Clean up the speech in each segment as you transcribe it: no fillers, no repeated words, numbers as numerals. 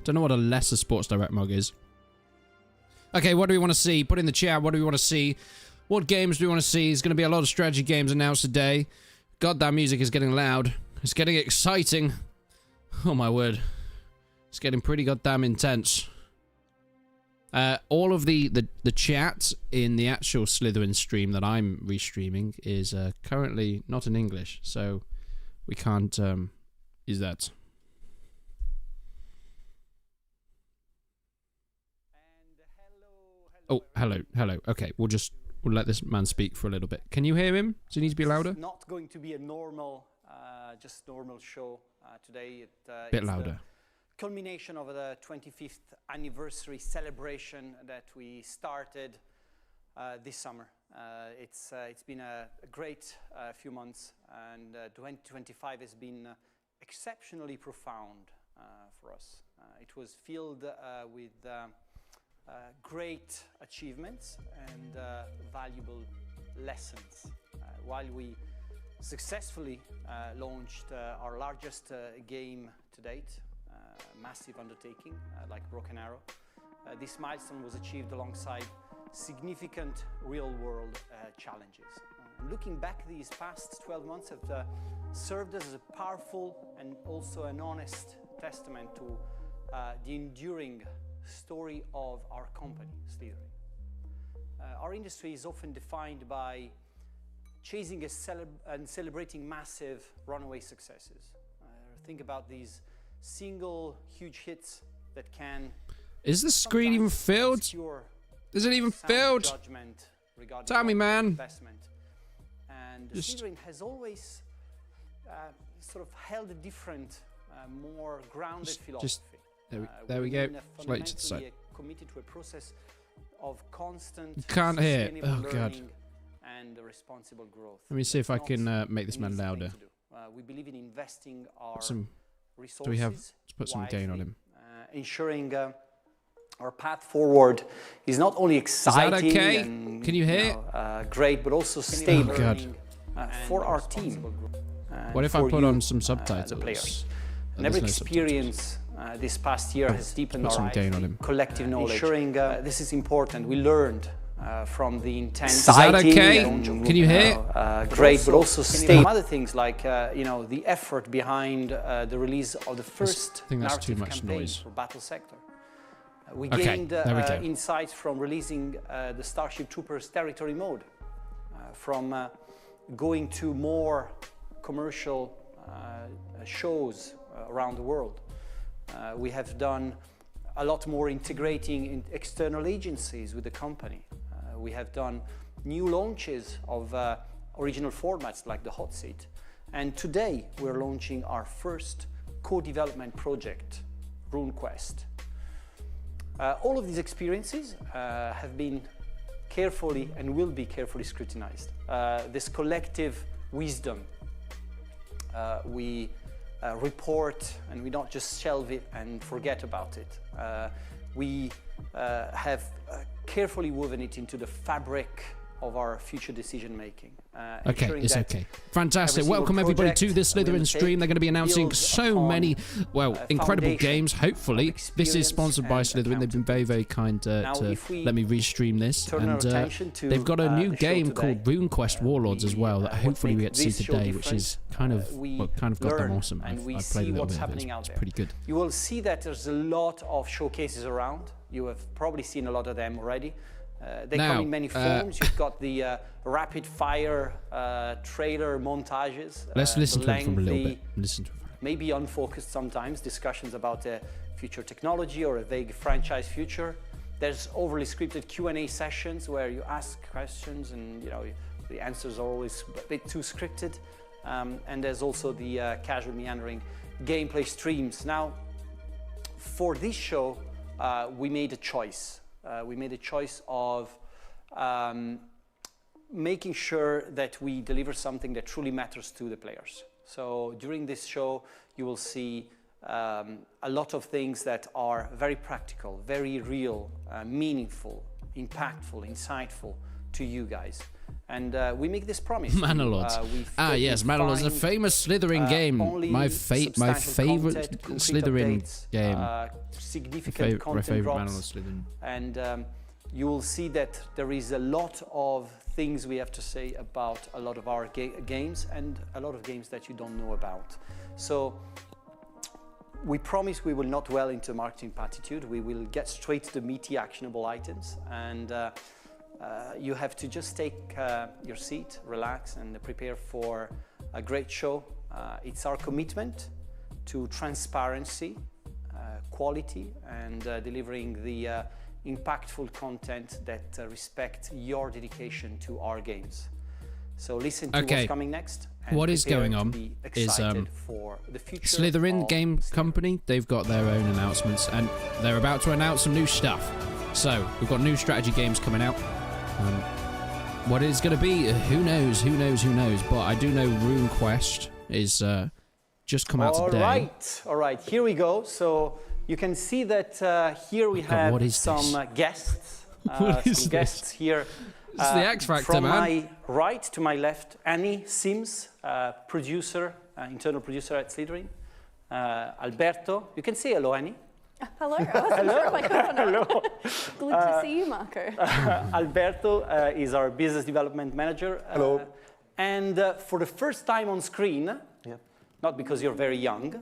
Don't know what a lesser Sports Direct mug is. Okay, what do we want to see? Put in the chat, what do we want to see? What games do we want to see? There's going to be a lot of strategy games announced today. God, that music is getting loud. It's getting exciting. Oh my word. It's getting pretty goddamn intense. All of the chat in the actual Slitherine stream that I'm restreaming is currently not in English, so we can't use that. Oh, hello. Okay, we'll let this man speak for a little bit. Can you hear him? Does he need to be louder? It's not going to be a normal, just normal show today. Bit louder. Culmination of the 25th anniversary celebration that we started this summer. It's been a great few months, and 2025 has been exceptionally profound for us. It was filled with great achievements and valuable lessons. While we successfully launched our largest game to date, massive undertaking like Broken Arrow, this milestone was achieved alongside significant real-world challenges. Looking back, these past 12 months have served as a powerful and also an honest testament to the enduring story of our company, Slitherine. Our industry is often defined by chasing and celebrating massive runaway successes. Think about these single huge hits that can... Is the screen even filled? Is it even filled? Tell me, man. And Slitherine has always sort of held a different, more grounded philosophy. There we go. Straight to the side. Committed to a process of constant Can't hear. Oh god. And responsible growth. Let me see if I can make this man louder. We believe in investing our resources. Do we have? Let's put some gain on him. Ensuring our path forward is not only exciting. Is that okay? And, can you hear? Great, but also stable. Oh god. For our team. What if I put on some subtitles? Players. And every experience this past year has deepened our collective knowledge. Ensuring this is important. We learned from the intense. Is that okay? Can you hear? Great, but also stable. Other things like the effort behind the release of the first narrative campaign for Battle Sector. We gained insights from releasing the Starship Troopers territory mode, from going to more commercial shows around the world. We have done a lot more integrating in external agencies with the company. We have done new launches of original formats like the Hot Seat. And today we're launching our first co-development project, RuneQuest. All of these experiences have been carefully and will be carefully scrutinized. This collective wisdom we report, and we don't just shelve it and forget about it. We have carefully woven it into the fabric of our future decision making. Okay, it's okay. Fantastic. Welcome everybody to this Slitherine stream. They're going to be announcing so many, well, incredible games, hopefully. This is sponsored by Slitherine. They've been very, very kind to let me restream this. And they've got a new game called RuneQuest Warlords as well that hopefully we get to see today, which is kind of, well, kind of goddamn awesome. I've played a little bit of it. It's pretty good. You will see that there's a lot of showcases around. You have probably seen a lot of them already. They come in many forms. You've got the rapid-fire trailer montages. Let's listen to it for a little bit. Maybe unfocused sometimes, discussions about future technology or a vague franchise future. There's overly scripted Q&A sessions where you ask questions and the answers are always a bit too scripted. And there's also the casual meandering gameplay streams. Now, for this show, we made a choice. We made a choice of making sure that we deliver something that truly matters to the players. So during this show, you will see a lot of things that are very practical, very real, meaningful, impactful, insightful to you guys. And we make this promise. Manor-Lords. Yes, Manor-Lords, a famous Slitherine game. My favorite Slitherine game. Significant content drops. And you will see that there is a lot of things we have to say about a lot of our games and a lot of games that you don't know about. So we promise we will not dwell into marketing platitude. We will get straight to the meaty, actionable items. And you have to just take your seat, relax, and prepare for a great show. It's our commitment to transparency, quality, and delivering the impactful content that respect your dedication to our games. So listen to what's coming next. What is going on is Slitherine Game Company. They've got their own announcements, and they're about to announce some new stuff. So we've got new strategy games coming out. What it's going to be, who knows? But I do know RuneQuest is just come out today. All right, here we go. So you can see that here we have some guests. Some guests here. This is the X Factor, from man. my right to my left, Annie Sims, producer, internal producer at Slitherine. Alberto, you can say hello, Annie. Hello, I wasn't sure if I could or not. Hello. Good to see you, Marco. Alberto is our business development manager. Hello. And for the first time on screen, not because you're very young,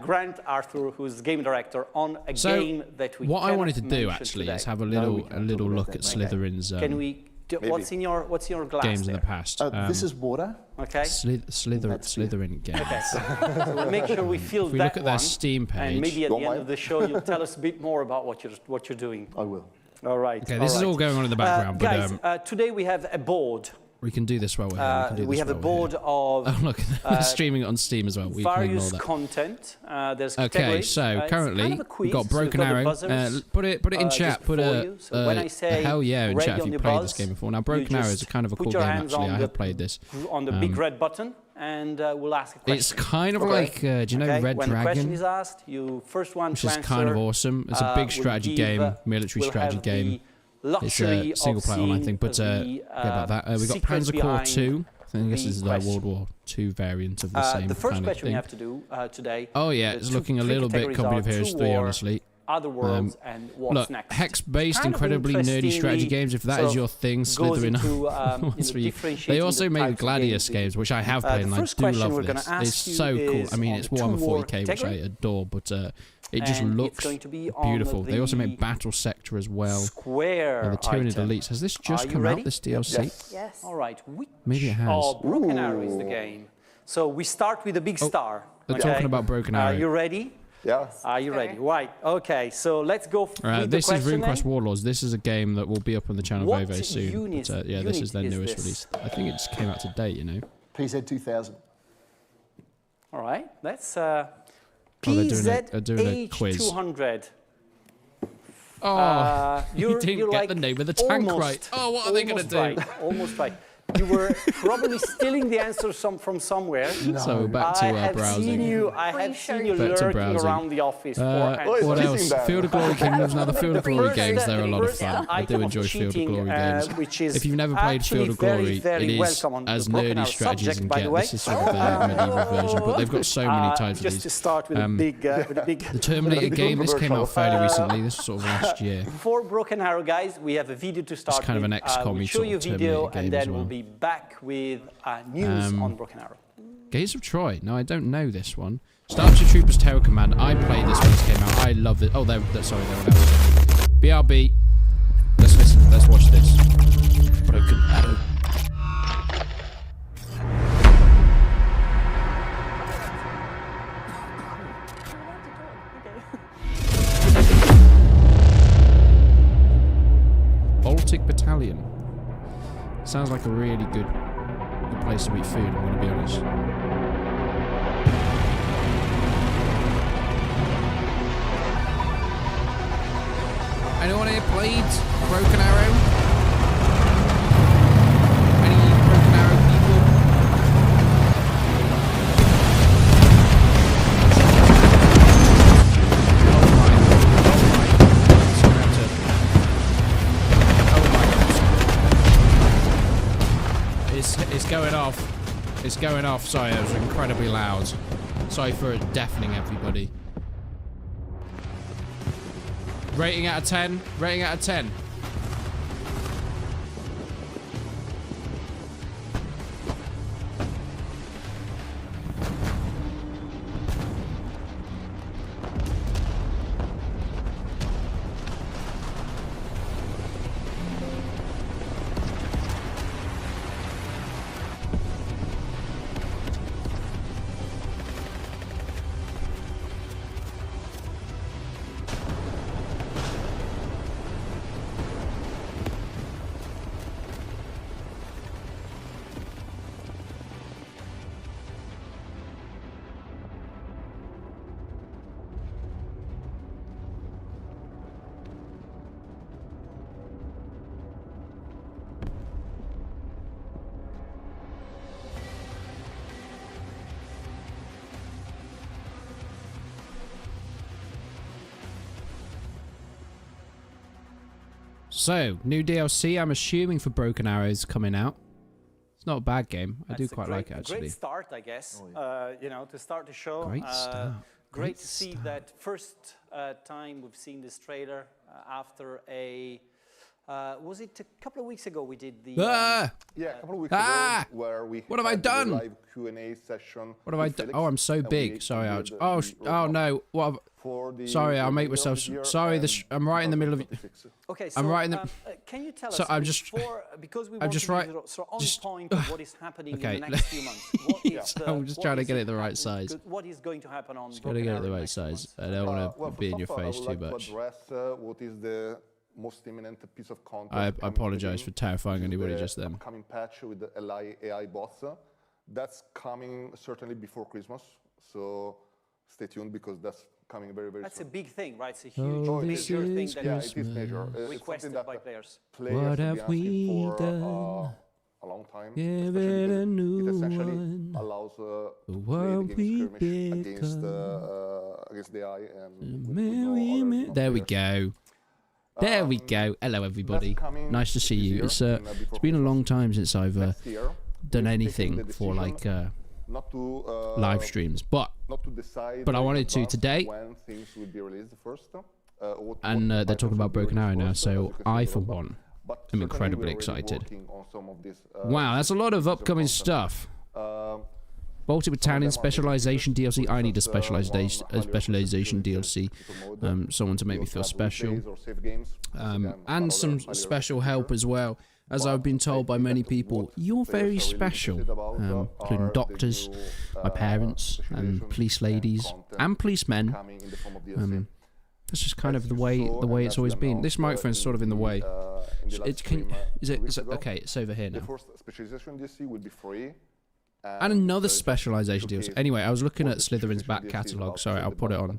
Grant Arthur, who's game director on a game that we what I wanted to do actually today. Is have a little look at Slytherine's Can we what's in your glass games there? in the past. This is water. Okay. Slytherin games. Okay. So we'll make sure we fill if we that look at their Steam page, and maybe at the end of the show you'll tell us a bit more about what you're doing. I will. All right. Okay, this is all going on in the background, guys, but today we have a board. we can do this while we're here. We have a board of oh, look, streaming it on Steam as well. We can ignore various that. content. There's Okay, categories. so currently kind of a quiz, we've got so Broken we've got the Arrow. buzzers, Put it in chat. just Put for you. So when I say hell yeah in ready chat if on you your played buzz, this game before. Now you Broken Arrow is just a kind of a put cool your game hands actually. on I the- have played this. on the big red button, and we'll ask a question. It's kind of Okay. like do you know Red when the question Dragon? is asked, you first one Which to is answer, kind of awesome. It's a big will strategy give, game, military will strategy have game. the It's a luxury single of player online seeing thing, but the, about that. We've got secrets Panzer Corps behind 2. I think this the is the question. World War II variant of the same the first kind of question we thing. have to do today. Oh yeah, the it's two- looking a three little bit categories Company are of Heroes True 3, War, honestly. Other Worlds, and What's Look, Next. hex-based, Kind of incredibly nerdy strategy interestingly games. If that sort is of your thing, goes Slitherine into, Are. differentiating They also the made types of Gladius games we do. games, which I have played, the and I first do question love we're gonna this. ask It's you so cool. is I mean, on it's the Warhammer True War 40k, which I category. adore, but it just And looks it's going to be on beautiful. They also the made Battle Sector as well. Square The Tyranid item. Elites. Has this Are just you come ready? out, this DLC? Yes. Yes. All right. Which Maybe it has. of Broken Arrow is the game? So we start with a big star. They're okay? talking about Broken Are Arrow. you ready? Yeah. Are you ready? Okay. Right. Okay. So let's go with the This is question RuneQuest then. Warlords. This is a game that will be up on the channel very, very What soon. unit- But, yeah, this is their unit is newest this? release. I think it just came out today, you know. PZ 2000. All right. Let's they're doing a quiz. PZH200. Oh, You're, you didn't you're get like the name of the tank almost, right. Oh, what are they going to almost do? Right, almost right. You were probably stealing the answer from somewhere. So back to I have browsing. seen you. I Free have seen you show. Back to lurking browsing. around the office for it's What cheating else? then. Field of Glory Kingdoms. Now the Field of Glory first- games, they're a lot of first fun. I do item of enjoy Field of cheating, Glory games. which is If you've never played actually Field of Glory, very it is welcome on as the Broken nerdy Arrow strategy as subject, you by can the get. way. This is sort of their medieval version, but they've got so many types of just these. to start with a big, The Terminator game, this came out fairly recently. This was sort of last year. For Broken Arrow, guys, we have a video to start kind of with. an XCOM-y we'll show sort you a of video, Terminator game and as then well. we'll be back with news on Broken Arrow. Gaze of Troy. No, I don't know this one. Starship Troopers Terror Command. I played this when this came out. I love it. Oh, sorry, they're announced. BRB. Let's listen. Let's watch this. Broken Arrow. Baltic Battalion. Sounds like a really good place to eat food, I'm going to be honest. Anyone here played Broken Arrow? Any Broken Arrow people? Oh my. It's going off. Sorry, it was incredibly loud. Sorry for deafening everybody. Rating out of 10. Rating out of 10. So, new DLC, I'm assuming, for Broken Arrows coming out. It's not a bad game. I do quite like it, actually. Great start, I guess. You know, to start the show. Great start. Great to see that first time we've seen this trailer after a... was it a couple of weeks ago we did the... yeah, a couple of weeks ago, where we what have I done? Live Q&A session. What have I done? Oh, I'm so big. Sorry, Ouch. Oh no. What have... Sorry, I'll make myself... Sorry, I'm right in the middle of... Okay, so I'm right in the... can you tell us, I'm just... because we I'm want just to right... be on point of what is happening in the next few months. What is I'm just trying to get it the right size. What is going to happen on... Just got to get it the right size. I don't want to be in your face too much. To address what is the most imminent piece of content. I apologize for terrifying anybody just then. Upcoming patch with the AI bots. That's coming certainly before Christmas, so stay tuned because that's coming very, very soon. That's a big thing, right? It's a huge major thing that it is major. Requested by players. What have we done? A long time. Give it a new it essentially one. Allows What we against the AI and there we go. There we go. Hello, everybody. Nice to see you. It's been a long time since I've done anything for like live streams, but I wanted to today. When things will be released first, and they're talking about Broken Arrow now, so I, for one, am incredibly excited. Wow, that's a lot of upcoming stuff. Baltic Battalion Specialization DLC. I need a specialization DLC. Someone to make me feel special. And some special help as well. As I've been told by many people, you're very special. Including doctors, my parents, and police ladies, and policemen. That's just kind of the way it's always been. This microphone's sort of in the way. Is it okay? It's over here now. The first specialization DLC will be free. And another specialization DLC. Anyway, I was looking at Slytherine's back catalogue. Sorry, I'll put it on.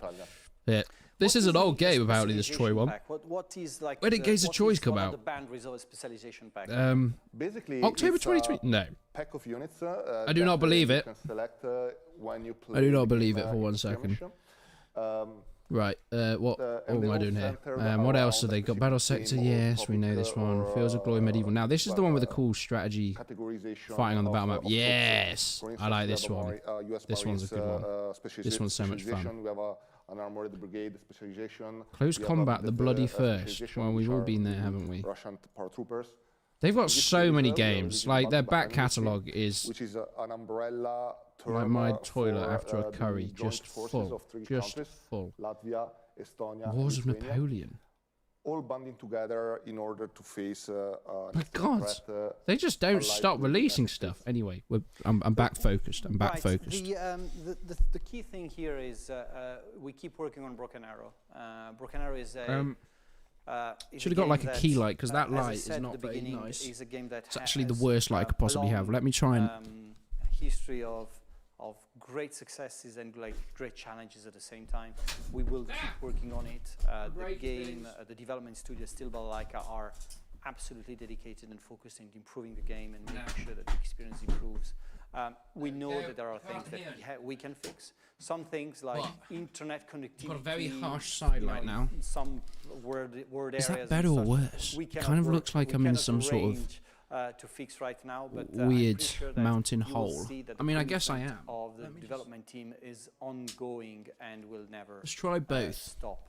Yeah. This is an old game, apparently, this Troy one. When did Gaze of Troy's come out? Basically, October 2020? No. Pack of units, I do not believe it. When you play I do not believe it for 1 second. Right, what am I doing here? What else have they got? Battle Sector, yes, we know this one. Fields of Glory Medieval. Now, this is the one with the cool strategy fighting on the battle map. Yes! I like this one. This one's a good one. This one's so much fun. An armored brigade specialization. Close Combat, the bloody first. Well, we've all been there, haven't we? Russian paratroopers. They've got so many games. Like, their back catalogue is... Which is an umbrella like my toilet after a curry, just full. Just full. Latvia, Estonia, Wars of Napoleon. All banding together in order to face my God, they just don't stop releasing stuff. Anyway, I'm back focused. I'm back focused. The key thing here is we keep working on Broken Arrow. Broken Arrow is a... should have got like a key light, because that light is not very nice. It's actually the worst light I could possibly have. Let me try and... history of great successes and like great challenges at the same time. We will keep working on it. The game, the development studio Steel Balalaika are absolutely dedicated and focused on improving the game and making sure that the experience improves. We know that there are things that we can fix. Some things like internet connectivity. It's got a very harsh side right now. Some word areas. Is that better or worse? It kind of looks like I'm in some sort of to fix right now, but weird sure mountain hole. I mean, I guess I am. Of the development team is ongoing and will never. Let's try both. Stop,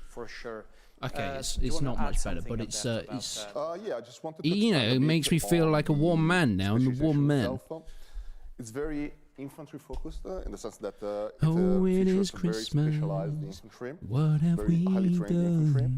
for sure. Okay, it's not much better, but it's yeah, I just wanted to it makes me feel like a warm man now. I'm a warm man. It's very infantry focused in the sense that it is Christmas. Very specialized infantry. What have very highly trained infantry.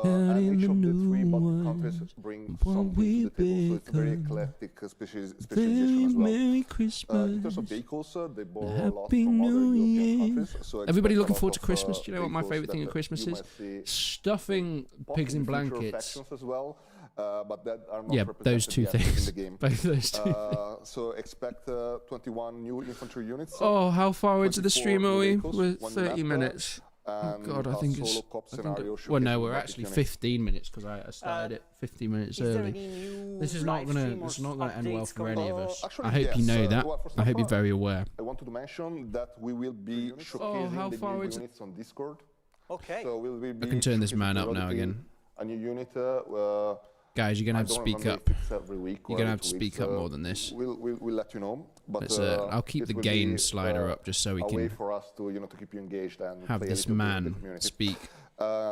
And each of the three Baltic countries bring something to the table, so it's a very eclectic specialization as well. Merry Christmas. In terms of vehicles, they borrow a lot from other European countries. So everybody looking forward to Christmas? Do you know what my favourite thing at Christmas is? Stuffing pigs in blankets. As well, but that are not those two things. In the game. Both those two. So expect 21 new infantry units. Oh, how far into the stream are we? We're 30 minutes. Oh God, I think it's. Well, no, we're actually 15 minutes because I started it 15 minutes early. This is not gonna end well for any of us. I hope you know that. I hope you're very aware. I wanted to mention that we will be showcasing the new units on Discord. Okay. So we'll be I can turn this man up now again. A new unit. Guys, you're gonna have to speak up. You're gonna have to speak up more than this. We'll let you know. But I'll keep the gain slider up just so we can for us to keep you engaged and have this man speak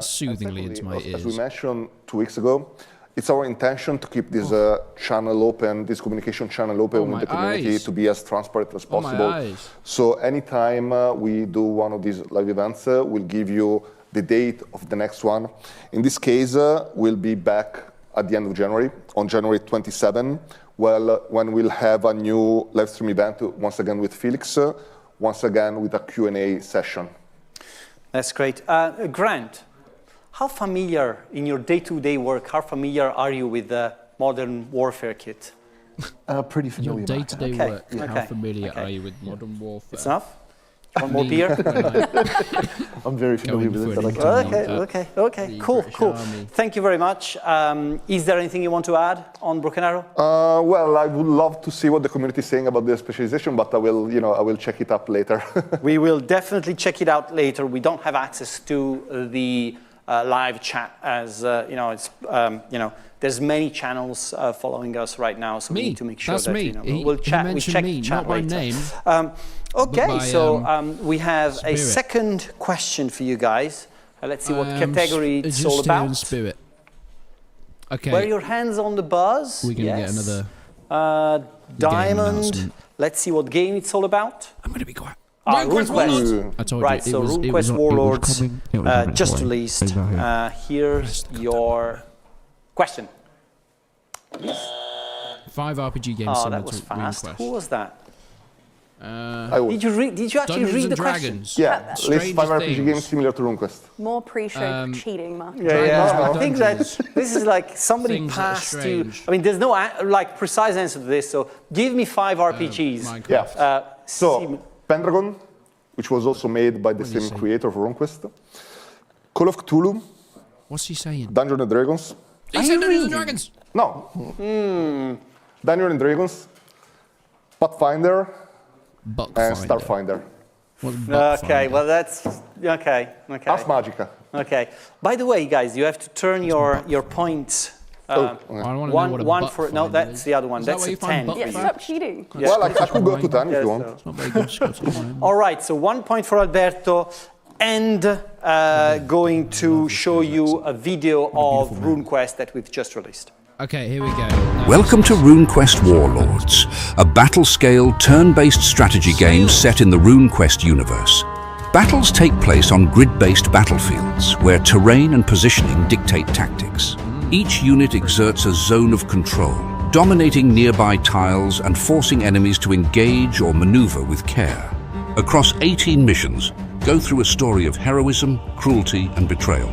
soothingly into my ears. As we mentioned 2 weeks ago, it's our intention to keep this channel open, this communication channel open with the community to be as transparent as possible. So anytime we do one of these live events, we'll give you the date of the next one. In this case, we'll be back at the end of January, on January 27, when we'll have a new live stream event, once again with Felix, once again with a Q&A session. That's great. Grant, how familiar in your day-to-day work, how familiar are you with the Modern Warfare kit? Pretty familiar. Your day-to-day work, how familiar are you with Modern Warfare? It's enough? One more beer? I'm very familiar with it. Okay, cool. Thank you very much. Is there anything you want to add on Broken Arrow? Well, I would love to see what the community is saying about the specialization, but I will check it up later. We will definitely check it out later. We don't have access to the live chat, as it's there's many channels following us right now, so we need to make sure that we'll chat. We check chat not later. By name. Okay, so we have a second question for you guys. Let's see what category it's all about. Spirit. Okay. Wear your hands on the buzz. We're gonna get another diamond. Let's see what game it's all about. I'm gonna be quiet. RuneQuest Warlords. I told you. So RuneQuest Warlords just released. Here's your question. 5 RPG games. Oh, that was fast. RuneQuest. Who was that? Did you actually read the question? Yeah, list 5 RPG games similar to RuneQuest. More pre-show cheating, Mark. Yeah. I think that this is like somebody passed you. I mean, there's no precise answer to this. So give me 5 RPGs. So Pendragon, which was also made by the same creator of RuneQuest. Call of Cthulhu. What's he saying? Dungeons and Dragons. He said Dungeons and Dragons. No. Dungeons and Dragons. Pathfinder. And Starfinder. Okay, well that's okay. Ars Magica. Okay. By the way, guys, you have to turn your points. One for no, that's the other one. That's a 10. Yeah, stop cheating. Yeah. Well, I could go to 10 if you want. It's not very good. All right, so 1 point for Alberto, and going to show you a video of RuneQuest that we've just released. Okay, here we go. Welcome to RuneQuest Warlords, a battle-scale, turn-based strategy game set in the RuneQuest universe. Battles take place on grid-based battlefields, where terrain and positioning dictate tactics. Each unit exerts a zone of control, dominating nearby tiles and forcing enemies to engage or maneuver with care. Across 18 missions, go through a story of heroism, cruelty, and betrayal,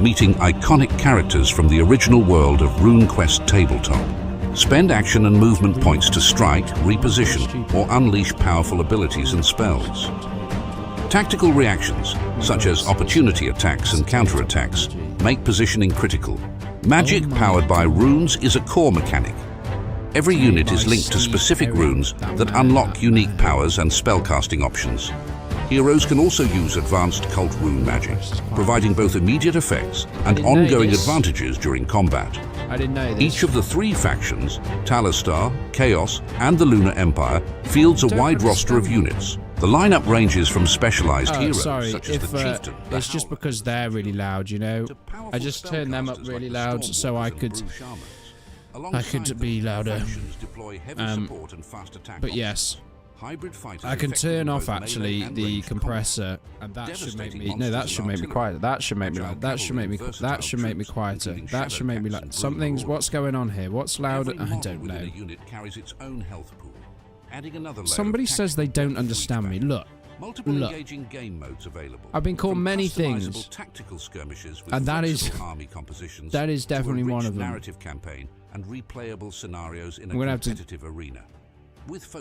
meeting iconic characters from the original world of RuneQuest tabletop. Spend action and movement points to strike, reposition, or unleash powerful abilities and spells. Tactical reactions, such as opportunity attacks and counterattacks, make positioning critical. Magic powered by runes is a core mechanic. Every unit is linked to specific runes that unlock unique powers and spellcasting options. Heroes can also use advanced cult rune magic, providing both immediate effects and ongoing advantages during combat. I didn't know this. Each of the 3 factions, Talistar, Chaos, and the Lunar Empire, fields a wide roster of units. The lineup ranges from specialized heroes such as the Chieftain. It's just because they're really loud, you know. I just turned them up really loud so I could be louder. But yes, I can turn off actually the compressor, and that should make me. No, that should make me quieter. That should make me loud. That should make me. That should make me quieter. That should make me loud. Something's. What's going on here? What's loud? I don't know. Somebody says they don't understand me. Look. Look. I've been called many things, and that is definitely one of them. And replayable scenarios in a competitive arena.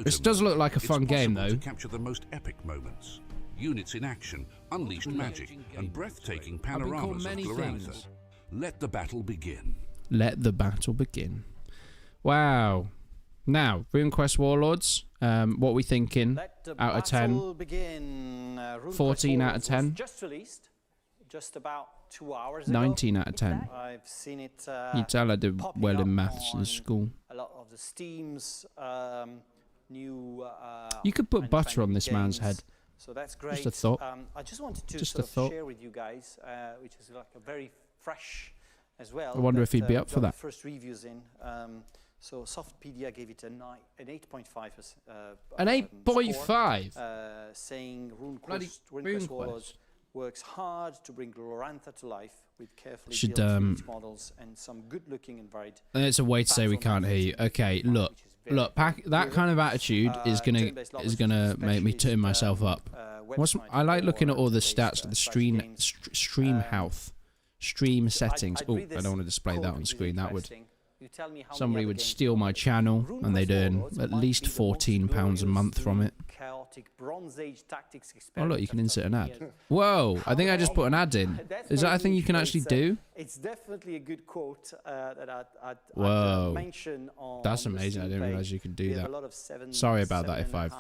This does look like a fun game, though. To capture the most epic moments, units in action, unleashed magic, and breathtaking panoramas of Glorantha. Let the battle begin. Let the battle begin. Wow. Now, RuneQuest Warlords. What are we thinking? Out of 10. 14 out of 10. Just released. Just about 2 hours ago. 19 out of 10. I've seen it. You tell I did well in maths in school. A lot of the Steam's new. You could put butter on this man's head. So that's great. Just a thought. I just wanted to share with you guys, which is like a very fresh as well. I wonder if he'd be up for that. First reviews in. So Softpedia gave it an 8.5. An 8.5. Saying RuneQuest Warlords works hard to bring Glorantha to life with carefully built models and some good-looking and varied. It's a way to say we can't hear you. Okay, look, that kind of attitude is gonna make me turn myself up. I like looking at all the stats, the stream health, stream settings. Oh, I don't want to display that on screen. That would. Somebody would steal my channel and they'd earn at least £14 a month from it. Oh look, you can insert an ad. Whoa, I think I just put an ad in. Is that a thing you can actually do? It's definitely a good quote that I'd mention on. That's amazing, I didn't realise you could do that. Sorry about that if I've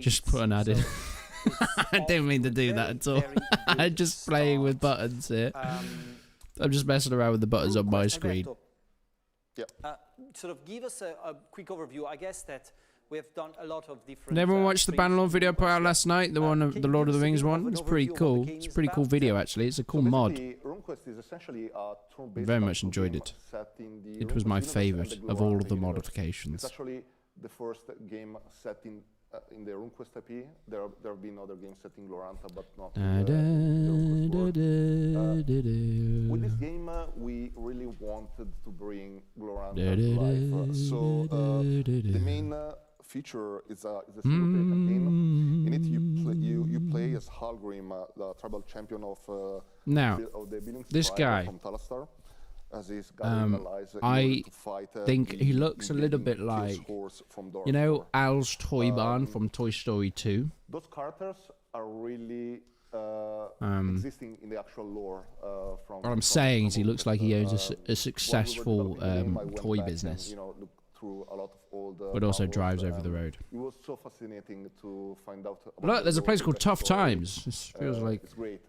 just put an ad in. I didn't mean to do that at all. I'm just playing with buttons here. I'm just messing around with the buttons on my screen. Sort of give us a quick overview. I guess that we have done a lot of different. Did everyone watch the Bannerlord video put out last night? The one of the Lord of the Rings one? It's pretty cool. It's a pretty cool video actually. It's a cool mod. Very much enjoyed it. It was my favourite of all of the modifications. It's actually the first game set in the RuneQuest IP. There have been other games set in Glorantha, but not in the RuneQuest world. With this game, we really wanted to bring Glorantha to life. So the main feature is a single player campaign. In it, you play as Halgrim, the tribal champion of the Billing guy from Talistar. I think he looks a little bit like, you know, Al's toy barn from Toy Story 2. Those characters are really existing in the actual lore. What I'm saying is he looks like he owns a successful toy business. Through a lot of old but also drives over the road. It was so fascinating to find out. Look, there's a place called Tough Times. This feels like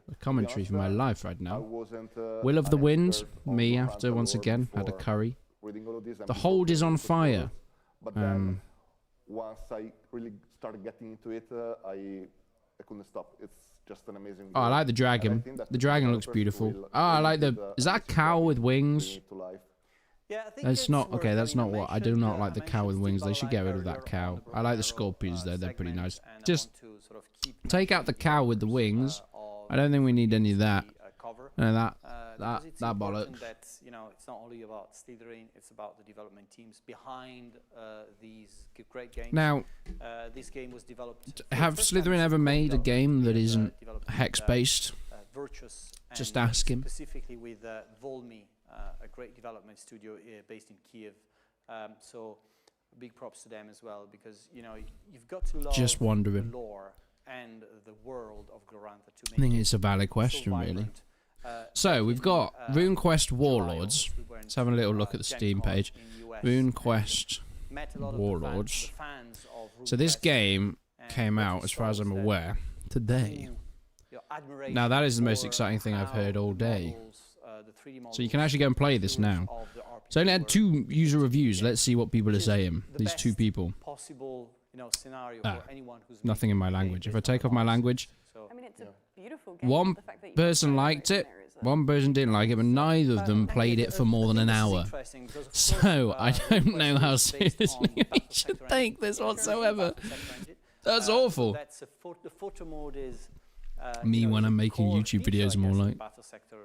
a commentary for my life right now. Will of the Wind, me after once again had a curry. The hold is on fire. But then once I really started getting into it, I couldn't stop. It's just an amazing. Oh, I like the dragon. The dragon looks beautiful. Oh, I like the. Is that a cow with wings? Yeah, I think it's not okay. That's not what I do. Not like the cow with wings. They should get rid of that cow. I like the scorpions though. They're pretty nice. Just take out the cow with the wings. I don't think we need any of that. No, that bollocks. That, you know, it's not only about Slitherine. It's about the development teams behind these great games. Now, this game was developed. Have Slitherine ever made a game that isn't hex-based? Just ask him. Specifically with Volmi. A great development studio based in Kiev, so big props to them as well, because you know you've got to love the lore and the world of Glorantha to make. I think it's a valid question, really. So we've got RuneQuest Warlords. Let's have a little look at the Steam page. RuneQuest Warlords. So this game came out, as far as I'm aware, today. Now that is the most exciting thing I've heard all day. the 3D models. So you can actually go and play this now. So I only had 2 user reviews. Let's see what people are saying. These 2 people. Possible, scenario for anyone who's nothing in my language. If I take off my language, I mean, it's a beautiful game. one person liked it, one person didn't like it, but neither of them played it for more than an hour. So I don't know how seriously we should take this whatsoever. That's awful. The photo mode is me when I'm making YouTube videos, more like. Battle sector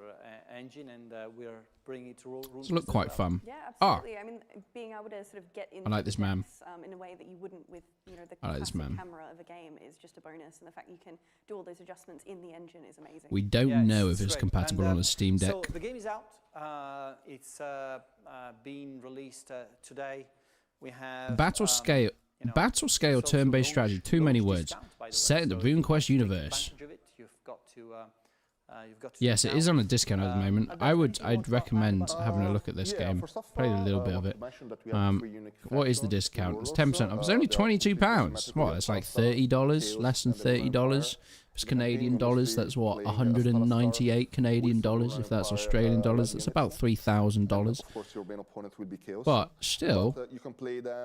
engine, and we're bringing it to It's look quite fun. Yeah, absolutely. I mean, being able to sort of get into this man. in a way that you wouldn't with the I like this classic man. camera of a game is just a bonus, and the fact you can do all those adjustments in the engine is amazing. We don't know if it's compatible on a Steam Deck. So the game is out. It's being released today. We have Battle scale turn-based strategy. Too many words. Set in the RuneQuest universe. Yes, it is on a discount at the moment. I'd recommend having a look at this game. Play a little bit of it. What is the discount? It's 10% off. It's only £22. What? It's like $30, less than $30. It's Canadian dollars. That's what, 198 Canadian dollars. If that's Australian dollars, that's about $3,000. But still,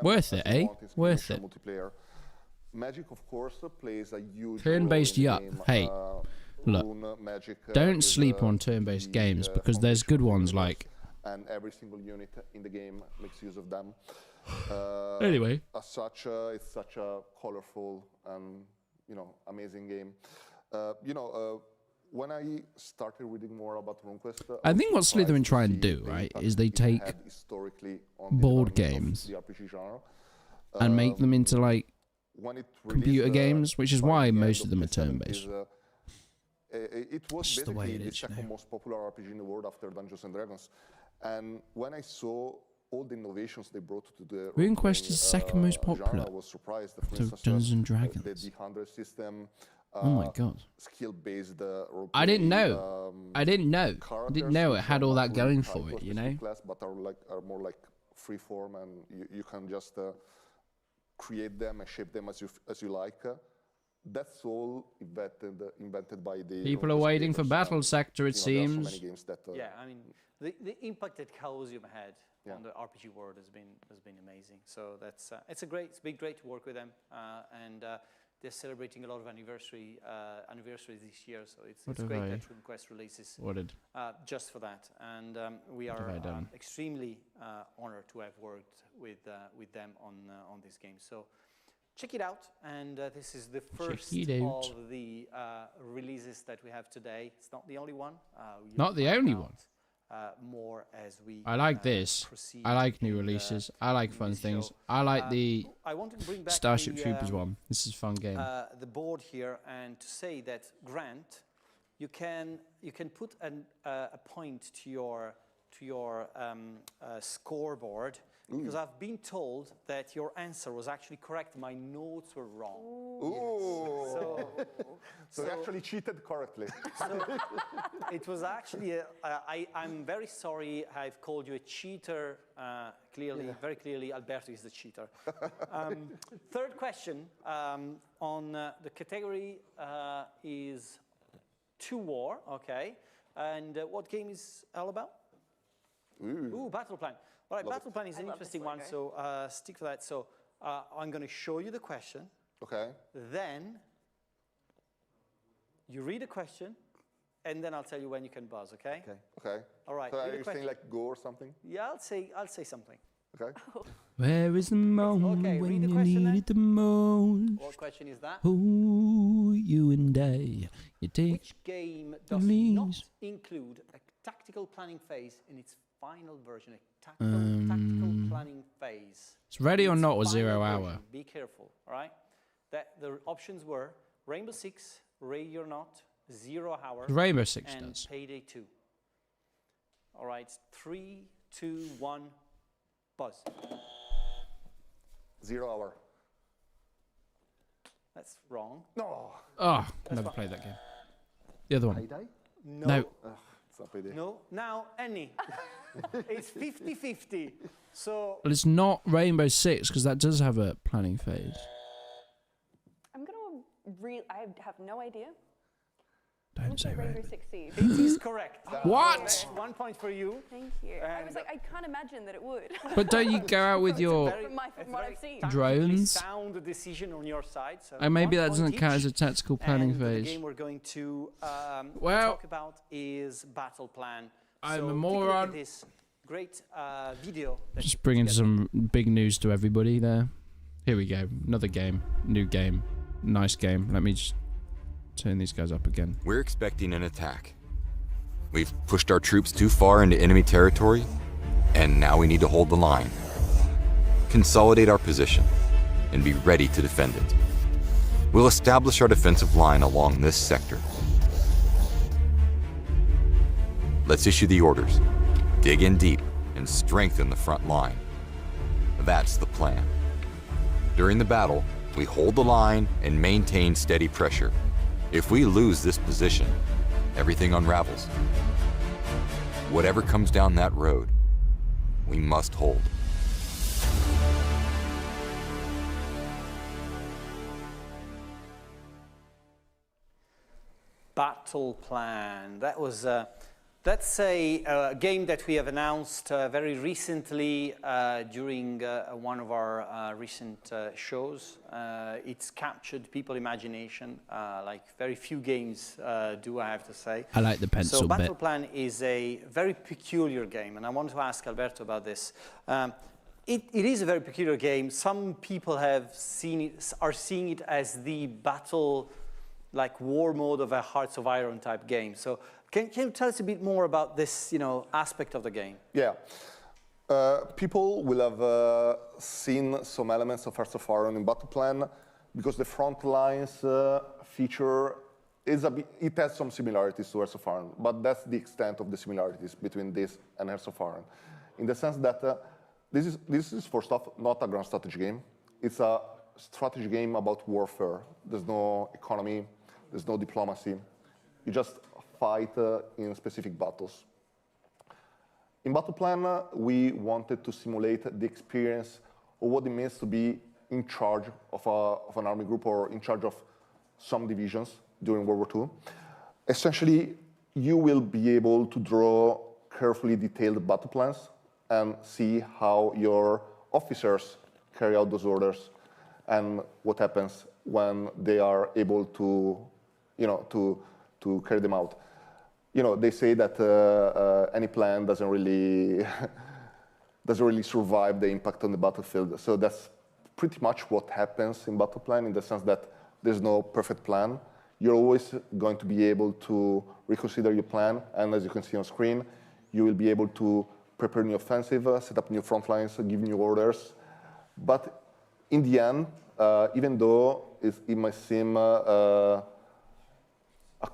worth it, eh? Worth it. Turn-based yup. Hey. Look, don't sleep on turn-based games because there's good ones like. And every single unit in the game makes use of them. Anyway, as such, it's such a colorful and amazing game. When I started reading more about RuneQuest, I think what Slitherine try and do, right, is they take board games and make them into like computer games, which is why most of them are turn-based. It was basically the second most popular RPG in the world after Dungeons and Dragons. And when I saw all the innovations they brought to the RuneQuest is second most popular. I was surprised. For instance, Dungeons and Dragons. The D100 system. Oh my god! Skill-based. I didn't know. I didn't know it had all that going for it. But are more like free-form, and you can just create them and shape them as you like. That's all invented by the people are waiting for Battle Sector. It seems. So many games that, yeah, I mean the impact that Chaosium had on the RPG world has been amazing. So that's it's been great to work with them, and they're celebrating a lot of anniversaries this year. So it's great that RuneQuest releases just for that, and we are extremely honored to have worked with them on this game. So. Check it out, and this is the first of the releases that we have today. It's not the only one. Not the only one. More as we. I like this. I like new releases. I like fun things. I like the Starship Troopers one. This is a fun game. The board here, and to say that Grant, you can put a point to your scoreboard. Because I've been told that your answer was actually correct. My notes were wrong. Ooh. So you actually cheated correctly. So it was actually, I'm very sorry I've called you a cheater. Very clearly, Alberto is the cheater. Third question on the category is To War, okay. And what game is all about? Ooh, Battle Plan. All right, Battle Plan is an interesting one, so stick to that. So I'm going to show you the question. Okay. Then you read the question, and then I'll tell you when you can buzz, okay? Okay. All right. So are you saying like go or something? Yeah, I'll say something. Okay. Where is the moment when you need it the most? What question is that? Who you and I. You take Which game does not include a tactical planning phase in its final version? Tactical planning phase. It's ready or not or 0 hour. Be careful, all right? The options were Rainbow Six, Ready or Not, 0 hour, Rainbow Six and does. Payday 2. All right, 3, 2, 1, buzz. 0 hour. That's wrong. No. Oh, never played that game. The other one. Payday? No. It's not Payday. No. Now, Annie. It's 50-50. So. Well, it's not Rainbow Six because that does have a planning phase. I'm gonna I have no idea. Don't say Rainbow Six Siege. This is correct. What? 1 point for you. Thank you. I was like, I can't imagine that it would. But don't you go out with your From what I've seen. drones? Sound decision on your side. So And maybe that doesn't count as a tactical planning and phase. The game we're going to Well, talk about is Battle Plan. I'm so a take moron. look at this great video. Just bringing some big news to everybody there. Here we go. Another game. New game. Nice game. Let me just turn these guys up again. We're expecting an attack. We've pushed our troops too far into enemy territory, and now we need to hold the line. Consolidate our position, and be ready to defend it. We'll establish our defensive line along this sector. Let's issue the orders. Dig in deep and strengthen the front line. That's the plan. During the battle, we hold the line and maintain steady pressure. If we lose this position, everything unravels. Whatever comes down that road, we must hold. Battle Plan. That was that's a game that we have announced very recently during one of our recent shows. It's captured people's imagination, like very few games do, I have to say. I like the pencil bit. So Battle bit. Plan is a very peculiar game, and I want to ask Alberto about this. It is a very peculiar game. Some people have seen it, are seeing it as the battle, like war mode of a Hearts of Iron type game. So can you tell us a bit more about this, aspect of the game? Yeah. People will have seen some elements of Hearts of Iron in Battle Plan because the front lines feature is it has some similarities to Hearts of Iron, but that's the extent of the similarities between this and Hearts of Iron, in the sense that this is first off not a grand strategy game. It's a strategy game about warfare. There's no economy, there's no diplomacy. You just fight in specific battles. In Battle Plan, we wanted to simulate the experience of what it means to be in charge of an army group or in charge of some divisions during World War II. Essentially, you will be able to draw carefully detailed battle plans and see how your officers carry out those orders and what happens when they are able to, to carry them out. They say that any plan doesn't really survive the impact on the battlefield. So that's pretty much what happens in Battle Plan, in the sense that there's no perfect plan. You're always going to be able to reconsider your plan, and as you can see on screen, you will be able to prepare new offensive, set up new front lines, give new orders. But in the end, even though it might seem a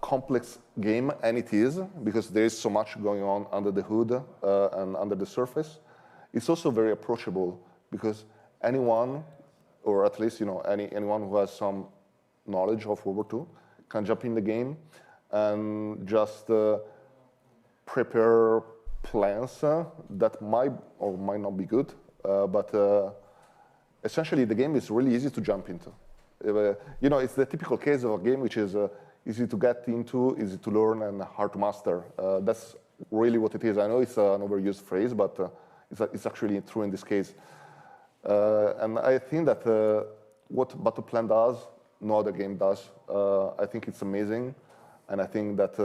complex game, and it is, because there is so much going on under the hood and under the surface, it's also very approachable, because anyone, or at least anyone who has some knowledge of World War II, can jump in the game and just prepare plans that might or might not be good, but essentially the game is really easy to jump into. It's the typical case of a game which is easy to get into, easy to learn, and hard to master. That's really what it is. I know it's an overused phrase, but it's actually true in this case. And I think that what Battle Plan does, no other game does. I think it's amazing, and I think that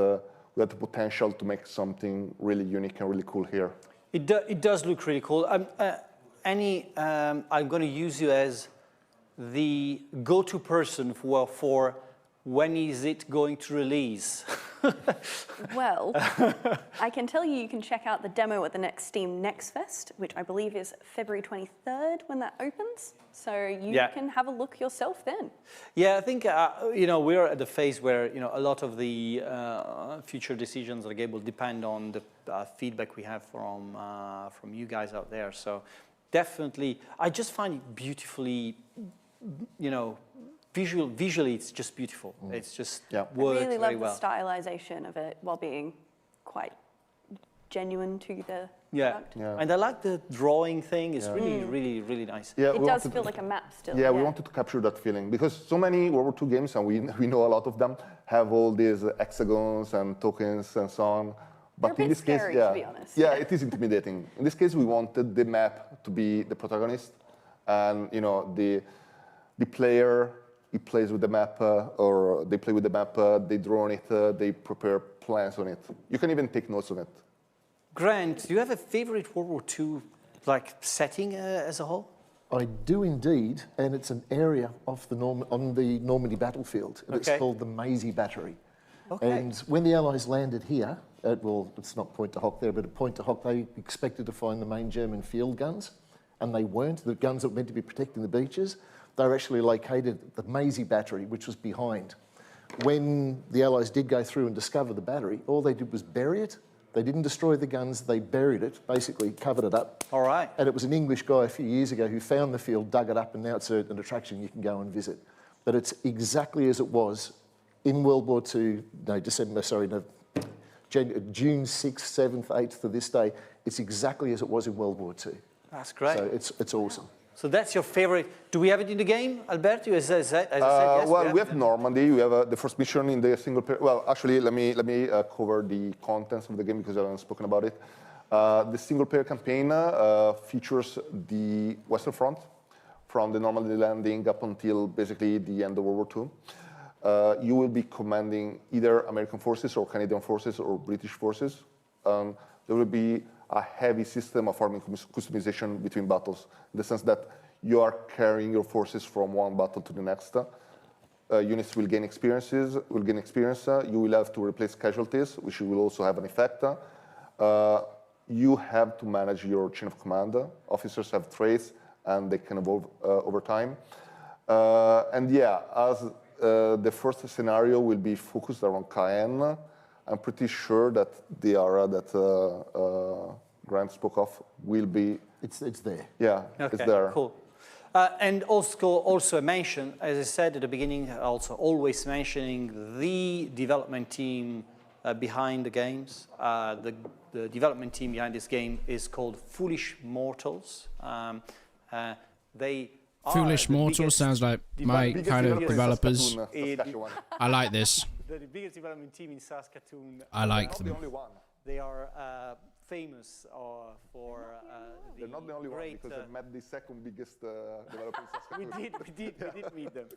we have the potential to make something really unique and really cool here. It does look really cool. I'm going to use you as the go-to person for when is it going to release? Well, I can tell you can check out the demo at the next Steam Next Fest, which I believe is February 23rd when that opens. So you can have a look yourself then. Yeah, I think, we're at the phase where, a lot of the future decisions of the game will depend on the feedback we have from you guys out there. So definitely, I just find it beautifully, visually, it's just beautiful. It's just works very well. I really love the stylization of it while being quite genuine to the product. Yeah. And I like the drawing thing. It's really, really, really nice. Yeah, it does feel like a map still. Yeah, we wanted to capture that feeling, because so many World War II games, and we know a lot of them, have all these hexagons and tokens and so on. But They're a bit scary, to be honest. Yeah, it is intimidating. In this case, we wanted the map to be the protagonist, and the player, he plays with the map, or they play with the map, they draw on it, they prepare plans on it. You can even take notes on it. Grant, do you have a favorite World War II setting as a whole? I do indeed, and it's an area of on the Normandy battlefield. And It's called the Maisie Battery. Okay. And when the Allies landed here, it's not Point de Hoc there, but at Point de Hoc, they expected to find the main German field guns, and they weren't. The guns that were meant to be protecting the beaches, they were actually located at the Maisie Battery, which was behind. When the Allies did go through and discover the battery, all they did was bury it. They didn't destroy the guns, they buried it, basically covered it up. All right. And it was an English guy a few years ago who found the field, dug it up, and now it's an attraction you can go and visit. But it's exactly as it was in World War II, June 6th, 7th, 8th to this day. It's exactly as it was in World War II. That's great. So it's awesome. So that's your favorite. Do we have it in the game, Alberto? As I said, yes. Well, we have Normandy. We have the first mission in the single player. Well, actually, let me cover the contents of the game because I haven't spoken about it. The single player campaign features the Western Front from the Normandy landing up until basically the end of World War II. You will be commanding either American forces or Canadian forces or British forces. There will be a heavy system of army customization between battles, in the sense that you are carrying your forces from one battle to the next. Units will gain experience. You will have to replace casualties, which will also have an effect. You have to manage your chain of command. Officers have traits, and they can evolve over time. And yeah, as the first scenario will be focused around Cayenne, I'm pretty sure that the area that Grant spoke of will be... It's there. Yeah, okay, it's there. Cool. And also a mention, as I said at the beginning, also always mentioning the development team behind the games. The development team behind this game is called Foolish Mortals. Foolish Mortals sounds like my kind of developers. I like this. The biggest development team in Saskatoon. I like them. They're not the only one. They are famous for They're not the only one, because I met the second biggest developer in Saskatoon. we did meet them.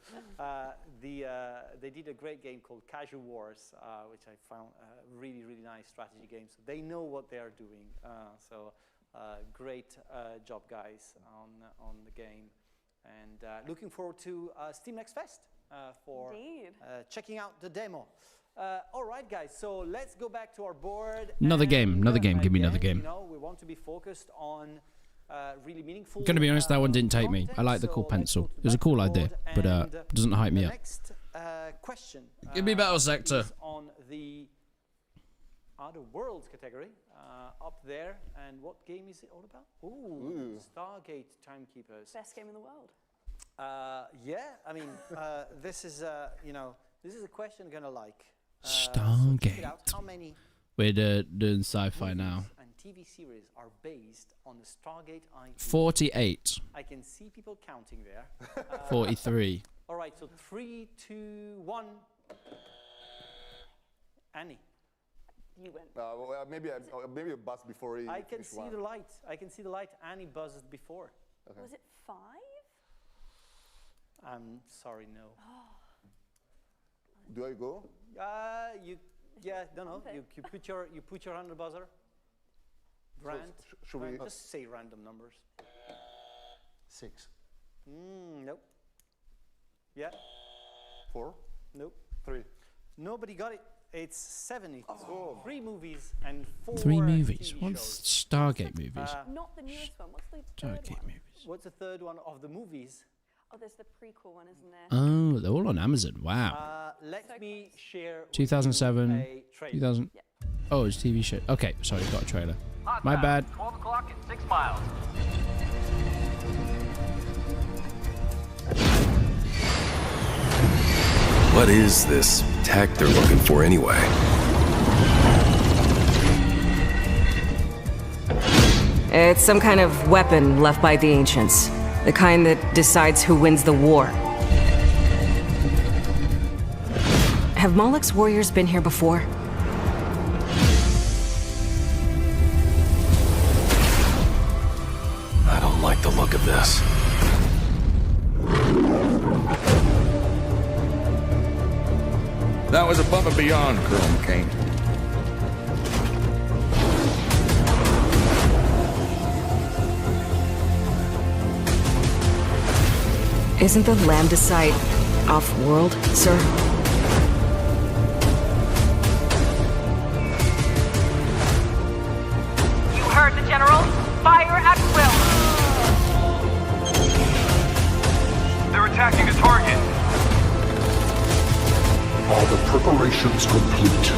They did a great game called Casual Wars, which I found a really, really nice strategy game. So they know what they are doing. Great job, guys, on the game. And looking forward to Steam Next Fest for checking out the demo. All right, guys, so let's go back to our board. Another game, give me another game. We want to be focused on really meaningful. Gonna be honest, that one didn't take me. I like the cool pencil. It was a cool idea, but doesn't hype me up. Next question. Give me Battle Sector. On the Other Worlds category, up there, and what game is it all about? Ooh. Stargate Timekeepers. Best game in the world. Yeah, I mean, this is a question you're gonna like. Stargate. How many We're doing sci-fi now. and TV series are based on the Stargate IP? 48. I can see people counting there. 43. All right, so 3, 2, 1. Annie. You went. Maybe a buzz before he... I can see the light. I can see the light. Annie buzzed before. Okay. Was it 5? I'm sorry, no. Do I go? No. You put your hand on the buzzer. Grant, should we just say random numbers? 6. Nope. Yeah. 4. Nope. 3. Nobody got it. It's 70. 3 movies and 4 3 movies. TV What's shows. Stargate movies? Not the newest one. What's the third Stargate one? movies. What's the third one of the movies? Oh, there's the prequel one, isn't there? Oh, they're all on Amazon. Wow. Let me share 2007. a trailer. 2000. Yeah. Oh, it's TV show. Okay, sorry, got a trailer. My bad. 12 o'clock and 6 miles. What is this tech they're looking for anyway? It's some kind of weapon left by the ancients. The kind that decides who wins the war. Have Moloch's warriors been here before? I don't like the look of this. That was above and beyond, Colonel McCain. Isn't the Lambda site off-world, sir? You heard the General. Fire at will. They're attacking a target. Are the preparations complete?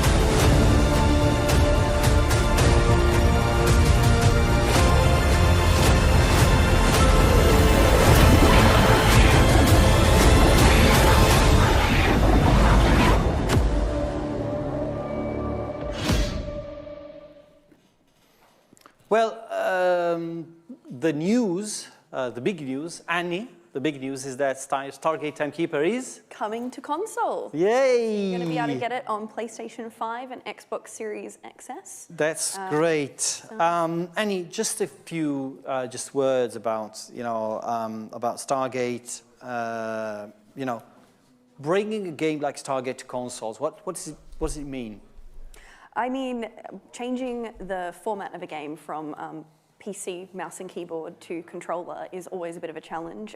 Well, the news, the big news, Annie, the big news is that Stargate Timekeeper is coming to console. Yay! You're going to be able to get it on PlayStation 5 and Xbox Series XS. That's great. Annie, just a few just words about about Stargate. Bringing a game like Stargate to consoles. What does it mean? I mean, changing the format of a game from PC, mouse and keyboard to controller is always a bit of a challenge.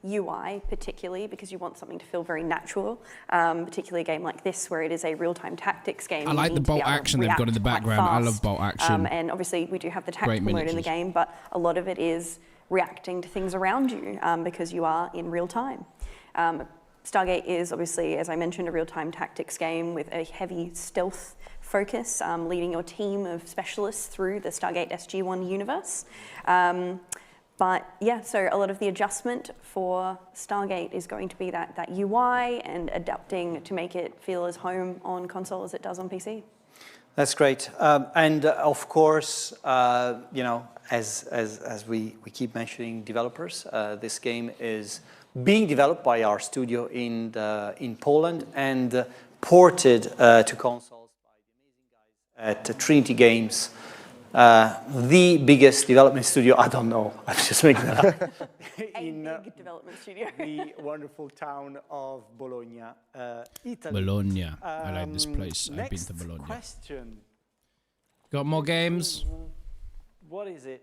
UI particularly, because you want something to feel very natural, particularly a game like this where it is a real-time tactics game. I like the bolt action they've got in the background. I love bolt action. And obviously we do have the tactical mode in the game, but a lot of it is reacting to things around you because you are in real time. Stargate is obviously, as I mentioned, a real-time tactics game with a heavy stealth focus, leading your team of specialists through the Stargate SG-1 universe. But yeah, so a lot of the adjustment for Stargate is going to be that UI and adapting to make it feel as home on console as it does on PC. That's great. And of course, as we keep mentioning developers, this game is being developed by our studio in Poland and ported to consoles by the amazing guys at Trinity Games, the biggest development studio. I don't know. I'm just making that up. In big development studio. The wonderful town of Bologna, Italy. Bologna. I like this place. I've been to Bologna. Question. Got more games? What is it?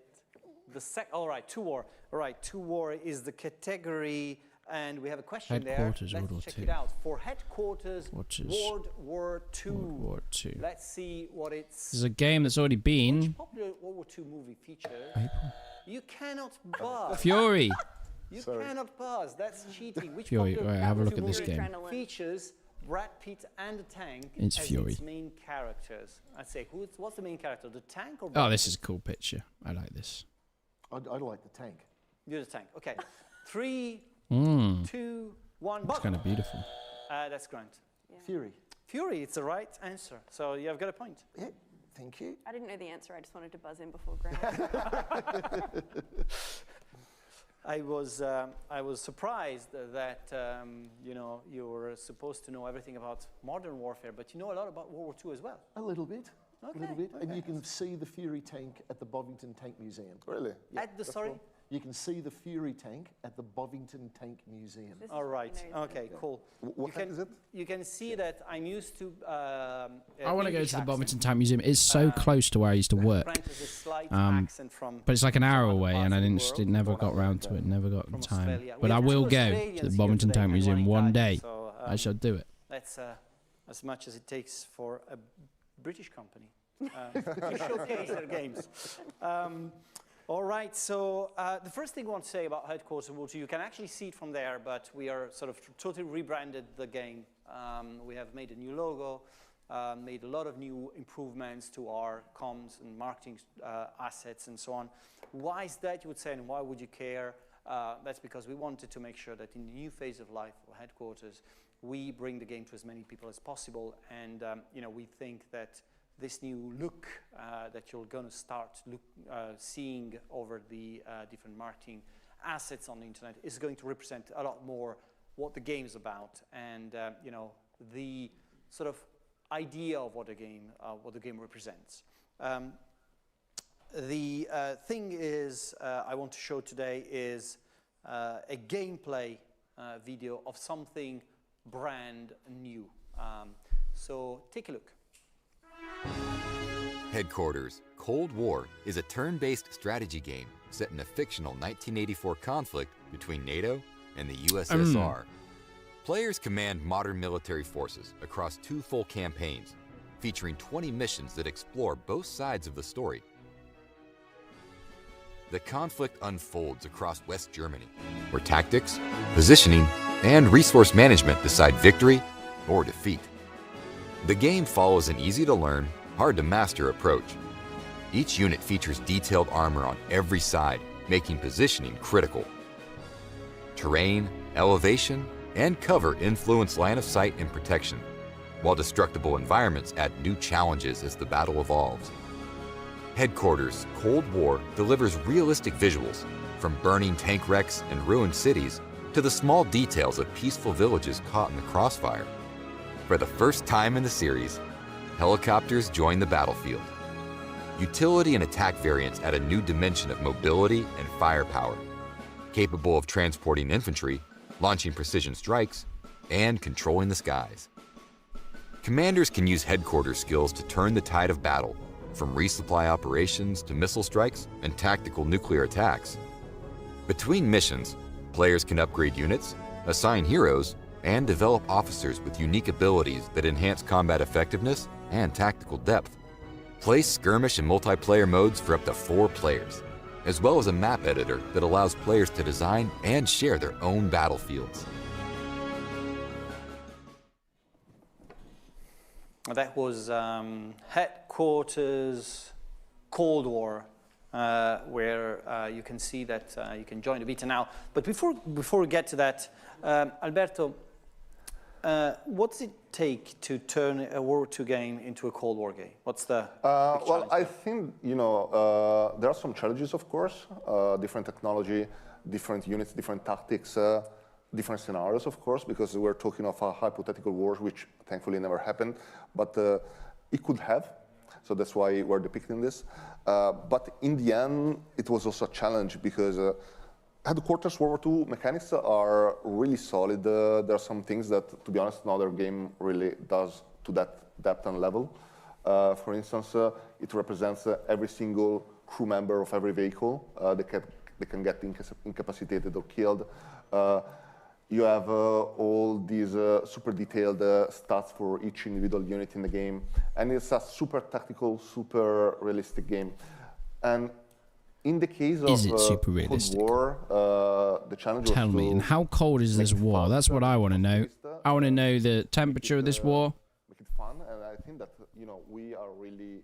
All right, 2 War. All right, 2 War is the category, and we have a question Headquarters, there. World Let's check War it out. For Headquarters, World War II. World War II. Let's see what it's... There's a game that's already been. Which popular World War II movie features? April. You cannot buzz. Fury. You cannot buzz. That's cheating. Which Fury. popular Right, have a look at movie this game. features Brad Pitt and the tank it's as Fury. its main characters? I'd say, what's the main character? The tank or Brad Oh, this Pitt? is a cool picture. I like this. I like the tank. You're the tank. Okay. 3, 2, 1. It's kind of beautiful. That's Grant. Yeah. Fury. Fury, it's the right answer. So you've got a point. Yeah, thank you. I didn't know the answer. I just wanted to buzz in before Grant. I was surprised that you were supposed to know everything about modern warfare, but you know a lot about World War II as well. A little bit. Okay. A little bit. And you can see the Fury tank at the Bovington Tank Museum. Really? Yeah, At the, sorry? Cool. You can see the Fury tank at the Bovington Tank Museum. All right. Okay, cool. What tank is it? You can see that I'm used to... I want to go to the Bovington Tank Museum. It's so close to where I used to work. But it's like an hour away, and I never got round to it, never got the time. But I will go to the Bovington Tank Museum one day. I shall do it. That's as much as it takes for a British company to showcase their games. All right, so the first thing I want to say about Headquarters World War II, you can actually see it from there, but we are sort of totally rebranded the game. We have made a new logo, made a lot of new improvements to our comms and marketing assets and so on. Why is that, you would say, and why would you care? That's because we wanted to make sure that in the new phase of life for Headquarters, we bring the game to as many people as possible, and we think that this new look that you're going to start seeing over the different marketing assets on the internet is going to represent a lot more what the game is about. And the sort of idea of what the game represents. The thing is, I want to show today is a gameplay video of something brand new. So take a look. Headquarters Cold War is a turn-based strategy game set in a fictional 1984 conflict between NATO and the USSR. Players command modern military forces across 2 full campaigns, featuring 20 missions that explore both sides of the story. The conflict unfolds across West Germany, where tactics, positioning, and resource management decide victory or defeat. The game follows an easy-to-learn, hard-to-master approach. Each unit features detailed armor on every side, making positioning critical. Terrain, elevation, and cover influence line of sight and protection, while destructible environments add new challenges as the battle evolves. Headquarters Cold War delivers realistic visuals, from burning tank wrecks and ruined cities to the small details of peaceful villages caught in the crossfire. For the first time in the series, helicopters join the battlefield. Utility and attack variants add a new dimension of mobility and firepower, capable of transporting infantry, launching precision strikes, and controlling the skies. Commanders can use headquarters skills to turn the tide of battle, from resupply operations to missile strikes and tactical nuclear attacks. Between missions, players can upgrade units, assign heroes, and develop officers with unique abilities that enhance combat effectiveness and tactical depth. Play skirmish and multiplayer modes for up to 4 players, as well as a map editor that allows players to design and share their own battlefields. That was Headquarters Cold War, where you can see that you can join the beta now. But before we get to that, Alberto, what does it take to turn a World War II game into a Cold War game? What's the well, I think, there are some challenges, of course. Different technology, different units, different tactics, different scenarios, of course, because we're talking of a hypothetical war, which thankfully never happened, but it could have. So that's why we're depicting this. But in the end, it was also a challenge because Headquarters World War II mechanics are really solid. There are some things that, to be honest, no other game really does to that depth and level. For instance, it represents every single crew member of every vehicle. They can get incapacitated or killed. You have all these super detailed stats for each individual unit in the game. And it's a super tactical, super realistic game. And in the case of Cold War, the challenge was Tell me, and how cold is this war? That's what I want to know. I want to know the temperature of this war. Make it fun, and I think that we are really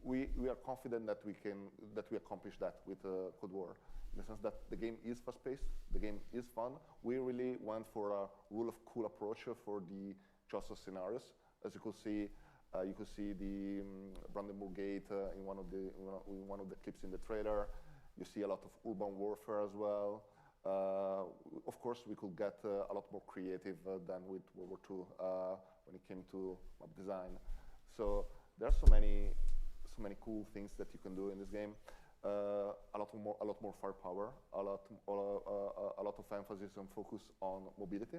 we are confident that we accomplish that with Cold War, in the sense that the game is fast-paced, the game is fun. We really went for a rule of cool approach for the choice of scenarios. As you could see the Brandenburg Gate in one of the clips in the trailer. You see a lot of urban warfare as well. Of course, we could get a lot more creative than with World War II when it came to map design. So there are so many cool things that you can do in this game. A lot more firepower. A lot of emphasis and focus on mobility,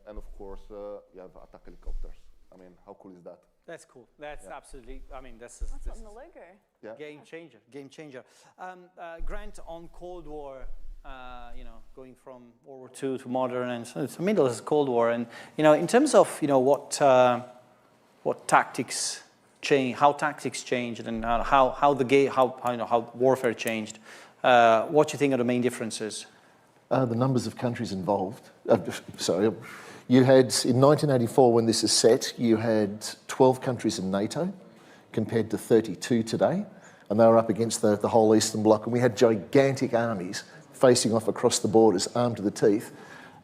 and of course, you have attack helicopters. I mean, how cool is that? That's cool. That's absolutely. I mean, that's on the logo. Yeah. Game changer. Game changer. Grant, on Cold War, going from World War II to modern, and so it's the middle is Cold War, and in terms of what tactics change, how tactics changed, and how warfare changed. What do you think are the main differences? The numbers of countries involved. You had, in 1984, when this is set, you had 12 countries in NATO, compared to 32 today, and they were up against the whole Eastern Bloc, and we had gigantic armies facing off across the borders, armed to the teeth,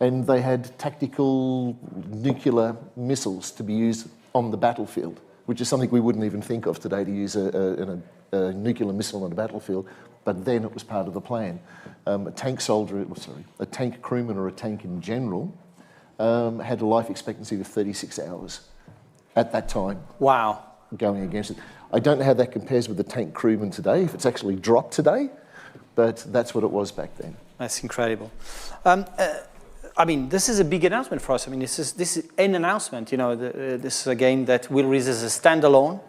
and they had tactical nuclear missiles to be used on the battlefield, which is something we wouldn't even think of today, to use a nuclear missile on a battlefield, but then it was part of the plan. A tank crewman or a tank in general had a life expectancy of 36 hours at that time. Wow. Going against it. I don't know how that compares with the tank crewman today, if it's actually dropped today, but that's what it was back then. That's incredible. I mean, this is a big announcement for us. I mean, this is an announcement. You know, this is a game that will release as a standalone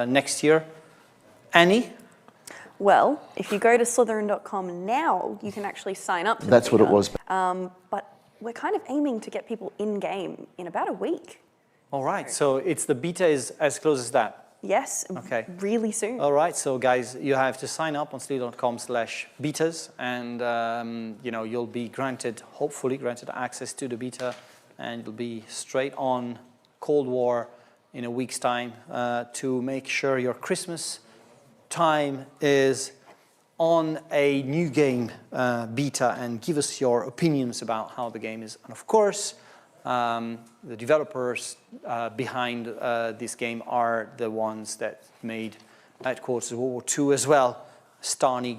next year. Annie? Well, if you go to Slitherine.com now, you can actually sign up to That's what it was. But we're kind of aiming to get people in-game in about a week. All right, so the beta is as close as that? Yes, okay. Really soon. All right, so guys, you have to sign up on Slitherine.com/betas, and you know, you'll be hopefully granted access to the beta, and you'll be straight on Cold War in a week's time to make sure your Christmas time is on a new game beta, and give us your opinions about how the game is. And of course, the developers behind this game are the ones that made Headquarters of World War II as well. Stani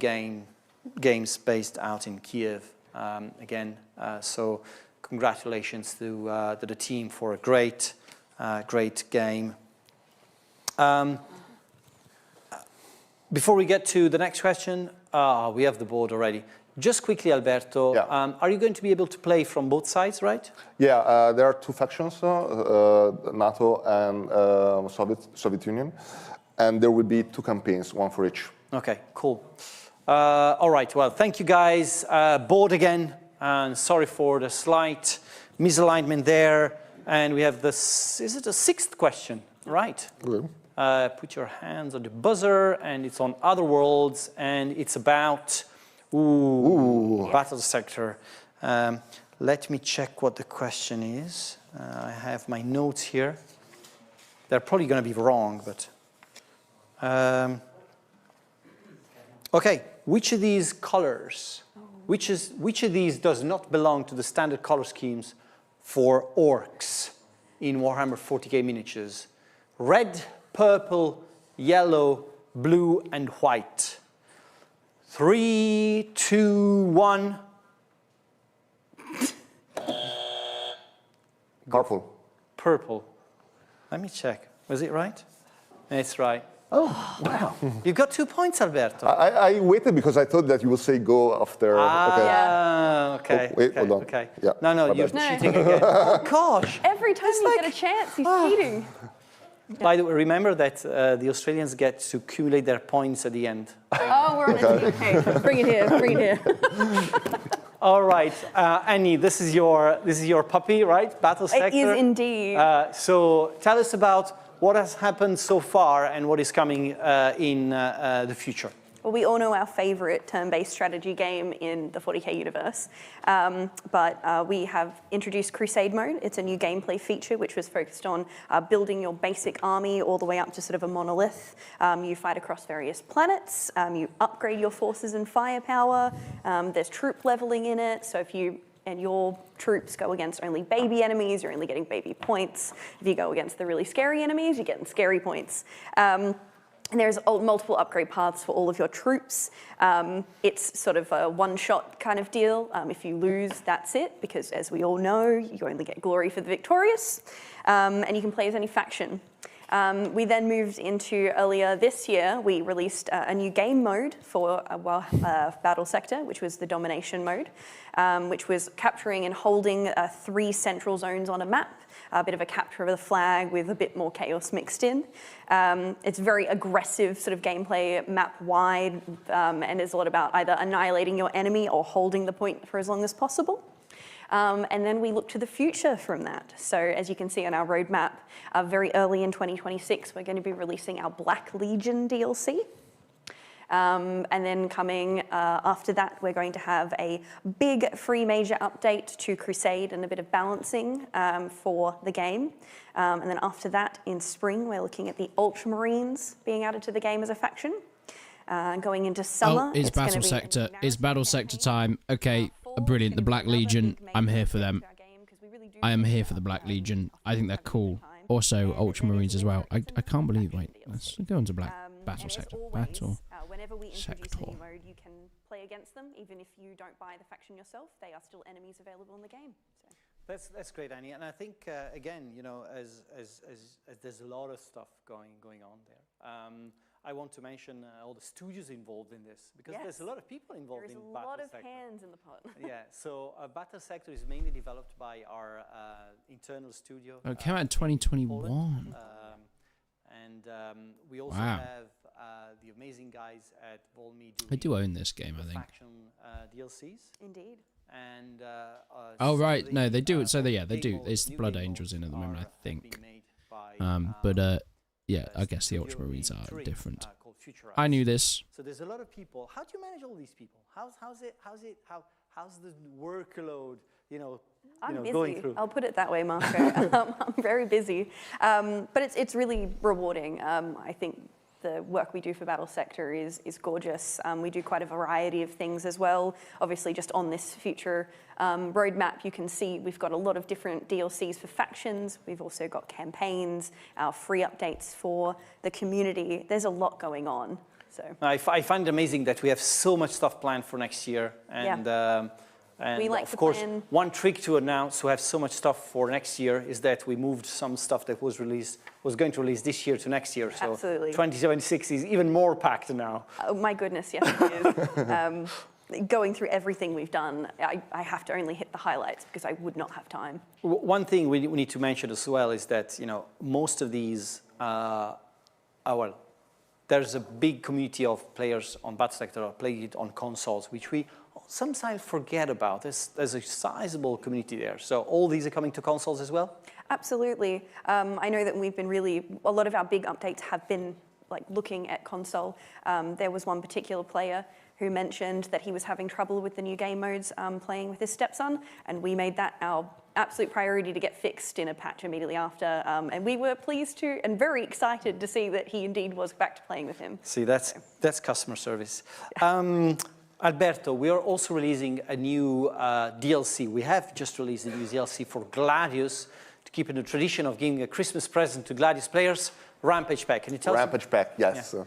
games based out in Kiev again. So congratulations to the team for a great game. Before we get to the next question, we have the board already. Just quickly, Alberto, are you going to be able to play from both sides, right? Yeah, there are two factions, NATO and Soviet Union, and there will be two campaigns, one for each. Okay, cool. All right, well, thank you guys. Board again, and sorry for the slight misalignment there. And we have this, is it a sixth question? Right. Put your hands on the buzzer, and it's on Other Worlds, and it's about battle sector. Let me check what the question is. I have my notes here. They're probably going to be wrong, but okay. Which of these colors? Which of these does not belong to the standard color schemes for orcs in Warhammer 40k miniatures? Red, purple, yellow, blue, and white. 3, 2, 1. Purple. Purple. Let me check. Was it right? It's right. Oh, wow. You got 2 points, Alberto. I waited because I thought that you would say go after. Okay. Oh, wait, hold on. Okay. Yeah. No, you're cheating again. Oh, gosh. Every time you get a chance, he's cheating. By the way, remember that the Australians get to accumulate their points at the end. Oh, we're on a team. Okay, bring it here. All right, Annie, this is your puppy, right? Battle sector. It is indeed. So tell us about what has happened so far and what is coming in the future. Well, we all know our favorite turn-based strategy game in the 40k universe, but we have introduced Crusade mode. It's a new gameplay feature which was focused on building your basic army all the way up to sort of a monolith. You fight across various planets, you upgrade your forces and firepower, there's troop leveling in it, so if you and your troops go against only baby enemies, you're only getting baby points. If you go against the really scary enemies, you're getting scary points. And there's multiple upgrade paths for all of your troops. It's sort of a one-shot kind of deal. If you lose, that's it, because as we all know, you only get glory for the victorious. And you can play as any faction. We then moved into, earlier this year, we released a new game mode for Battle Sector, which was the domination mode, which was capturing and holding 3 central zones on a map. A bit of a capture of the flag with a bit more chaos mixed in. It's very aggressive sort of gameplay, map-wide, and is a lot about either annihilating your enemy or holding the point for as long as possible. And then we look to the future from that. So as you can see on our roadmap, very early in 2026, we're going to be releasing our Black Legion DLC. And then coming after that, we're going to have a big free major update to Crusade and a bit of balancing for the game. And then after that, in spring, we're looking at the Ultramarines being added to the game as a faction. Going into summer, it's Battle Sector. It's Battle Sector time. Okay, brilliant. The Black Legion, I'm here for them. I am here for the Black Legion. I think they're cool. Also, Ultramarines as well. I can't believe, wait, let's go into Battle Sector. Whenever we introduce a new mode, you can play against them. Even if you don't buy the faction yourself, they are still enemies available in the game. So. That's great, Annie. And I think again, you know, as there's a lot of stuff going on there. I want to mention all the studios involved in this, because there's a lot of people involved in Battle Sector. There's a lot of hands in the pot. Yeah, so Battle Sector is mainly developed by our internal studio. Oh, it came out in 2021. We also have the amazing guys at Volmy doing I do own this game, I think. faction DLCs. Indeed. And oh right, no, they do it. So they do. It's the Blood Angels in at the moment, I think. But yeah, I guess the Ultramarines are different. I knew this. So there's a lot of people. How do you manage all these people? How's the workload? You know, busy. Going through. I'll put it that way, Marco. I'm very busy, but it's really rewarding. I think the work we do for Battle Sector is gorgeous. We do quite a variety of things as well. Obviously, just on this future roadmap, you can see we've got a lot of different DLCs for factions. We've also got campaigns, our free updates for the community. There's a lot going on. So I find it amazing that we have so much stuff planned for next year. And and we like of course, plan. one trick to announce to have so much stuff for next year is that we moved some stuff that was going to release this year to next year. So Absolutely. 2076 is even more packed now. Oh my goodness, yes it is. Going through everything we've done, I have to only hit the highlights because I would not have time. One thing we need to mention as well is that, you know, most of these, there's a big community of players on Battle Sector that play it on consoles, which we sometimes forget about. There's a sizable community there. So all these are coming to consoles as well? Absolutely. I know that we've been a lot of our big updates have been like looking at console. There was one particular player who mentioned that he was having trouble with the new game modes playing with his stepson, and we made that our absolute priority to get fixed in a patch immediately after. And we were pleased to and very excited to see that he indeed was back to playing with him. See, that's customer service. Alberto, we are also releasing a new DLC. We have just released a new DLC for Gladius to keep in the tradition of giving a Christmas present to Gladius players. Rampage Pack. Can you tell us? Rampage Pack, yes. Yeah.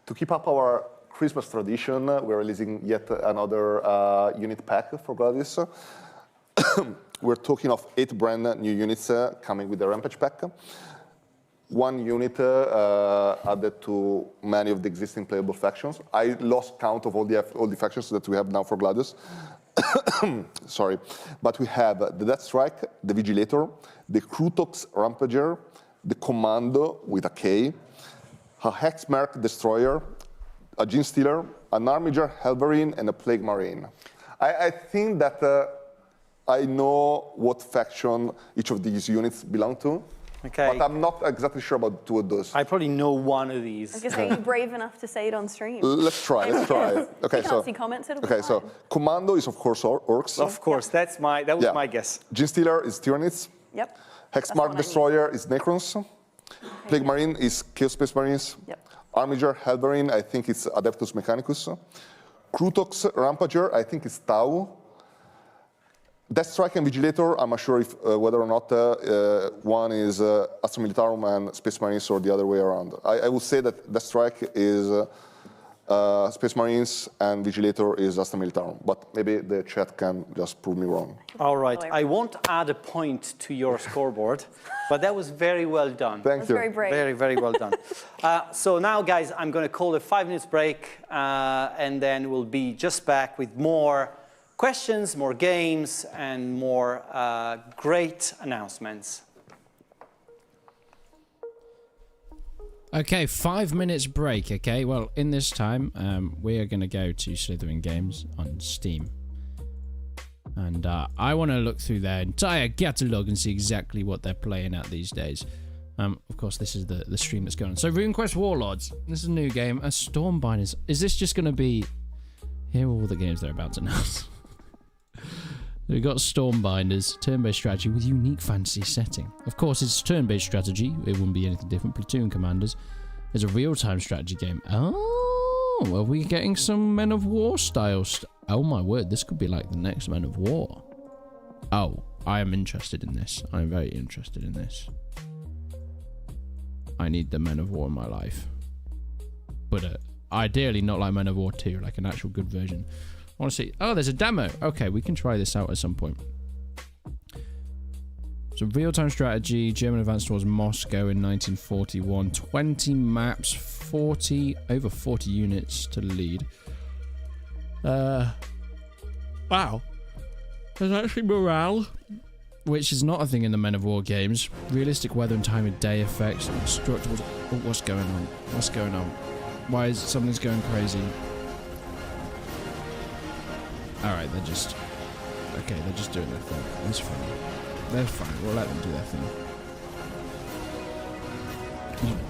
To keep up our Christmas tradition, we're releasing yet another unit pack for Gladius. We're talking of 8 brand new units coming with the Rampage Pack. 1 unit added to many of the existing playable factions. I lost count of all the factions that we have now for Gladius. Sorry. But we have the Death Strike, the Vigilator, the Krutox Rampager, the Commando with a K, a Hexmark Destroyer, a Gene Stealer, an Armiger Helverine, and a Plague Marine. I think that I know what faction each of these units belong to. Okay. But I'm not exactly sure about 2 of those. I probably know one of these. I was going to say, are you brave enough to say it on stream? Let's try. Okay, you can't see comments, it'll be fine. So Commando is, of course, Orcs. Of course, that was my guess. Gene Stealer is Tyranids. Yep. Hexmark Destroyer is Necrons. Plague Marine is Chaos Space Marines. Yep. Armiger Helverine, I think it's Adeptus Mechanicus. Krutox Rampager, I think it's Tau. Death Strike and Vigilator, I'm not sure if whether or not one is Astra Militarum and Space Marines or the other way around. I would say that Death Strike is Space Marines and Vigilator is Astra Militarum, but maybe the chat can just prove me wrong. All right, I won't add a point to your scoreboard, but that was very well done. Thank you. Very brave. Very, very well done. So now, guys, I'm going to call a 5-minute break, and then we'll be just back with more questions, more games, and more great announcements. Okay, 5 minutes break, okay? Well, in this time, we are going to go to Slitherine Games on Steam. And I want to look through their entire catalogue and see exactly what they're playing at these days. Of course, this is the stream that's going on. So, RuneQuest Warlords. This is a new game. A Stormbinders. Is this just going to be... Here are all the games they're about to announce. We've got Stormbinders, turn-based strategy with unique fantasy setting. Of course, it's turn-based strategy. It wouldn't be anything different. Platoon Commanders. There's a real-time strategy game. Oh, are we getting some Men of War style? Oh my word, this could be like the next Men of War. Oh, I am interested in this. I'm very interested in this. I need the Men of War in my life. But ideally not like Men of War 2, like an actual good version. I want to see... Oh, there's a demo. Okay, we can try this out at some point. So real-time strategy, German advance towards Moscow in 1941. 20 maps, over 40 units to lead. Wow. There's actually morale, which is not a thing in the Men of War games. Realistic weather and time of day effects. Structural. Oh, what's going on? What's going on? Why is something's going crazy? Alright, they're just... Okay, they're just doing their thing. That's fine. They're fine. We'll let them do their thing.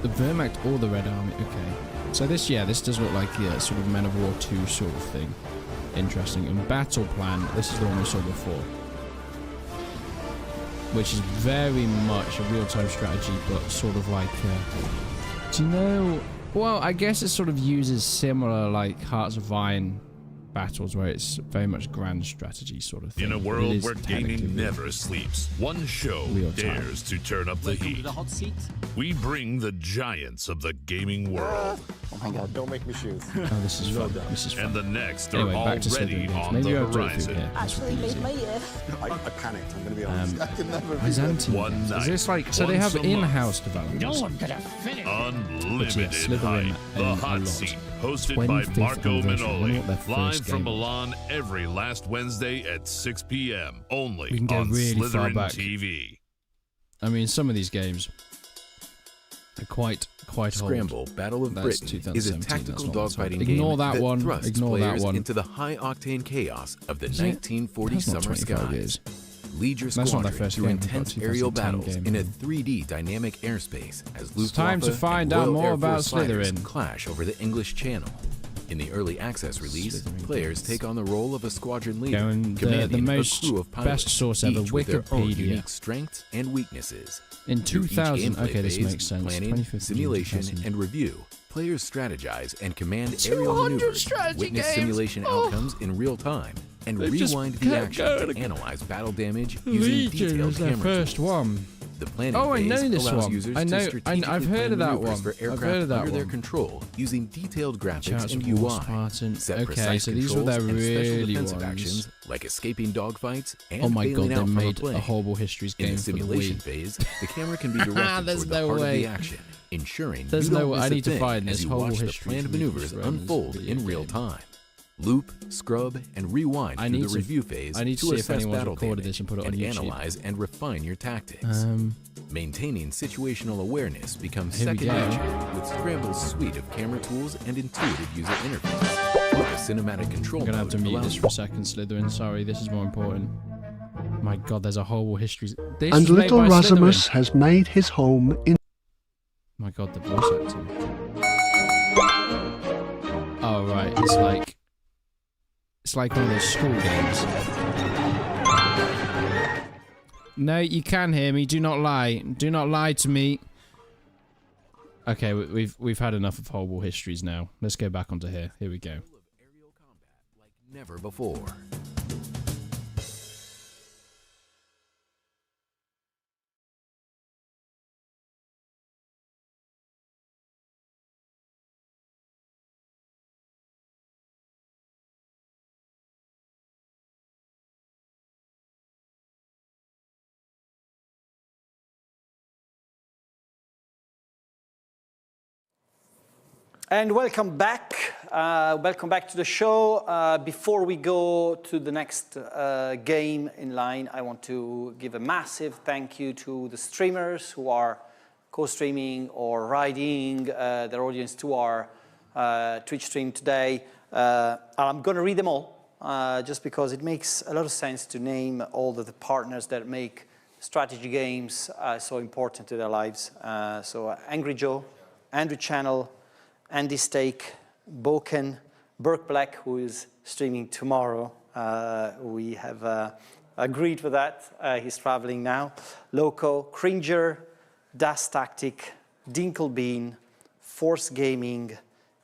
The Wehrmacht or the Red Army. Okay. So this, yeah, this does look like, yeah, sort of Men of War 2 sort of thing. Interesting. And Battle Plan, this is the one we saw before. Which is very much a real-time strategy, but sort of like... do you know... Well, I guess it sort of uses similar, like, Hearts of Iron battles where it's very much grand strategy sort of thing. In a world where gaming never sleeps, one show dares to turn up the heat. The hot seat. We bring the giants of the gaming world. Oh my god, don't make me shoot. Oh, this is fun. This is fun. And the next anyway, are already on Maybe the I'll do it through horizon. here. Actually made my year. I panicked, I'm going to be honest. I can never Byzantine. Is this like... So they have in-house development. No one could have finished. Unlimited Slitherine Hype, the Are hot seat, hosted by 25th Marco anniversary. Minoli, live from game. Milan every last Wednesday at 6 p.m. only We can go on really far Slitherine back. TV. I mean, some of these games are quite Scramble old. Battle of That's Britain is a 2017, tactical that's not dogfighting what's game Ignore that one. thrusts Ignore that players one. into the high-octane chaos of the Is it? 1940 That's not summer 25 skies. years. Lead your That's not their squadron first through game. They've got intense 2010 aerial battles game. in a 3D dynamic airspace as It's time to Luftwaffe find and out Royal more Air about Force fighters Slitherine. clash over the English Channel. In the early access release, players take on the role of a squadron leader, commanding the most a crew of pilots, best source ever, each with their own Wikipedia. unique strengths and weaknesses. In Through each 2000, gameplay okay, this phase, makes sense. Planning, 25th simulation, 2000. and review. Players strategize and command aerial 200 maneuvers, strategy witness games. simulation outcomes in real time, and They just rewind kept the action going. to analyze battle damage using Legion detailed was their camera first tools. one. The planning Oh, I know phase this allows one. users I know. to strategically I've heard plan of that maneuvers one. for aircraft I've heard of that under their one. control using detailed graphics Charts and of UI. War Spartan. Set Okay, precise so these were controls their and special really defensive ones. actions like escaping dogfights and Oh my god, bailing they out from a made plane. a Horrible Histories In game the for the simulation Wii. phase, the camera can be directed There's toward the no heart way. of the action, ensuring There's you no don't way. miss I a need to thing find as this you Horrible watch the History planned from the maneuvers Israelis unfold video in real game. time. Loop, scrub, and rewind I through need the to- review phase I need to to see if assess anyone's battle recorded damage this and put it on and YouTube. analyze and refine your tactics. Maintaining situational awareness becomes Here we second go. nature with Scramble's suite of camera tools and intuitive user interface. The cinematic control I'm gonna have to mode mute allows this for a second, Slitherine. Sorry, this is more important. My god, there's a Horrible Histories. This And is made little by Rasmus Slitherine. has made his home in... My god, the voice acting. Oh right, it's like one of those school games. No, you can hear me. Do not lie. Do not lie to me. Okay, we've had enough of Horrible Histories now. Let's go back onto here. Here we go. never before. And welcome back. Welcome back to the show. Before we go to the next game in line, I want to give a massive thank you to the streamers who are co-streaming or riding their audience to our Twitch stream today. I'm going to read them all, just because it makes a lot of sense to name all of the partners that make strategy games so important to their lives. So Angry Joe, Andrew Channel, Andy Stake, Boken, Burke Black, who is streaming tomorrow. We have agreed with that. He's traveling now. Loco, Cringer, Das Tactic, Dinkelbean, Force Gaming,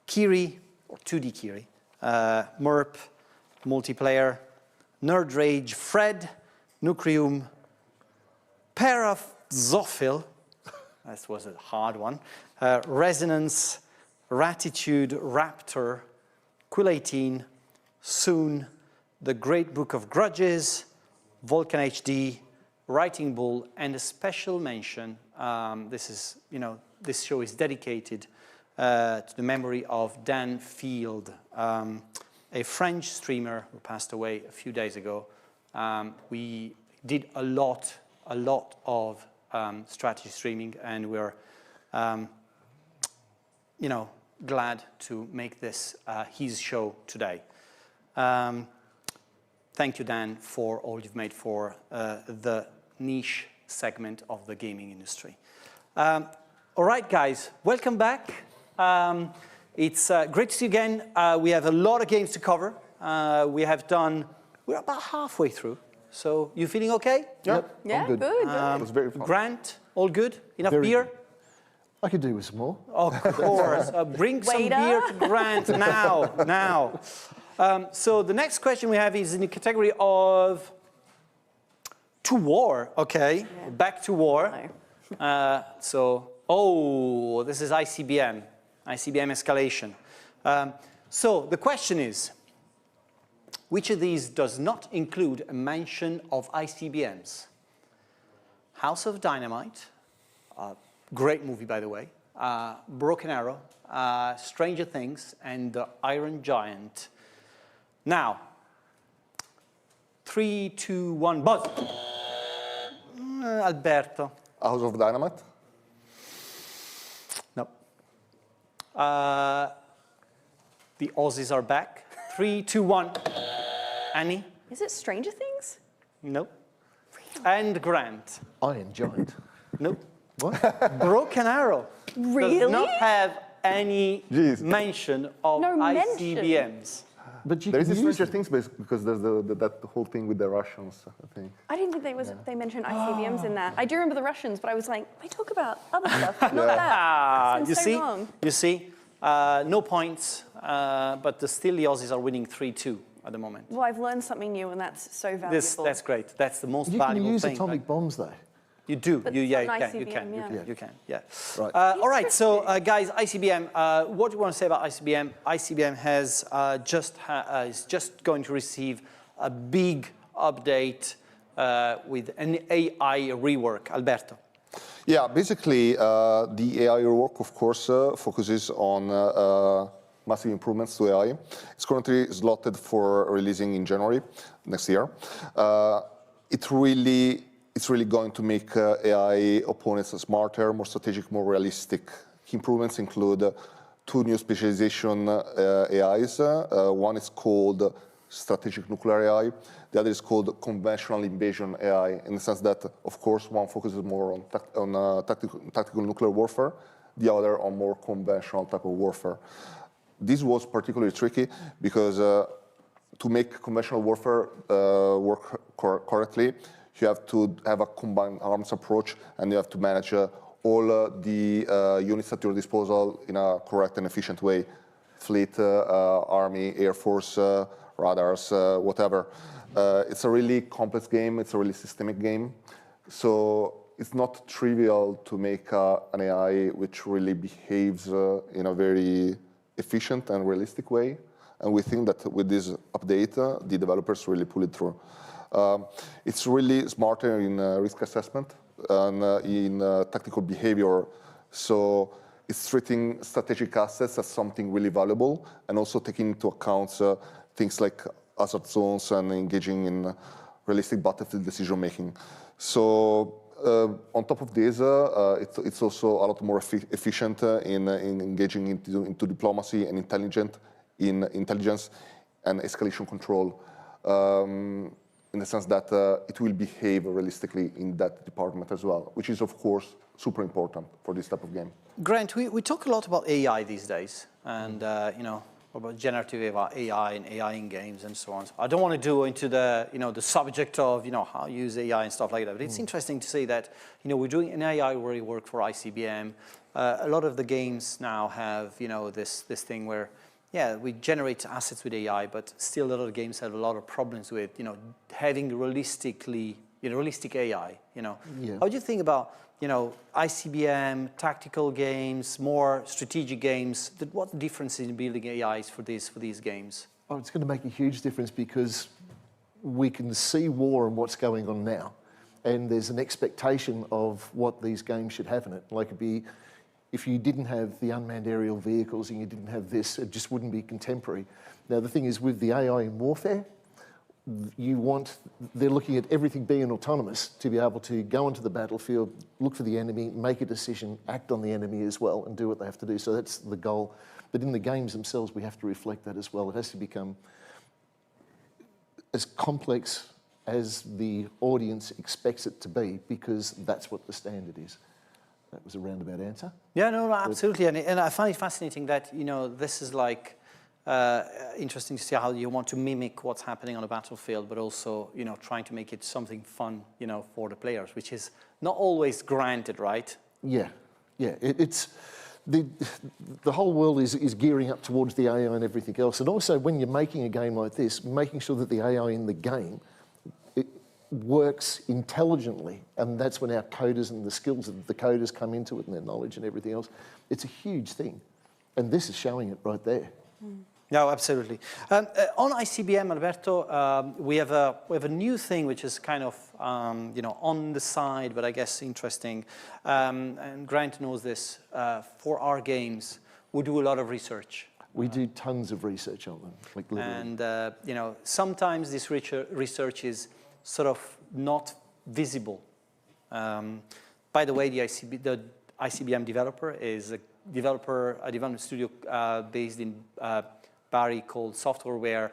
Kiri, or 2D Kiri, Merp, Multiplayer, Nerd Rage, Fred, Nucrium, Parazophil, that was a hard one, Resonance, Ratitude, Raptor, Quill 18, Soon, The Great Book of Grudges, Vulcan HD, Writing Bull, and a special mention. This show is dedicated to the memory of Dan Field, a French streamer who passed away a few days ago. We did a lot of strategy streaming, and we're, glad to make this his show today. Thank you, Dan, for all you've made for the niche segment of the gaming industry. All right, guys, welcome back. It's great to see you again. We have a lot of games to cover. We're about halfway through. So you feeling okay? Yep. Yeah, good. Good. It was very fun. Grant, all good? Enough Very beer? good. I could do with some more. Of course. Bring some beer to Grant now. So the next question we have is in the category of to war. Okay, back to war. This is ICBM escalation. So the question is, which of these does not include a mention of ICBMs? House of Dynamite, great movie by the way, Broken Arrow, Stranger Things, and The Iron Giant. Now, 3, 2, 1, buzz. Alberto. House of Dynamite? No. The Aussies are back. 3, 2, 1. Annie? Is it Stranger Things? No. And Grant? Iron Giant. No. What? Broken Arrow. Really? Does not have any mention of ICBMs. But there is a Stranger Things because there's that whole thing with the Russians, I think. I didn't think they mentioned ICBMs in that. I do remember the Russians, but I was like, they talk about other stuff, not that. You see, no points, but still the Aussies are winning 3-2 at the moment. Well, I've learned something new, and that's so valuable. That's great. That's the most you valuable can use thing. atomic bombs, though. You do. But You can. Right. All right. So, guys, ICBM. What do you want to say about ICBM? ICBM is just going to receive a big update with an AI rework. Alberto. Yeah. Basically, the AI rework, of course, focuses on massive improvements to AI. It's currently slotted for releasing in January next year. It's really going to make AI opponents smarter, more strategic, more realistic. Key improvements include 2 new specialization AIs. One is called strategic nuclear AI. The other is called conventional invasion AI, in the sense that, of course, one focuses more on tactical nuclear warfare, the other on more conventional type of warfare. This was particularly tricky because to make conventional warfare work correctly, you have to have a combined arms approach, and you have to manage all the units at your disposal in a correct and efficient way. Fleet, army, air force, radars, whatever. It's a really complex game. It's a really systemic game. So it's not trivial to make an AI which really behaves in a very efficient and realistic way. And we think that with this update, the developers really pull it through. It's really smarter in risk assessment and in tactical behavior. So it's treating strategic assets as something really valuable, and also taking into account things like hazard zones and engaging in realistic battlefield decision making. So on top of this, it's also a lot more efficient in engaging into diplomacy and intelligence and escalation control. In the sense that it will behave realistically in that department as well, which is, of course, super important for this type of game. Grant, we talk a lot about AI these days, and about generative AI and AI in games and so on. So I don't want to do into the the subject of how you use AI and stuff like that. But it's interesting to see that we're doing an AI rework for ICBM. A lot of the games now have this thing where we generate assets with AI, but still a lot of games have a lot of problems with having realistic AI. How do you think about ICBM, tactical games, more strategic games? What difference in building AIs for these games? Oh, it's going to make a huge difference because we can see war and what's going on now. and there's an expectation of what these games should have in it. Like it'd be, if you didn't have the unmanned aerial vehicles and you didn't have this, it just wouldn't be contemporary. Now the thing is, with the AI in warfare, they're looking at everything being autonomous to be able to go onto the battlefield, look for the enemy, make a decision, act on the enemy as well, and do what they have to do. So that's the goal. But in the games themselves, we have to reflect that as well. It has to become as complex as the audience expects it to be, because that's what the standard is. That was a roundabout answer. Yeah, no, absolutely. And I find it fascinating that, this is like, interesting to see how you want to mimic what's happening on a battlefield, but also, trying to make it something fun, for the players, which is not always granted, right? Yeah, yeah. It's the whole world is gearing up towards the AI and everything else. And also, when you're making a game like this, making sure that the AI in the game works intelligently, and that's when our coders and the skills of the coders come into it and their knowledge and everything else. It's a huge thing, and this is showing it right there. No, absolutely. On ICBM, Alberto, we have a new thing which is kind of on the side, but I guess interesting. And Grant knows this. For our games, we do a lot of research. We do tons of research on them, like literally. And sometimes this research is sort of not visible. By the way, the ICBM developer is a development studio based in Barrie called Softwareware,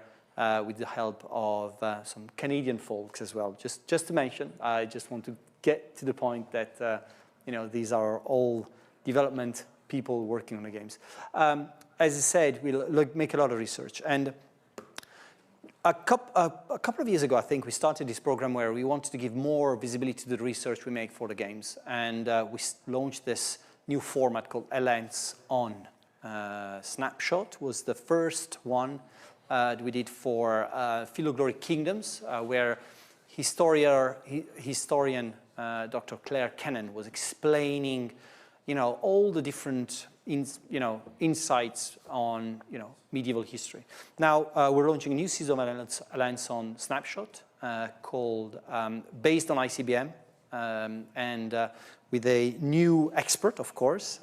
with the help of some Canadian folks as well. Just to mention, I just want to get to the point that these are all development people working on the games. As I said, we make a lot of research, and a couple of years ago, I think, we started this program where we wanted to give more visibility to the research we make for the games, and we launched this new format called A Lens On. Snapshot was the first one that we did for Field of Glory Kingdoms, where historian Dr. Claire Kennan was explaining, all the different insights on medieval history. Now we're launching a new season of A Lens On Snapshot called based on ICBM, and with a new expert, of course.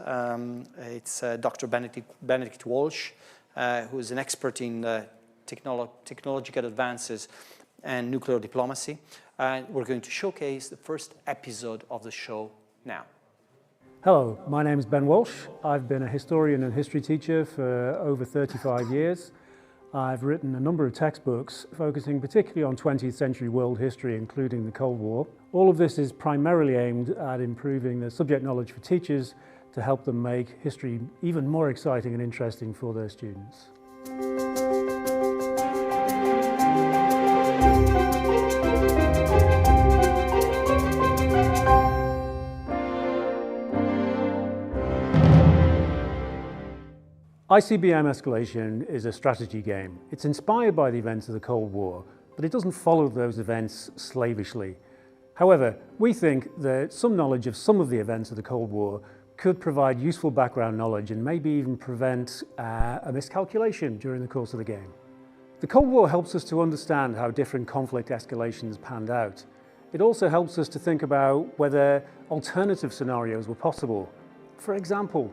It's Dr. Benedict Walsh, who is an expert in technological advances and nuclear diplomacy. We're going to showcase the first episode of the show now. Hello, my name is Ben Walsh. I've been a historian and history teacher for over 35 years. I've written a number of textbooks focusing particularly on 20th century world history, including the Cold War. All of this is primarily aimed at improving the subject knowledge for teachers to help them make history even more exciting and interesting for their students. ICBM Escalation is a strategy game. It's inspired by the events of the Cold War, but it doesn't follow those events slavishly. However, we think that some knowledge of some of the events of the Cold War could provide useful background knowledge and maybe even prevent a miscalculation during the course of the game. The Cold War helps us to understand how different conflict escalations panned out. It also helps us to think about whether alternative scenarios were possible. For example,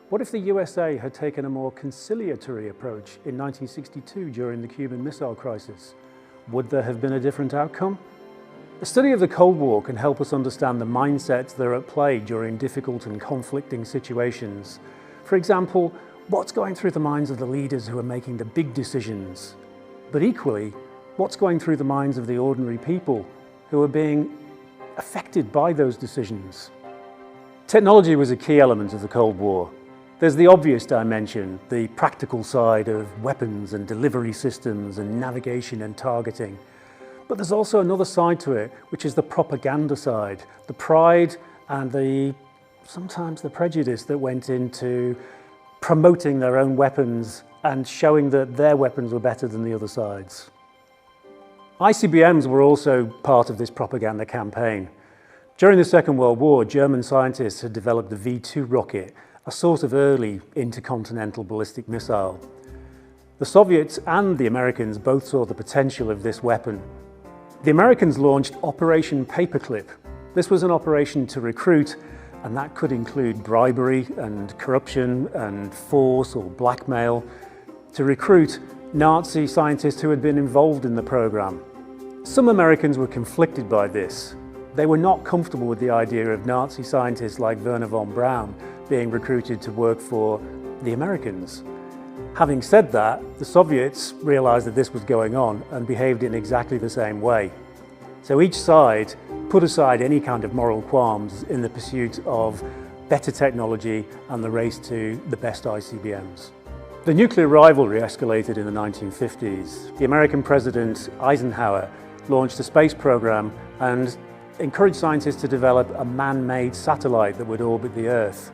what if the USA had taken a more conciliatory approach in 1962 during the Cuban Missile Crisis? Would there have been a different outcome? A study of the Cold War can help us understand the mindsets that are at play during difficult and conflicting situations. For example, what's going through the minds of the leaders who are making the big decisions? But equally, what's going through the minds of the ordinary people who are being affected by those decisions? Technology was a key element of the Cold War. There's the obvious dimension, the practical side of weapons and delivery systems and navigation and targeting. But there's also another side to it, which is the propaganda side, the pride and sometimes the prejudice that went into promoting their own weapons and showing that their weapons were better than the other side's. ICBMs were also part of this propaganda campaign. During the Second World War, German scientists had developed the V-2 rocket, a sort of early intercontinental ballistic missile. The Soviets and the Americans both saw the potential of this weapon. The Americans launched Operation Paperclip. This was an operation to recruit, and that could include bribery and corruption and force or blackmail, to recruit Nazi scientists who had been involved in the program. Some Americans were conflicted by this. They were not comfortable with the idea of Nazi scientists like Wernher von Braun being recruited to work for the Americans. Having said that, the Soviets realized that this was going on and behaved in exactly the same way. So each side put aside any kind of moral qualms in the pursuit of better technology and the race to the best ICBMs. The nuclear rivalry escalated in the 1950s. The American President Eisenhower launched a space program and encouraged scientists to develop a man-made satellite that would orbit the Earth.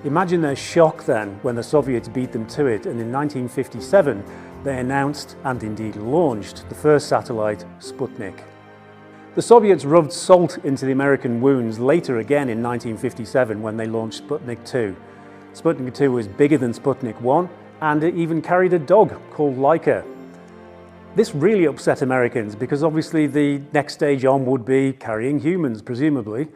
Imagine their shock then when the Soviets beat them to it, and in 1957 they announced and indeed launched the first satellite, Sputnik. The Soviets rubbed salt into the American wounds later again in 1957 when they launched Sputnik 2. Sputnik 2 was bigger than Sputnik 1, and it even carried a dog called Laika. This really upset Americans because obviously the next stage on would be carrying humans, presumably.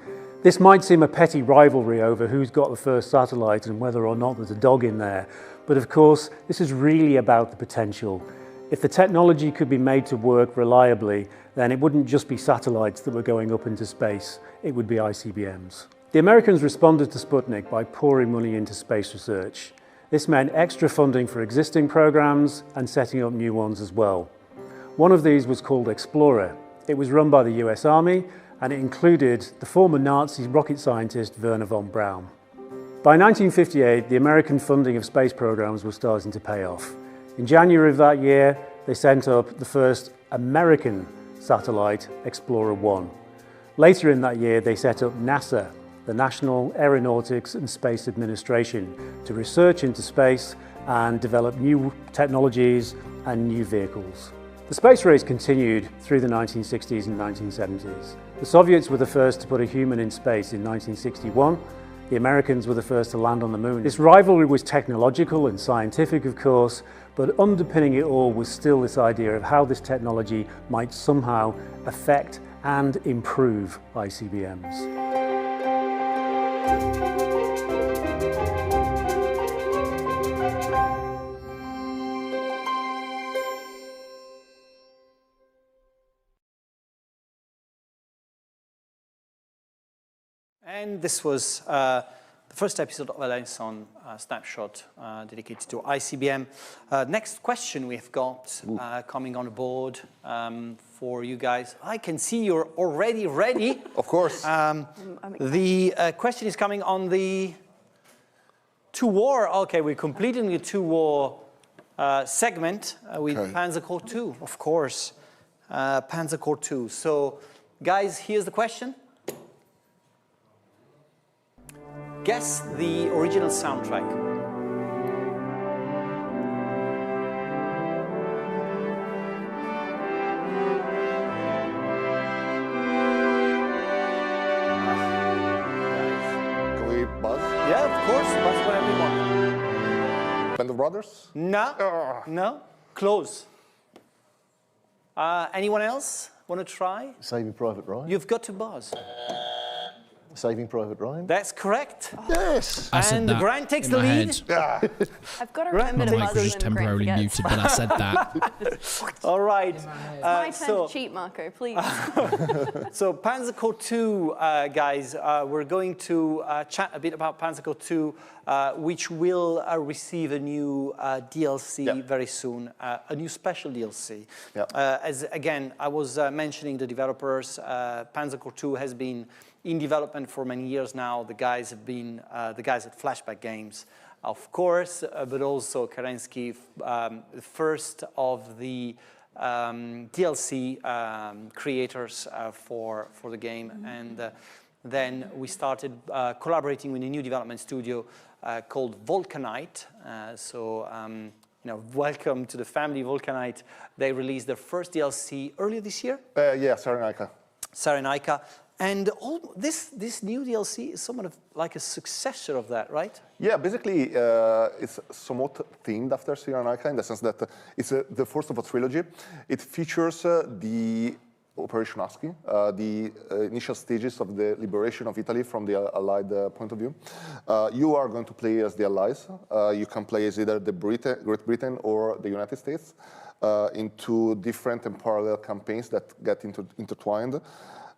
This might seem a petty rivalry over who's got the first satellite and whether or not there's a dog in there, but of course this is really about the potential. If the technology could be made to work reliably, then it wouldn't just be satellites that were going up into space, it would be ICBMs. The Americans responded to Sputnik by pouring money into space research. This meant extra funding for existing programs and setting up new ones as well. One of these was called Explorer. It was run by the US Army and it included the former Nazi rocket scientist Wernher von Braun. By 1958, the American funding of space programs was starting to pay off. In January of that year, they sent up the first American satellite, Explorer 1. Later in that year, they set up NASA, the National Aeronautics and Space Administration, to research into space and develop new technologies and new vehicles. The space race continued through the 1960s and 1970s. The Soviets were the first to put a human in space in 1961. The Americans were the first to land on the moon. This rivalry was technological and scientific, of course, but underpinning it all was still this idea of how this technology might somehow affect and improve ICBMs. And this was the first episode of Alliance on Snapshot dedicated to ICBM. Next question we've got coming on board for you guys. I can see you're already ready. Of course. The question is coming on the two war. Okay, we're completing the two war segment with Panzer Corps 2, of course. Panzer Corps 2. So, guys, here's the question. Guess the original soundtrack. Can we buzz? Yeah, of course. Buzz whenever you want. Band of Brothers? No. No. Close. Anyone else want to try? Saving Private Ryan. You've got to buzz. Saving Private Ryan? That's correct. Yes. And Grant takes the lead. I've got to remember to buzz was just temporarily muted, but I said that. All right. My turn to cheat, Marco, please. So Panzer Corps 2, guys, we're going to chat a bit about Panzer Corps 2, which will receive a new DLC very soon, a new special DLC. As again, I was mentioning the developers, Panzer Corps 2 has been in development for many years now. The guys have been the guys at Flashback Games, of course, but also Kerensky, the first of the DLC creators for the game, and then we started collaborating with a new development studio called Vulcanite. You know, welcome to the family, Vulcanite. They released their first DLC earlier this year. Yeah, Cyrenaica. Cyrenaica. And this new DLC is somewhat of like a successor of that, right? Yeah, basically it's somewhat themed after Cyrenaica in the sense that it's the first of a trilogy. It features the Operation Husky, the initial stages of the liberation of Italy from the Allied point of view. You are going to play as the Allies. You can play as either the Great Britain or the United States into different and parallel campaigns that get intertwined.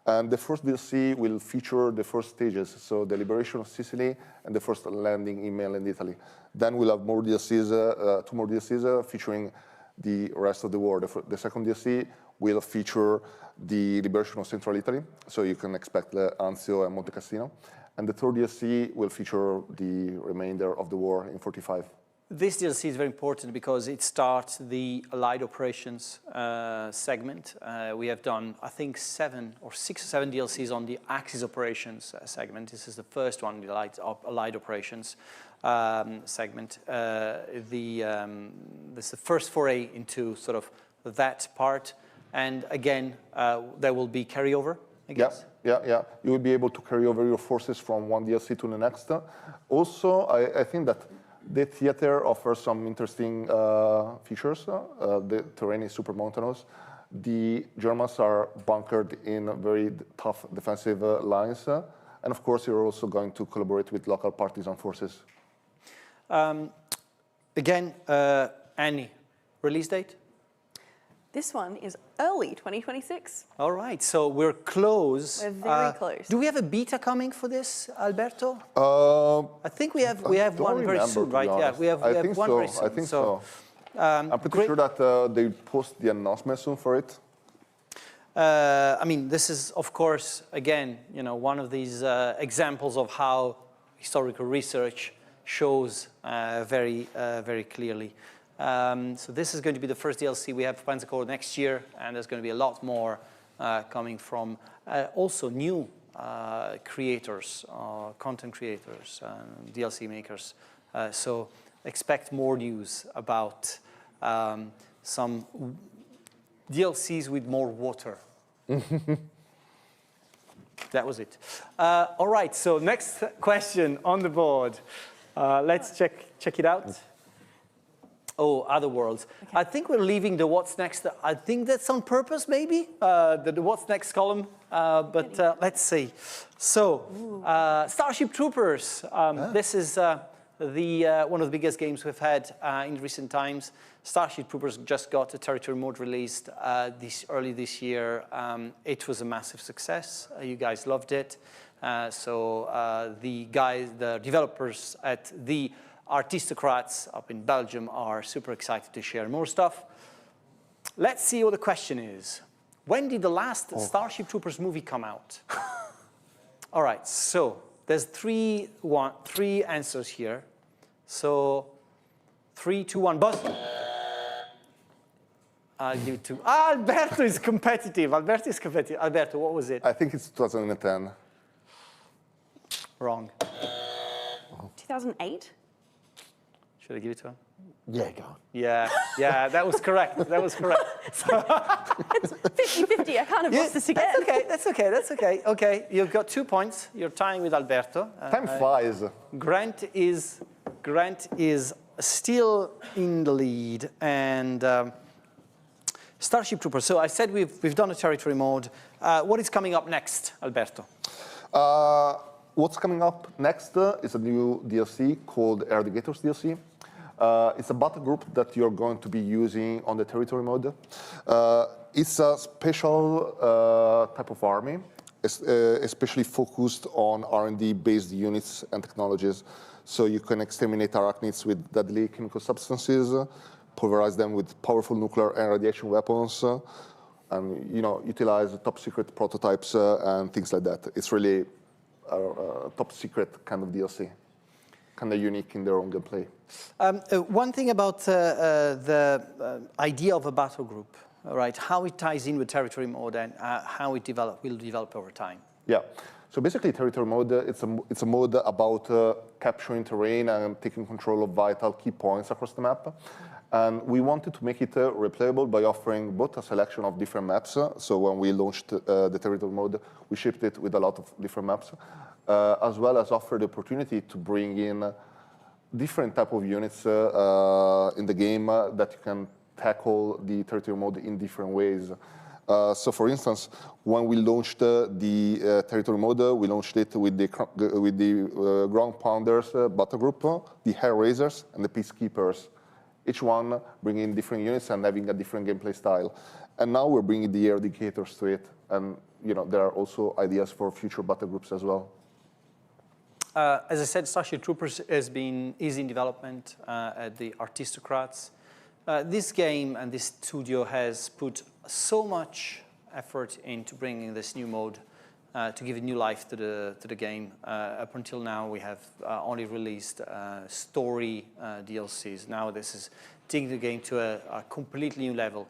And the first DLC will feature the first stages, so the liberation of Sicily and the first landing in mainland Italy. Then we'll have more DLCs, 2 more DLCs featuring the rest of the war. The second DLC will feature the liberation of Central Italy, so you can expect Anzio and Monte Cassino. And the third DLC will feature the remainder of the war in 45. This DLC is very important because it starts the Allied Operations segment. We have done, I think, 6 or 7 DLCs on the Axis Operations segment. This is the first one, the Allied Operations segment. This is the first foray into sort of that part. And again, there will be carryover, I guess. Yeah. You will be able to carry over your forces from one DLC to the next. Also, I think that the theater offers some interesting features. The terrain is super mountainous. The Germans are bunkered in very tough defensive lines. And of course, you're also going to collaborate with local partisan forces. Again, Annie, release date? This one is early 2026. All right, so we're close. We're very close. Do we have a beta coming for this, Alberto? I think we have one very soon, right? Yeah, we have one very soon. I think so. I'm pretty sure that they post the announcement soon for it. I mean, this is, of course, again, one of these examples of how historical research shows very clearly. So this is going to be the first DLC we have for Panzer Corps next year, and there's going to be a lot more coming from also new creators, content creators, DLC makers. So expect more news about some DLCs with more water. That was it. All right, so next question on the board. Let's check it out. Oh, other worlds. Okay. I think we're leaving the what's next. I think that's on purpose, maybe, the what's next column. But let's see. So, Starship Troopers. This is one of the biggest games we've had in recent times. Starship Troopers just got a territory mode released early this year. It was a massive success. You guys loved it. So the developers at the Artistocrats up in Belgium are super excited to share more stuff. Let's see what the question is. When did the last Starship Troopers movie come out? All right, so there's three answers here. So 3, 2, 1, buzz. I'll give it to Alberto is competitive. Alberto, what was it? I think it's 2010. Wrong. 2008? Should I give it to him? Yeah, go on. Yeah, that was correct. It's 50-50. I can't have lost this again. That's okay. Okay, you've got 2 points. You're tying with Alberto. Time flies. Grant is still in the lead, and Starship Troopers. So I said we've done a territory mode. What is coming up next, Alberto? What's coming up next is a new DLC called Eradigators DLC. It's a battle group that you're going to be using on the territory mode. It's a special type of army, especially focused on R&D-based units and technologies. So you can exterminate arachnids with deadly chemical substances, pulverize them with powerful nuclear and radiation weapons, and utilize top-secret prototypes and things like that. It's really a top-secret kind of DLC, kind of unique in their own gameplay. One thing about the idea of a battle group, right? How it ties in with territory mode and how it will develop over time. Yeah. So basically, territory mode, it's a mode about capturing terrain and taking control of vital key points across the map. And we wanted to make it replayable by offering both a selection of different maps. So when we launched the territory mode, we shipped it with a lot of different maps, as well as offer the opportunity to bring in different type of units in the game that you can tackle the territory mode in different ways. So for instance, when we launched the territory mode, we launched it with the ground pounders battle group, the hair raisers, and the peacekeepers. Each one bringing different units and having a different gameplay style. And now we're bringing the air indicators to it. And there are also ideas for future battle groups as well. As I said, Starship Troopers is in development at the Artistocrats. This game and this studio has put so much effort into bringing this new mode to give a new life to the game. Up until now, we have only released story DLCs. Now this is taking the game to a completely new level.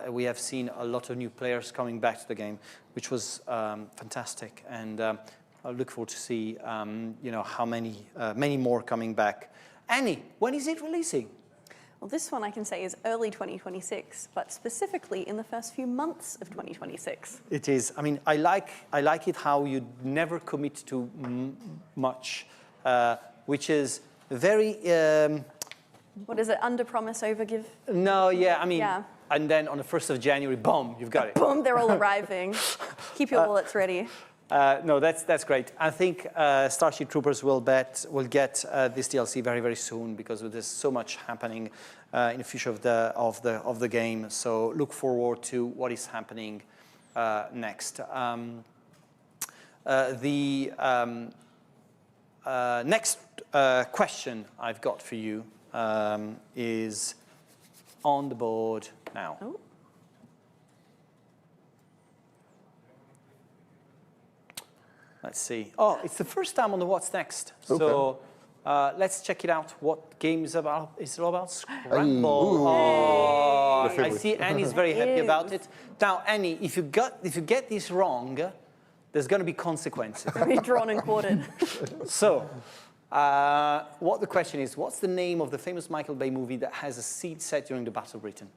We have seen a lot of new players coming back to the game, which was fantastic. And I look forward to see how many more coming back. Annie, when is it releasing? Well, this one I can say is early 2026, but specifically in the first few months of 2026. It is. I mean, I like it how you never commit to much, which is very. What is it? Under promise, over give. No, yeah. I mean, and then on the 1st of January, boom, you've got it. Boom, they're all arriving. Keep your wallets ready. No, that's great. I think Starship Troopers will get this DLC very, very soon because there's so much happening in the future of the game. So look forward to what is happening next. The next question I've got for you is on the board now. Oh. Let's see. Oh, it's the first time on the What's Next. Okay. So let's check it out. What game is about? It's all about Scramble. Oh, I see Annie's very happy about it. Now, Annie, if you get this wrong, there's going to be consequences. It'll be drawn and quartered. So, what the question is, what's the name of the famous Michael Bay movie that has a siege set during the Battle of Britain?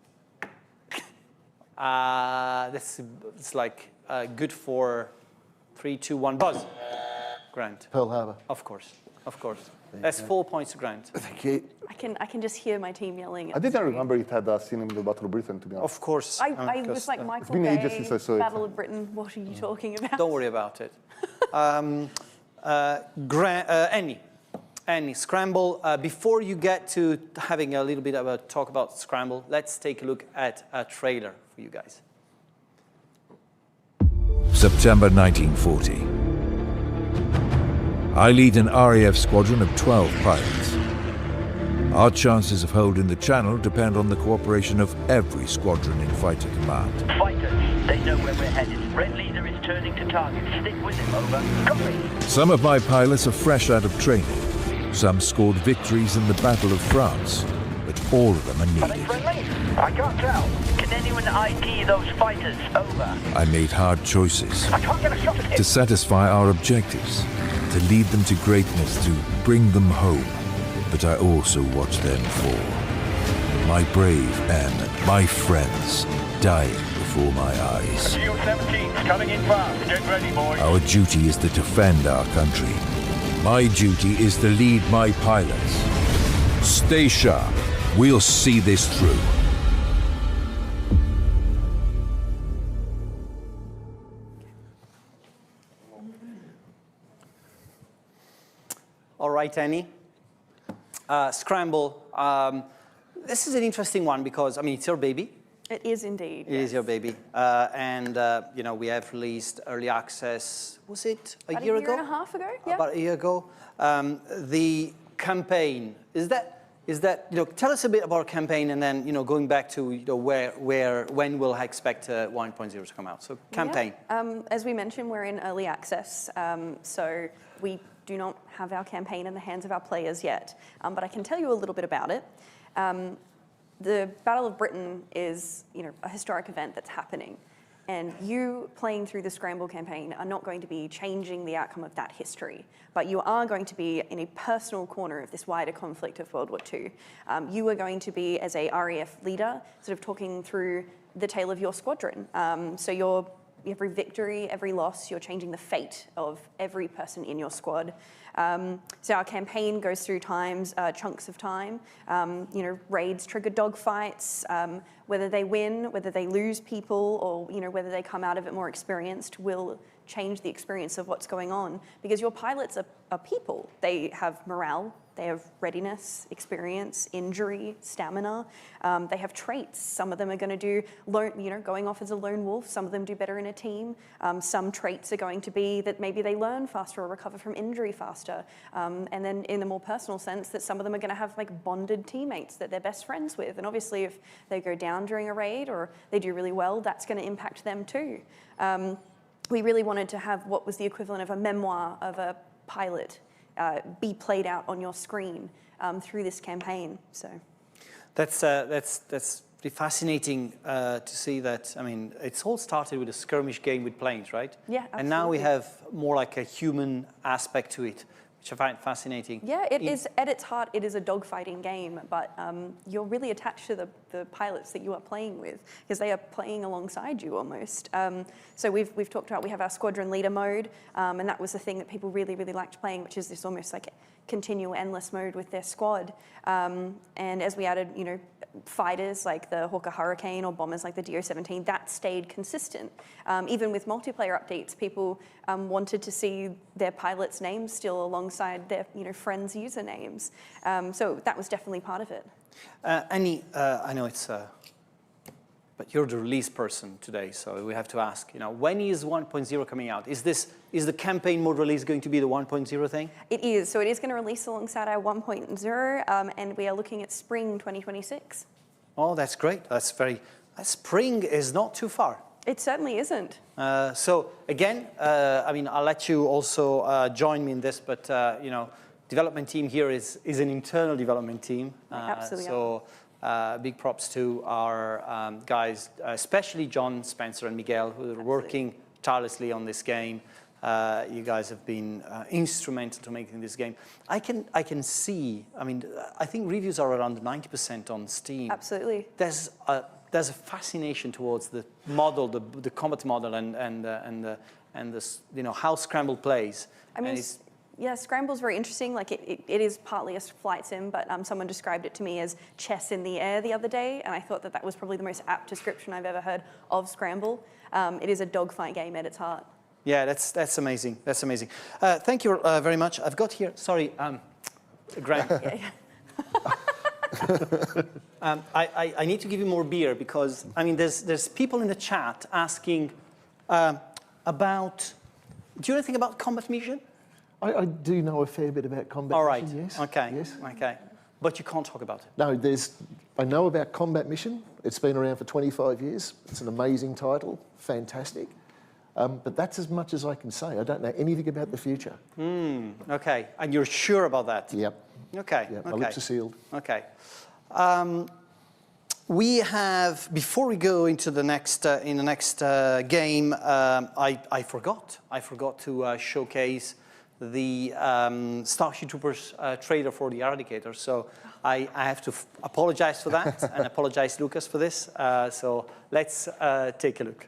It's like good for 3, 2, 1, buzz. Grant. Pearl Harbor. Of course. That's 4 points to Grant. Thank you. I can just hear my team yelling. I didn't remember it had a scene in the Battle of Britain, to be honest. Of course. I was like, Michael Bay, it's been ages since I saw it. Battle of Britain, what are you talking about? Don't worry about it. Annie, Scramble. Before you get to having a little bit of a talk about Scramble, let's take a look at a trailer for you guys. September 1940. I lead an RAF squadron of 12 pilots. Our chances of holding the channel depend on the cooperation of every squadron in fighter command. Fighters, they know where we're headed. Red leader is turning to target. Stick with him, over. Copy. Some of my pilots are fresh out of training. Some scored victories in the Battle of France, but all of them are needed. Are they friendly? I can't tell. Can anyone ID those fighters? Over. I made hard choices I can't get a shot at him. to satisfy our objectives, to lead them to greatness, to bring them home. But I also watch them fall. My brave and my friends dying before my eyes. Shield 17's coming in fast. Get ready, boys. Our duty is to defend our country. My duty is to lead my pilots. Stay sharp. We'll see this through. All right, Annie. Scramble. This is an interesting one because, I mean, it's your baby. It is indeed. It is your baby. We have released early access, was it a year ago? About a year and a half ago, yeah. About a year ago. The campaign, is that, tell us a bit about campaign and then, going back to, when we'll expect 1.0 to come out. So campaign. Yeah. As we mentioned, we're in early access, so we do not have our campaign in the hands of our players yet, but I can tell you a little bit about it. The Battle of Britain is, a historic event that's happening, and you playing through the Scramble campaign are not going to be changing the outcome of that history, but you are going to be in a personal corner of this wider conflict of World War II. You are going to be, as a RAF leader, sort of talking through the tale of your squadron. So you're every victory, every loss, you're changing the fate of every person in your squad. So our campaign goes through chunks of time. Raids trigger dogfights. Whether they win, whether they lose people, or whether they come out of it more experienced will change the experience of what's going on. Because your pilots are people. They have morale, they have readiness, experience, injury, stamina. They have traits. Some of them are going to do, going off as a lone wolf. Some of them do better in a team. Some traits are going to be that maybe they learn faster or recover from injury faster. And then in the more personal sense, that some of them are going to have like bonded teammates that they're best friends with. And obviously if they go down during a raid or they do really well, that's going to impact them too. We really wanted to have what was the equivalent of a memoir of a pilot be played out on your screen through this campaign. So that's pretty fascinating to see that. I mean, it's all started with a skirmish game with planes, right? Yeah, absolutely. And now we have more like a human aspect to it, which I find fascinating. Yeah, it is, at its heart, it is a dogfighting game, but you're really attached to the pilots that you are playing with, because they are playing alongside you almost. So we've talked about, we have our squadron leader mode, and that was the thing that people really, really liked playing, which is this almost like continual endless mode with their squad. And as we added, fighters like the Hawker Hurricane or bombers like the DO-17, that stayed consistent. Even with multiplayer updates, people wanted to see their pilots' names still alongside their friends' usernames. So that was definitely part of it. Annie, I know it's, but you're the release person today, so we have to ask, when is 1.0 coming out? Is the campaign mode release going to be the 1.0 thing? It is, so it is going to release alongside our 1.0, and we are looking at spring 2026. Oh, that's great. Spring is not too far. It certainly isn't. So again, I'll let you also join me in this, but development team here is an internal development team. Absolutely. So big props to our guys, especially John, Spencer, and Miguel, who are working tirelessly on this game. You guys have been instrumental to making this game. I can see. I think reviews are around 90% on Steam. Absolutely. There's a fascination towards the model, the combat model, and how Scramble plays. Yeah, Scramble's very interesting. Like it is partly a flight sim, but someone described it to me as chess in the air the other day, and I thought that was probably the most apt description I've ever heard of Scramble. It is a dogfight game at its heart. Yeah, that's amazing. That's amazing. Thank you very much. I've got here. Sorry, Graham. I need to give you more beer because there's people in the chat asking about. Do you know anything about combat mission? I do know a fair bit about combat All right. mission, yes. Okay. Yes. Okay. But you can't talk about it. No, I know about combat mission. It's been around for 25 years. It's an amazing title, fantastic. But that's as much as I can say. I don't know anything about the future. Okay. And you're sure about that? Yep. Okay. Yep. My lips are sealed. Okay. We have, before we go into the next game, I forgot to showcase the Starship Troopers trailer for the Eradicator. So I have to apologize for that and apologize, Lucas, for this. So let's take a look.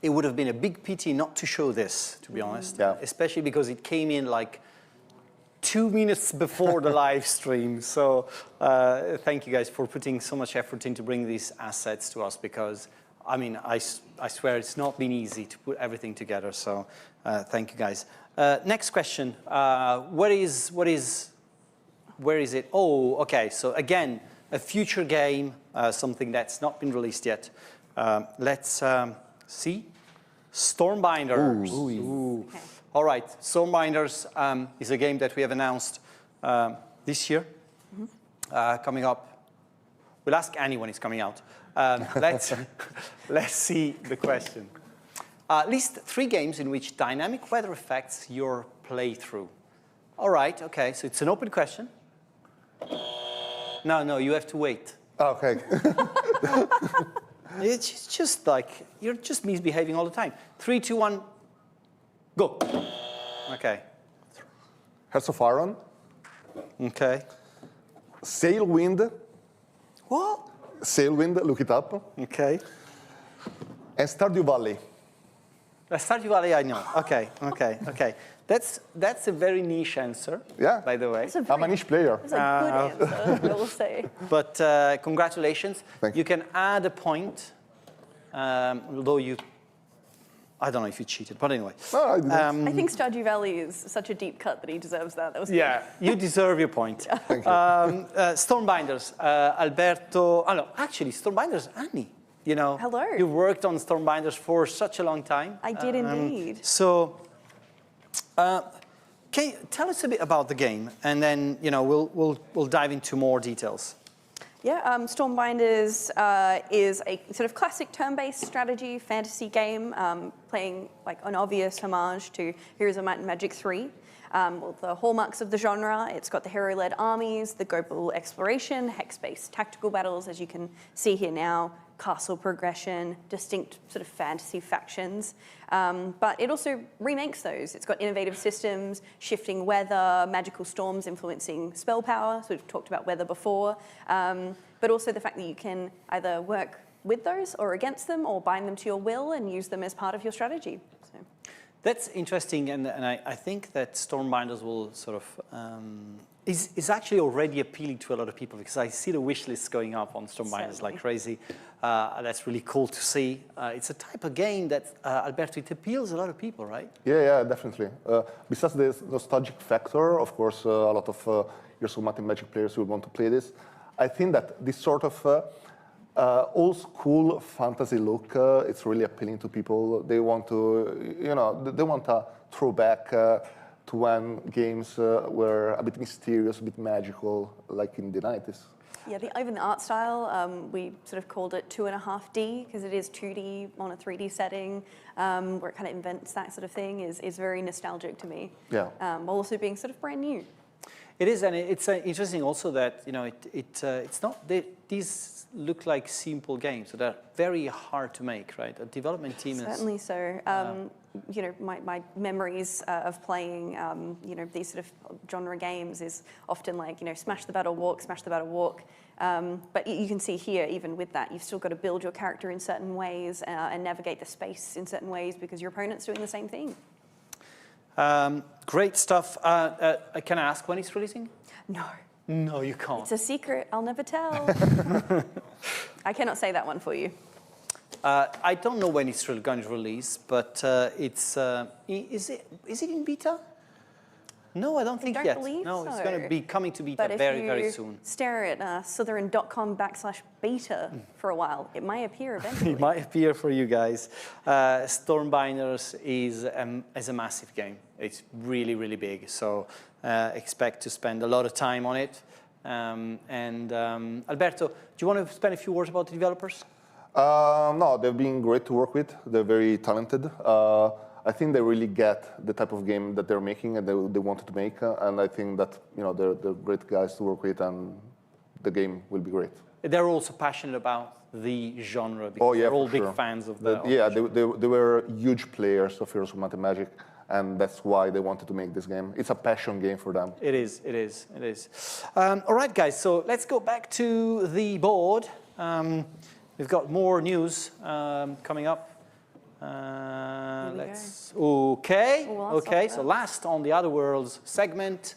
It would have been a big pity not to show this, to be honest. Yeah. Especially because it came in like 2 minutes before the live stream. So thank you guys for putting so much effort into bringing these assets to us because, I swear it's not been easy to put everything together. So thank you guys. Next question. Where is it? Oh, okay. So again, a future game, something that's not been released yet. Let's see. Stormbinders. Ooh. All right, Stormbinders is a game that we have announced this year, coming up. We'll ask Annie when it's coming out. Let's see the question. List 3 games in which dynamic weather affects your playthrough. All right, okay, so it's an open question. No, you have to wait. Okay. It's just like, you're just misbehaving all the time. 3, 2, 1, go. Okay. Hearts of Iron. Okay. Sailwind. What? Sailwind, look it up. Okay. And Stardew Valley. Stardew Valley, I know. Okay. That's a very niche answer, by the way. I'm a niche player. That's a good answer, I will say. But congratulations. You can add a point, although I don't know if you cheated, but anyway. No, I didn't. I think Stardew Valley is such a deep cut that he deserves that. That was you deserve your point. Thank you. Stormbinders, Alberto. Oh, no, actually, Stormbinders, Annie. You know, hello. You worked on Stormbinders for such a long time. I did indeed. So, can you tell us a bit about the game, and then we'll dive into more details. Yeah, Stormbinders is a sort of classic turn-based strategy fantasy game, playing like an obvious homage to Heroes of Might and Magic 3. The hallmarks of the genre, it's got the hero-led armies, the global exploration, hex-based tactical battles, as you can see here now, castle progression, distinct sort of fantasy factions. But it also remakes those. It's got innovative systems, shifting weather, magical storms influencing spell power. So we've talked about weather before. But also the fact that you can either work with those or against them or bind them to your will and use them as part of your strategy. So. That's interesting, and I think that Stormbinders will sort of is actually already appealing to a lot of people, because I see the wish lists going up on Stormbinders like crazy. That's really cool to see. It's a type of game that, Alberto, it appeals a lot of people, right? Yeah, definitely. Besides the nostalgic factor, of course, a lot of Heroes of Might and Magic players will want to play this. I think that this sort of old school fantasy look, it's really appealing to people. They want to, they want a throwback to when games were a bit mysterious, a bit magical, like in the 90s. Yeah, even the art style, we sort of called it 2.5D because it is 2D on a 3D setting, where it kind of invents that sort of thing, is very nostalgic to me. Yeah. While also being sort of brand new. It is, and it's interesting also that it's not these look like simple games, so they're very hard to make, right? A development team certainly so. My memories of playing these sort of genre games is often like smash the battle, walk. But you can see here, even with that, you've still got to build your character in certain ways and navigate the space in certain ways because your opponent's doing the same thing. Great stuff. Can I ask when it's releasing? No. No, you can't. It's a secret. I'll never tell. I cannot say that one for you. I don't know when it's going to release, but it's is it in beta? No, I don't think yet. No, it's going to be coming to beta very soon. But if you stare at Slitherine.com/beta for a while, it might appear eventually. It might appear for you guys. Stormbinders is a massive game. It's really, really big. So expect to spend a lot of time on it. Alberto, do you want to spend a few words about the developers? No, they've been great to work with. They're very talented. I think they really get the type of game that they're making and they wanted to make, and I think that they're great guys to work with, and the game will be great. They're also passionate about the genre because they're all big fans of the. They were huge players of Heroes of Might and Magic, and that's why they wanted to make this game. It's a passion game for them. It is. All right, guys. So let's go back to the board. We've got more news coming up. Okay. So last on the Other Worlds segment,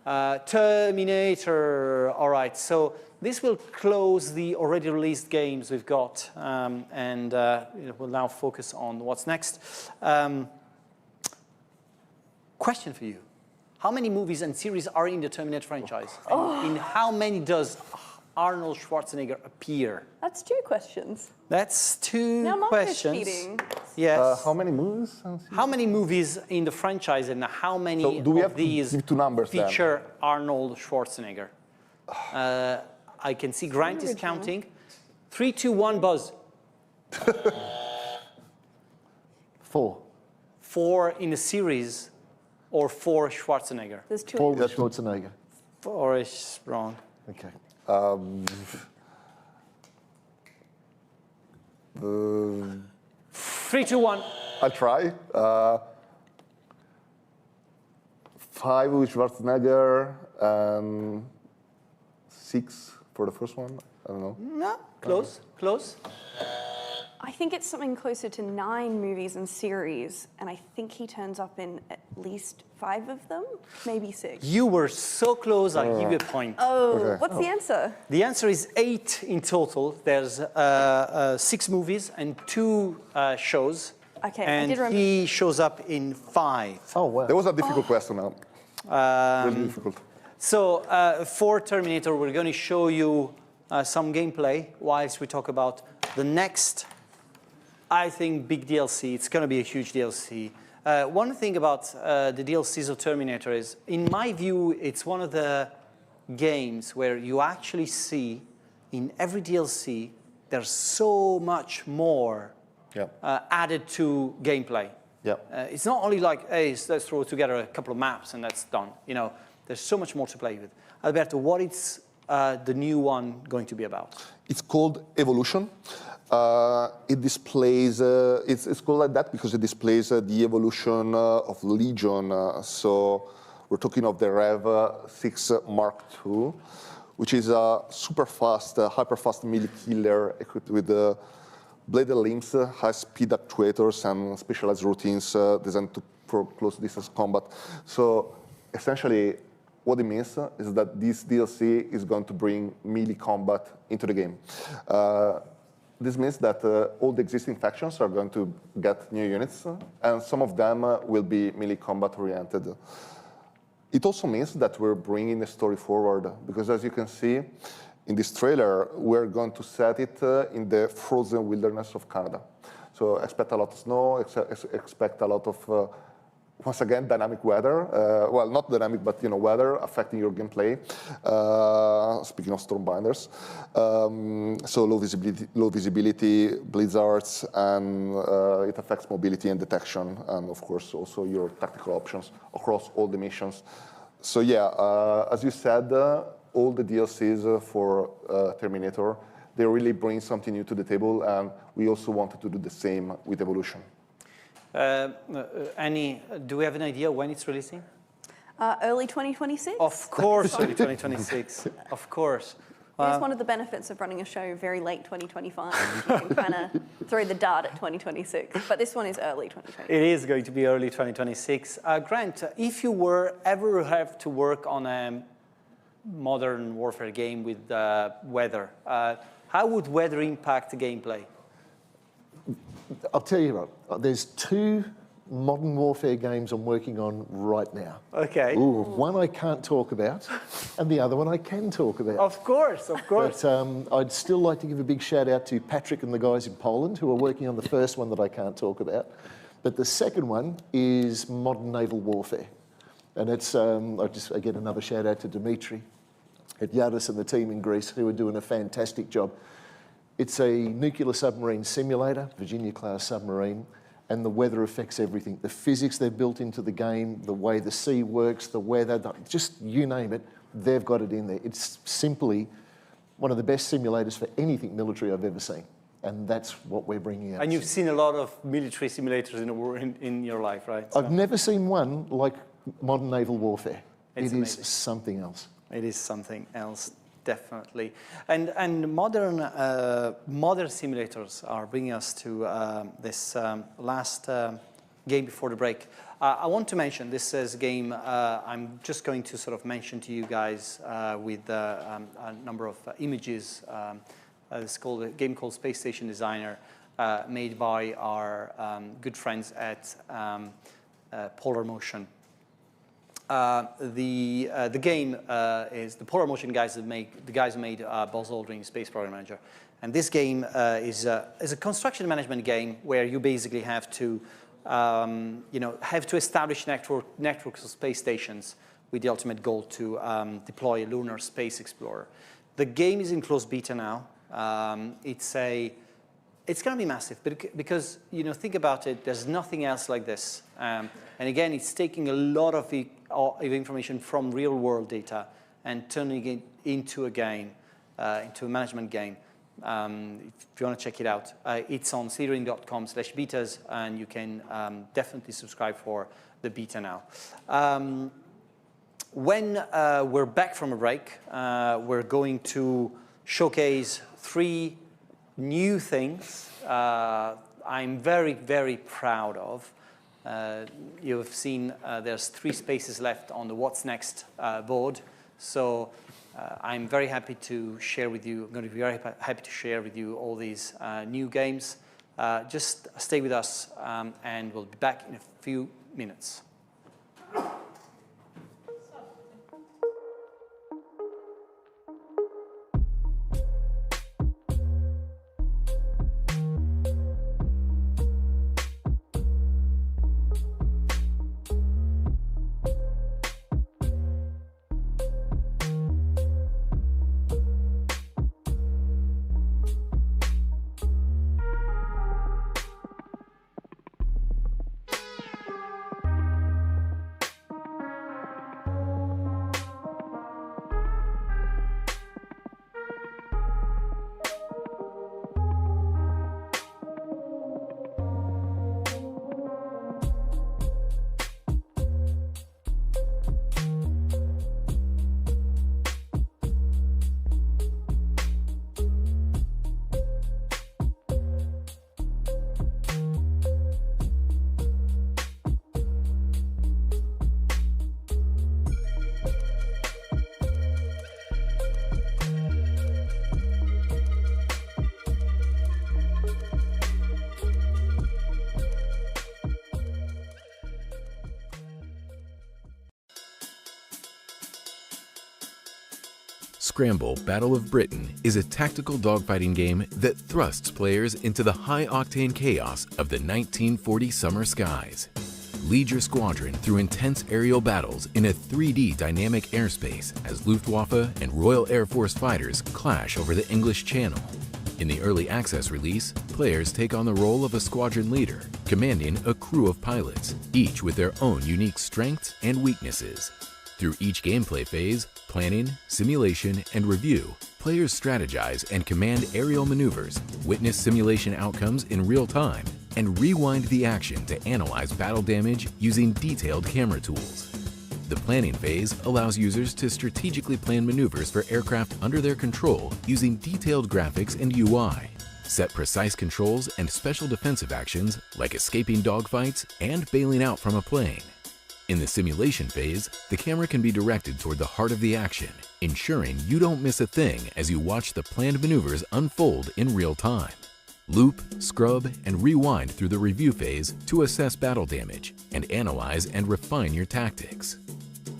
Terminator. All right. So this will close the already released games we've got, and we'll now focus on what's next. Question for you: how many movies and series are in the Terminator franchise? And in how many does Arnold Schwarzenegger appear? That's 2 questions. That's 2 questions. Now, Mark is cheating. Yes. How many movies? How many movies in the franchise and how many of these numbers feature Arnold Schwarzenegger? I can see Grant is counting. 3, 2, 1, Buzz. 4. 4 in the series or 4 Schwarzenegger? There's 2. 4 with Schwarzenegger. 4 is wrong. Okay. 3, 2, 1. I'll try. 5 with Schwarzenegger and 6 for the first one. I don't know. No, close, close. I think it's something closer to 9 movies and series, and I think he turns up in at least 5 of them, maybe 6. You were so close, I'll give you a point. What's the answer? The answer is 8 in total. There's 6 movies and 2 shows. Okay, and I did remember. he shows up in 5. Oh, wow. That was a difficult question now. Really difficult. So for Terminator, we're going to show you some gameplay whilst we talk about the next, I think, big DLC. It's going to be a huge DLC. One thing about the DLCs of Terminator is, in my view, it's one of the games where you actually see in every DLC there's so much more added to gameplay. It's not only like, hey, let's throw together a couple of maps and that's done. You know, there's so much more to play with. Alberto, what is the new one going to be about? It's called Evolution. It displays, it's called like that because it displays the evolution of Legion. So we're talking of the Rev 6 Mark II, which is a super fast, hyper-fast melee killer equipped with bladed limbs, high-speed actuators, and specialized routines designed for close-distance combat. So essentially, what it means is that this DLC is going to bring melee combat into the game. This means that all the existing factions are going to get new units, and some of them will be melee combat oriented. It also means that we're bringing the story forward, because as you can see in this trailer, we're going to set it in the frozen wilderness of Canada. So expect a lot of snow, expect a lot of once again, dynamic weather. Well, not dynamic, but weather affecting your gameplay. Speaking of Stormbinders, so low visibility, blizzards, and it affects mobility and detection, and of course also your tactical options across all the missions. So yeah, as you said, all the DLCs for Terminator, they really bring something new to the table, and we also wanted to do the same with Evolution. Annie, do we have an idea when it's releasing? Early 2026? Of course, early 2026. Of course. It's one of the benefits of running a show very late 2025. You can kind of throw the dart at 2026. But this one is early 2026. It is going to be early 2026. Grant, if you were ever have to work on a modern warfare game with weather, how would weather impact the gameplay? I'll tell you what, there's 2 modern warfare games I'm working on right now. Okay. Ooh, one I can't talk about, and the other one I can talk about. Of course, of course. But I'd still like to give a big shout out to Patrick and the guys in Poland who are working on the first one that I can't talk about. But the second one is modern naval warfare. And it's, I get another shout out to Dimitri at Yadis and the team in Greece who are doing a fantastic job. It's a nuclear submarine simulator, Virginia-class submarine, and the weather affects everything. The physics they've built into the game, the way the sea works, the weather, just you name it, they've got it in there. It's simply one of the best simulators for anything military I've ever seen, and that's what we're bringing out. And you've seen a lot of military simulators in your life, right? So. I've never seen one like modern naval warfare. It's amazing. Is something else. It is something else. Definitely, and modern simulators are bringing us to this last game before the break. I want to mention this is a game I'm just going to sort of mention to you guys with a number of images. It's called a game called Space Station Designer, made by our good friends at Polar Motion. The game is the Polar Motion guys that make the guys who made Buzz Aldrin Space Program Manager. And this game is a construction management game where you basically have to, establish networks of space stations with the ultimate goal to deploy a lunar space explorer. The game is in closed beta now. It's going to be massive because, think about it, there's nothing else like this. And again, it's taking a lot of information from real world data and turning it into a game, into a management game. If you want to check it out, it's on slitherine.com/betas, and you can definitely subscribe for the beta now. When we're back from a break, we're going to showcase 3 new things I'm very, very proud of. You've seen there's 3 spaces left on the What's Next board. So I'm very happy to share with you, I'm going to be very happy to share with you all these new games. Just stay with us and we'll be back in a few minutes. Scramble Battle of Britain is a tactical dogfighting game that thrusts players into the high-octane chaos of the 1940 summer skies. Lead your squadron through intense aerial battles in a 3D dynamic airspace as Luftwaffe and Royal Air Force fighters clash over the English Channel. In the early access release, players take on the role of a squadron leader, commanding a crew of pilots, each with their own unique strengths and weaknesses. Through each gameplay phase, planning, simulation, and review, players strategize and command aerial maneuvers, witness simulation outcomes in real time, and rewind the action to analyze battle damage using detailed camera tools. The planning phase allows users to strategically plan maneuvers for aircraft under their control using detailed graphics and UI, set precise controls and special defensive actions like escaping dogfights and bailing out from a plane. In the simulation phase, the camera can be directed toward the heart of the action, ensuring you don't miss a thing as you watch the planned maneuvers unfold in real time. Loop, scrub, and rewind through the review phase to assess battle damage and analyze and refine your tactics.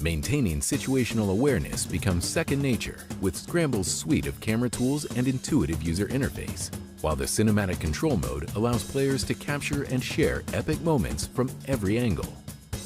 Maintaining situational awareness becomes second nature with Scramble's suite of camera tools and intuitive user interface, while the cinematic control mode allows players to capture and share epic moments from every angle.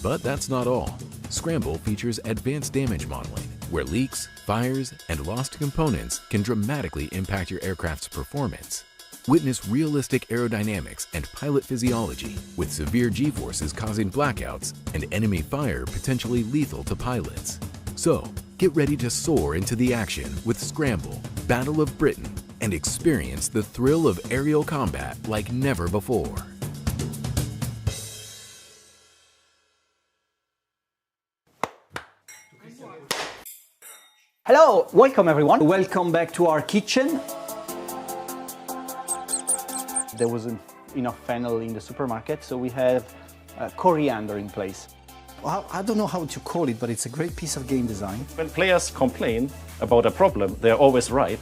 But that's not all. Scramble features advanced damage modeling, where leaks, fires, and lost components can dramatically impact your aircraft's performance. Witness realistic aerodynamics and pilot physiology, with severe G-forces causing blackouts and enemy fire potentially lethal to pilots. So, get ready to soar into the action with Scramble Battle of Britain and experience the thrill of aerial combat like never before. Hello, welcome everyone. Welcome back to our kitchen. There wasn't enough fennel in the supermarket, so we have coriander in place. Well, I don't know how to call it, but it's a great piece of game design. When players complain about a problem, they're always right,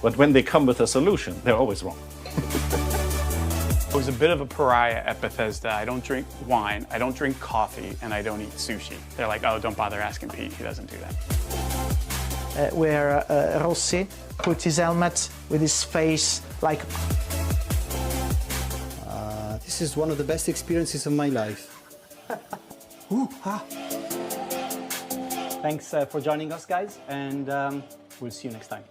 but when they come with a solution, they're always wrong. I was a bit of a pariah at Bethesda. I don't drink wine, I don't drink coffee, and I don't eat sushi. They're like, oh, don't bother asking Pete, he doesn't do that. where Rossi put his helmet with his face like... This is one of the best experiences of my life. Thanks for joining us, guys, and we'll see you next time.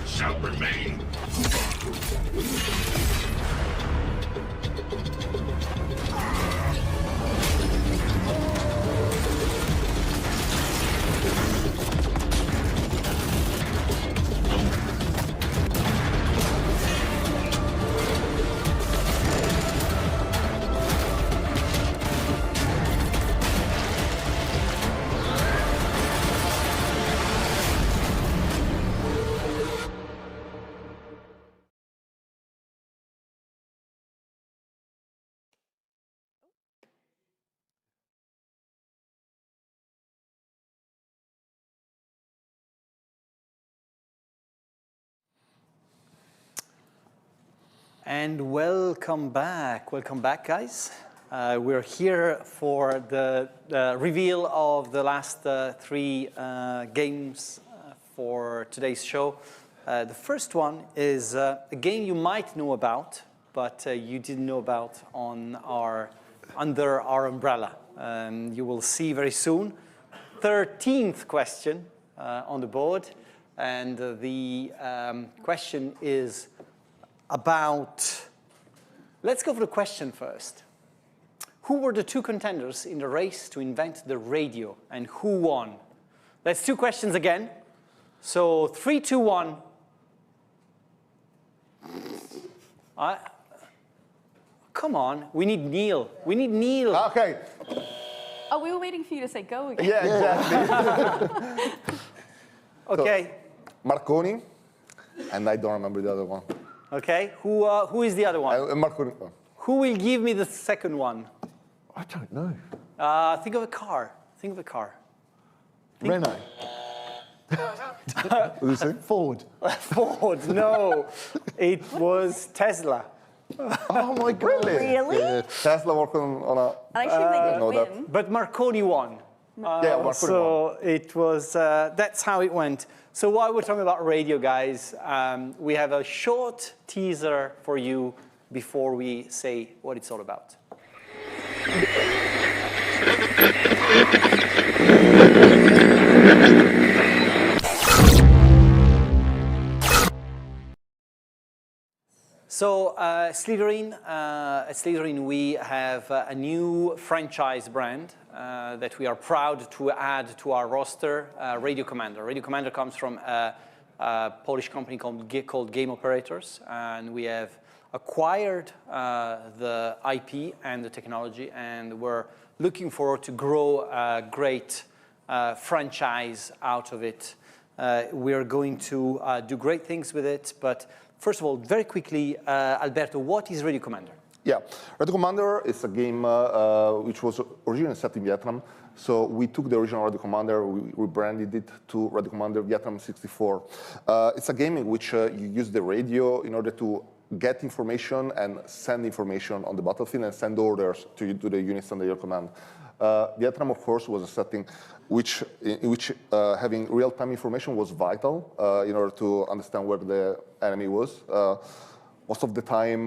Shall remain. And welcome back, guys. We're here for the reveal of the last 3 games for today's show. The first one is a game you might know about, but you didn't know about under our umbrella. You will see very soon. 13th question on the board, and the question is about, let's go for the question first. Who were the 2 contenders in the race to invent the radio, and who won? That's 2 questions again. So 3, 2, 1. Come on, we need Neil. We need Neil. Okay. Oh, we were waiting for you to say go again. Yeah, exactly. Okay. So, Marconi, and I don't remember the other one. Okay, who is the other one? Marconi. Who will give me the second one? I don't know. Think of a car. Think of a car. Renault. What did you say? Ford. Ford, no. It was Tesla. Oh my God. Really? Yeah, Tesla working on a... I actually think they win. But Marconi won. Yeah, Marconi so won. It was, that's how it went. So while we're talking about radio, guys, we have a short teaser for you before we say what it's all about. So at Slitherine, we have a new franchise brand that we are proud to add to our roster, Radio Commander. Radio Commander comes from a Polish company called Game Operators, and we have acquired the IP and the technology, and we're looking forward to grow a great franchise out of it. We're going to do great things with it, but first of all, very quickly, Alberto, what is Radio Commander? Yeah, Radio Commander is a game which was originally set in Vietnam. So we took the original Radio Commander, we rebranded it to Radio Commander Vietnam 64. It's a game in which you use the radio in order to get information and send information on the battlefield and send orders to the units under your command. Vietnam, of course, was a setting in which having real-time information was vital in order to understand where the enemy was. Most of the time,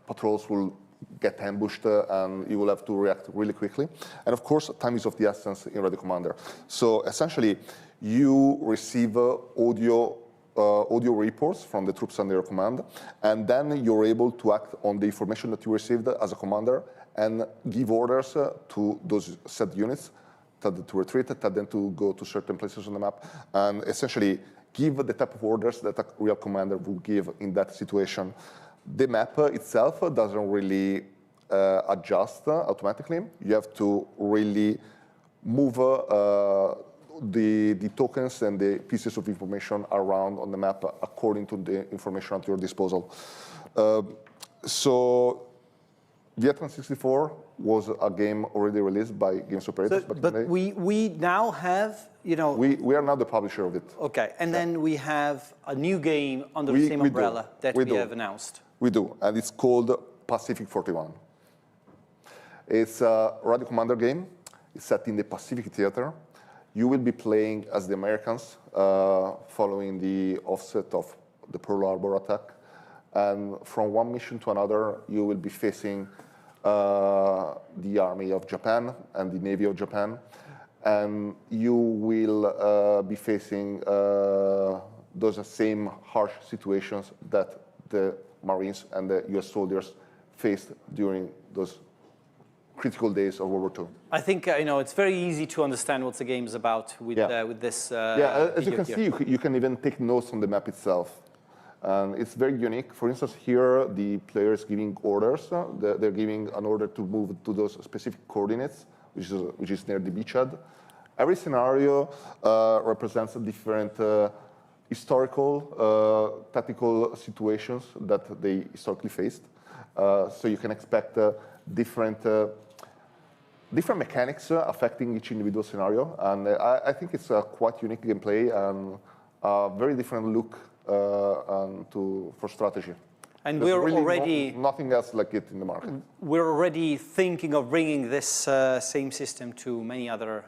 patrols will get ambushed and you will have to react really quickly. And of course, time is of the essence in Radio Commander. So essentially, you receive audio reports from the troops under your command, and then you're able to act on the information that you received as a commander and give orders to those set units, tell them to retreat, tell them to go to certain places on the map, and essentially give the type of orders that a real commander would give in that situation. The map itself doesn't really adjust automatically. You have to really move the tokens and the pieces of information around on the map according to the information at your disposal. So Vietnam 64 was a game already released by Games Operators. So, but we now have, you know... We are now the publisher of it. Okay, and then we have a new game under the same umbrella that we have announced. We do, and it's called Pacific 41. It's a Radio Commander game. It's set in the Pacific Theater. You will be playing as the Americans following the offset of the Pearl Harbor attack. And from one mission to another, you will be facing the Army of Japan and the Navy of Japan. And you will be facing those same harsh situations that the Marines and the US soldiers faced during those critical days of World War II. I think you know, it's very easy to understand what the game is about with this. As you can see, you can even take notes on the map itself. And it's very unique. For instance, here the player is giving orders. They're giving an order to move to those specific coordinates, which is near the beachhead. Every scenario represents a different historical, tactical situations that they historically faced. So you can expect different mechanics affecting each individual scenario. And I think it's a quite unique gameplay and a very different look for strategy. And we're really already... nothing else like it in the market. We're already thinking of bringing this same system to many other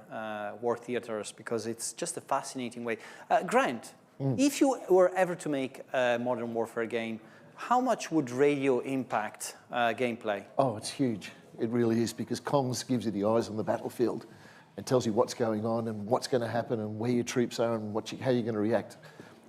war theaters because it's just a fascinating way. Grant, if you were ever to make a Modern Warfare game, how much would radio impact gameplay? Oh, it's huge. It really is, because comms gives you the eyes on the battlefield and tells you what's going on and what's going to happen and where your troops are and how you're going to react.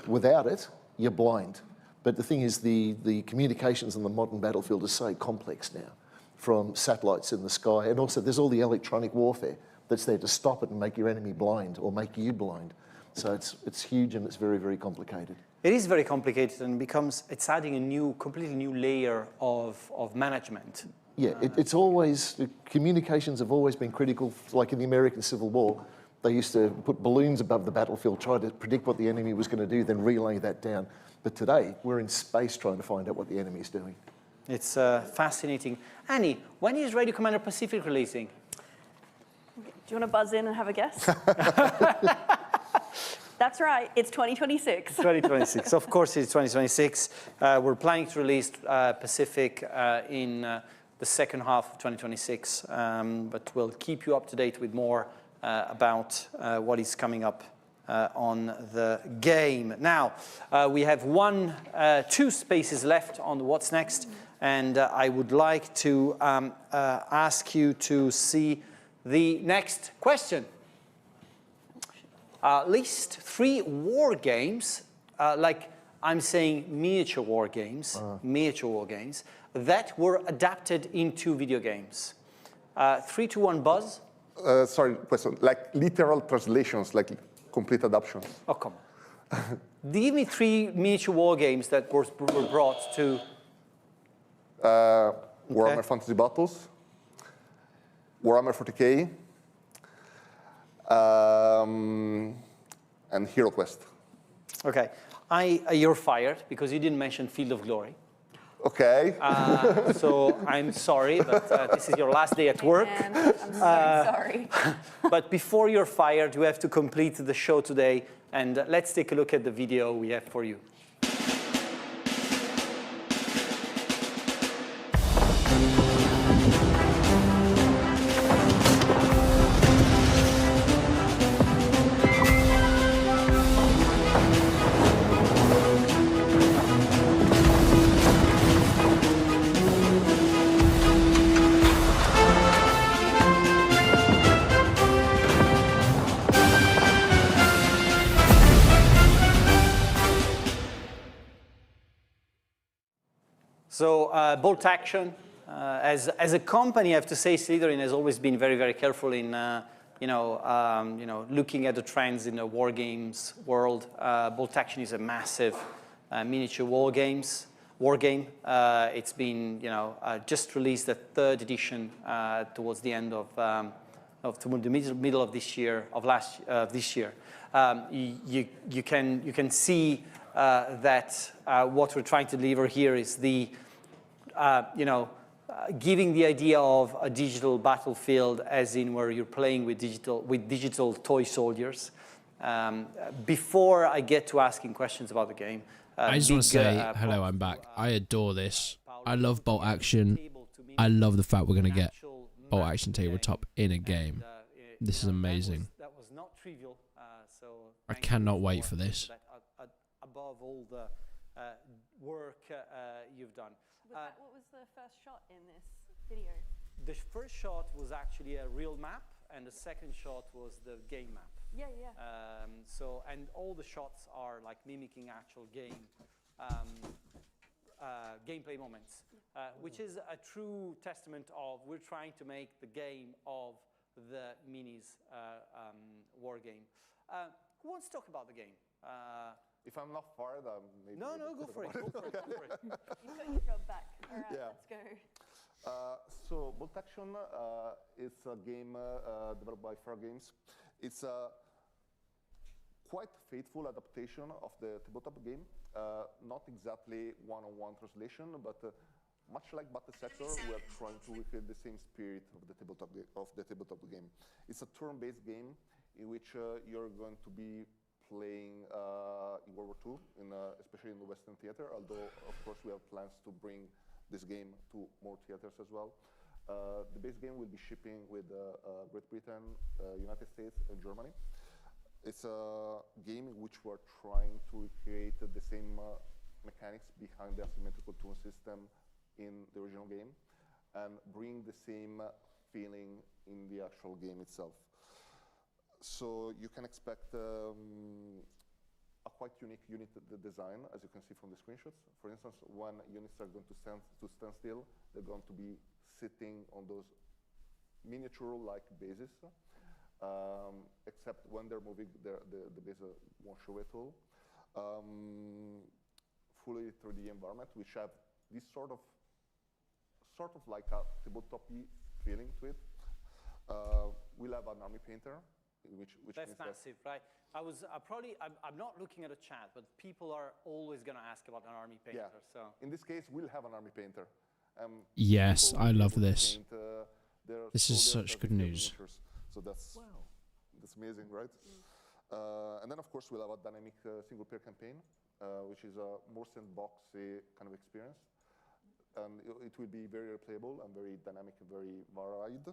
Without it, you're blind. But the thing is, the communications on the modern battlefield is so complex now, from satellites in the sky, and also there's all the electronic warfare that's there to stop it and make your enemy blind or make you blind. So it's huge and it's very, very complicated. It is very complicated and it's adding a completely new layer of management. Yeah, it's always, communications have always been critical, like in the American Civil War. They used to put balloons above the battlefield, try to predict what the enemy was going to do, then relay that down. But today, we're in space trying to find out what the enemy is doing. It's fascinating. Annie, when is Radio Commander Pacific releasing? Do you want to buzz in and have a guess? That's right, it's 2026. 2026, of course it's 2026. We're planning to release Pacific in the second half of 2026, but we'll keep you up to date with more about what is coming up on the game. Now, we have two spaces left on the What's Next, and I would like to ask you to see the next question. List 3 war games, like I'm saying miniature war games, that were adapted into video games. 3, 2, 1, buzz. Sorry, question. Like literal translations, like complete adaptions. Oh, come on. Give me 3 miniature war games that were brought to... Warhammer Fantasy Battles, Warhammer 40K, and HeroQuest. Okay. You're fired because you didn't mention Field of Glory. Okay. So I'm sorry, but this is your last day at work. I'm so sorry. But before you're fired, you have to complete the show today. And let's take a look at the video we have for you. So bolt action, as a company, I have to say, Slitherine has always been very, very careful in, looking at the trends in the war games world. Bolt action is a massive miniature war game. It's been, just released the 3rd edition towards the end of the middle of this year, this year. You can see that what we're trying to deliver here is the giving the idea of a digital battlefield, as in where you're playing with digital toy soldiers. Before I get to asking questions about the game, I just want to say, hello, I'm back. I adore this. I love bolt action. I love the fact we're going to get bolt action tabletop in a game. This is amazing. That was not trivial. So I cannot wait for this. Above all the work you've done. What was the first shot in this video? The first shot was actually a real map, and the second shot was the game map. Yeah, yeah. And all the shots are like mimicking actual game gameplay moments, which is a true testament of we're trying to make the game of the minis war game. Who wants to talk about the game? If I'm not fired, maybe... No, go for it. Go for it. Go for it. You've got your job back. All right, yeah. Let's go. So Bolt Action is a game developed by Fair Games. It's a quite faithful adaptation of the tabletop game. Not exactly one-on-one translation, but much like Battle Sector, we are trying to recreate the same spirit of the tabletop game. It's a turn-based game in which you're going to be playing in World War II, especially in the Western theater, although, of course, we have plans to bring this game to more theaters as well. The base game will be shipping with Great Britain, United States, and Germany. It's a game in which we're trying to recreate the same mechanics behind the asymmetrical turn system in the original game and bring the same feeling in the actual game itself. So you can expect a quite unique unit design, as you can see from the screenshots. For instance, when units are going to stand still, they're going to be sitting on those miniature-like bases, except when they're moving, the base won't show at all. Fully 3D environment, which have this sort of like a tabletop-y feeling to it. We'll have an army painter, which that's massive, right? I'm not looking at a chat, but people are always going to ask about an army painter. Yeah. So in this case, we'll have an army painter. Yes, I love this. This is such good news. So that's amazing, right? And then, of course, we'll have a dynamic single-player campaign, which is a more sandboxy kind of experience. And it will be very replayable and very dynamic and very varied.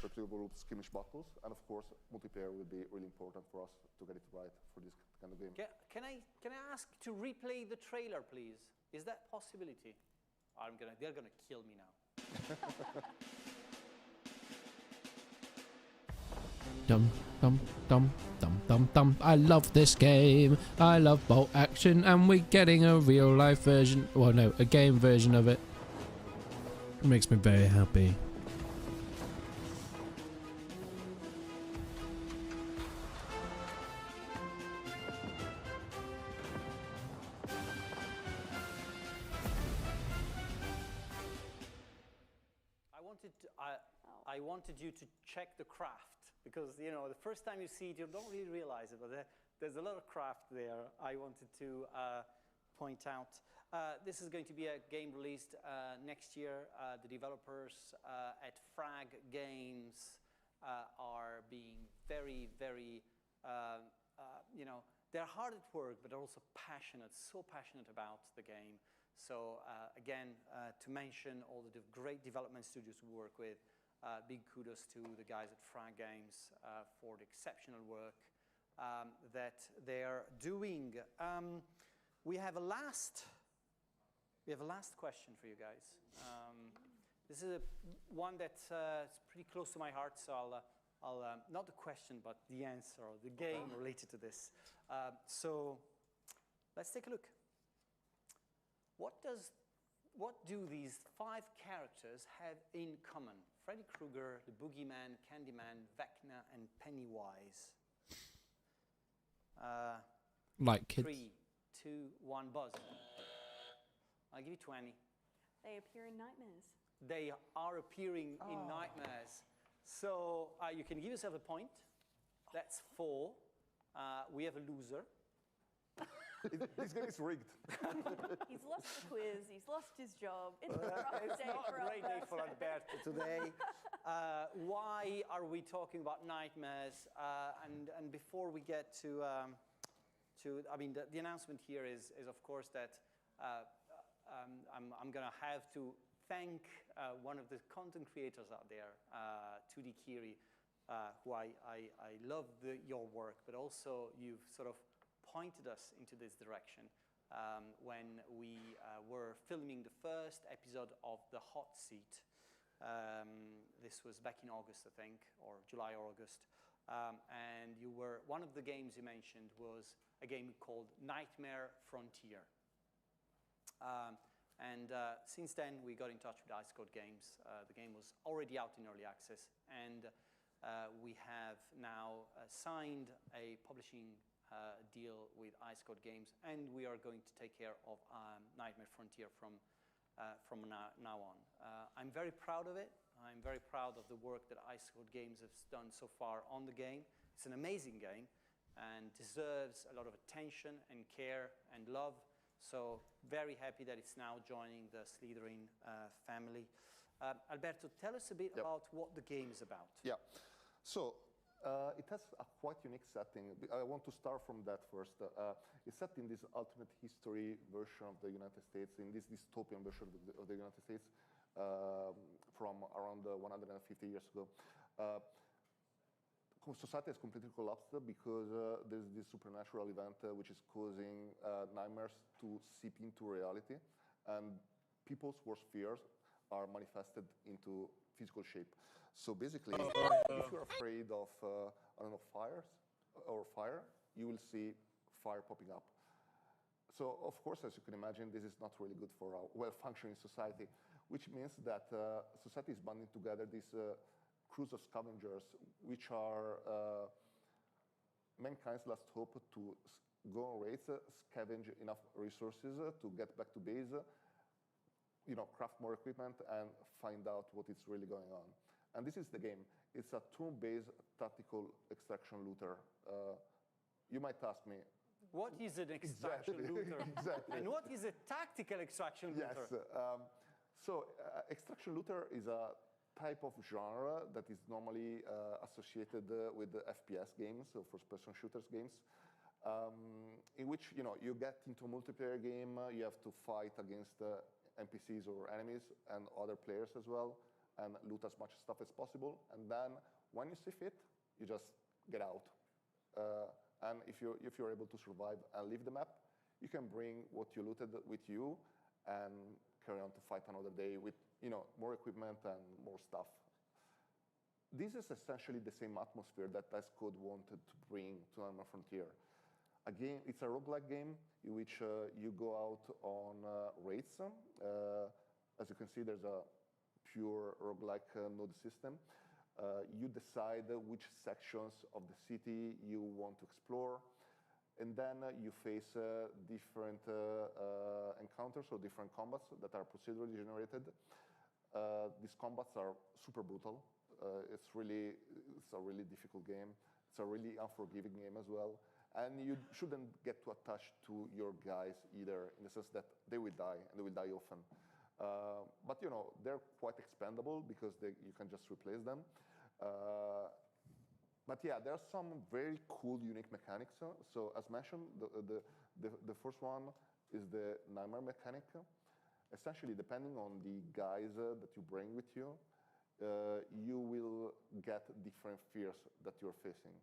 Replayable skirmish battles, and of course, multiplayer will be really important for us to get it right for this kind of game. Can I ask to replay the trailer, please? Is that a possibility? They're gonna kill me now. Dum dum dum dum dum dum. I love this game. I love bolt action, and we're getting a real life version. Well, no, a game version of it. It makes me very happy. I wanted you to check the craft, because the first time you see it, you don't really realize it, but there's a lot of craft there. I wanted to point out. This is going to be a game released next year. The developers at Frag Games are being very, very, they're hard at work, but they're also passionate, so passionate about the game. So again, to mention all the great development studios we work with, big kudos to the guys at Frag Games for the exceptional work that they're doing. We have a last question for you guys. This is one that's pretty close to my heart, so I'll not the question, but the answer, or the game related to this. So let's take a look. What do these 5 characters have in common? Freddy Krueger, the Boogeyman, Candyman, Vecna, and Pennywise. Like kids. 3, 2, 1, buzz. I'll give you 20. They appear in nightmares. They are appearing in nightmares. So you can give yourself a point. That's 4. We have a loser. This game is rigged. He's lost the quiz, he's lost his job. It's a rough day not for a great day Alberto. for Alberto today. Why are we talking about nightmares? And before we get to I mean, the announcement here is of course that I'm going to have to thank one of the content creators out there, 2D Kiri, who I love your work, but also you've sort of pointed us into this direction when we were filming the first episode of The Hot Seat. This was back in August, I think, or July or August. And one of the games you mentioned was a game called Nightmare Frontier. And since then, we got in touch with Ice Code Games. The game was already out in early access, and we have now signed a publishing deal with Ice Code Games, and we are going to take care of Nightmare Frontier from now on. I'm very proud of it. I'm very proud of the work that Ice Code Games has done so far on the game. It's an amazing game and deserves a lot of attention and care and love. So very happy that it's now joining the Slitherine family. Alberto, tell us a bit about what the game is about. Yeah. So it has a quite unique setting. I want to start from that first. It's set in this alternate history version of the United States, in this dystopian version of the United States from around 150 years ago. Society has completely collapsed because there's this supernatural event which is causing nightmares to seep into reality, and people's worst fears are manifested into physical shape. So basically, if you're afraid of, I don't know, fire, you will see fire popping up. So of course, as you can imagine, this is not really good for a well-functioning society, which means that society is banding together these crews of scavengers, which are mankind's last hope to go on raids, scavenge enough resources to get back to base, craft more equipment, and find out what is really going on. And this is the game. It's a turn-based tactical extraction looter. You might ask me, what is an extraction looter? Exactly. And what is a tactical extraction looter? Yes. So extraction looter is a type of genre that is normally associated with the FPS games, so first-person shooters games, in which you get into a multiplayer game, you have to fight against NPCs or enemies and other players as well, and loot as much stuff as possible. And then when you see fit, you just get out. And if you're able to survive and leave the map, you can bring what you looted with you and carry on to fight another day with more equipment and more stuff. This is essentially the same atmosphere that Ice Code wanted to bring to Nightmare Frontier. Again, it's a roguelike game in which you go out on raids. As you can see, there's a pure roguelike node system. You decide which sections of the city you want to explore, and then you face different encounters or different combats that are procedurally generated. These combats are super brutal. It's a really difficult game. It's a really unforgiving game as well. And you shouldn't get too attached to your guys either, in the sense that they will die, and they will die often. But they're quite expendable because you can just replace them. But yeah, there are some very cool, unique mechanics. So as mentioned, the first one is the nightmare mechanic. Essentially, depending on the guys that you bring with you, you will get different fears that you're facing.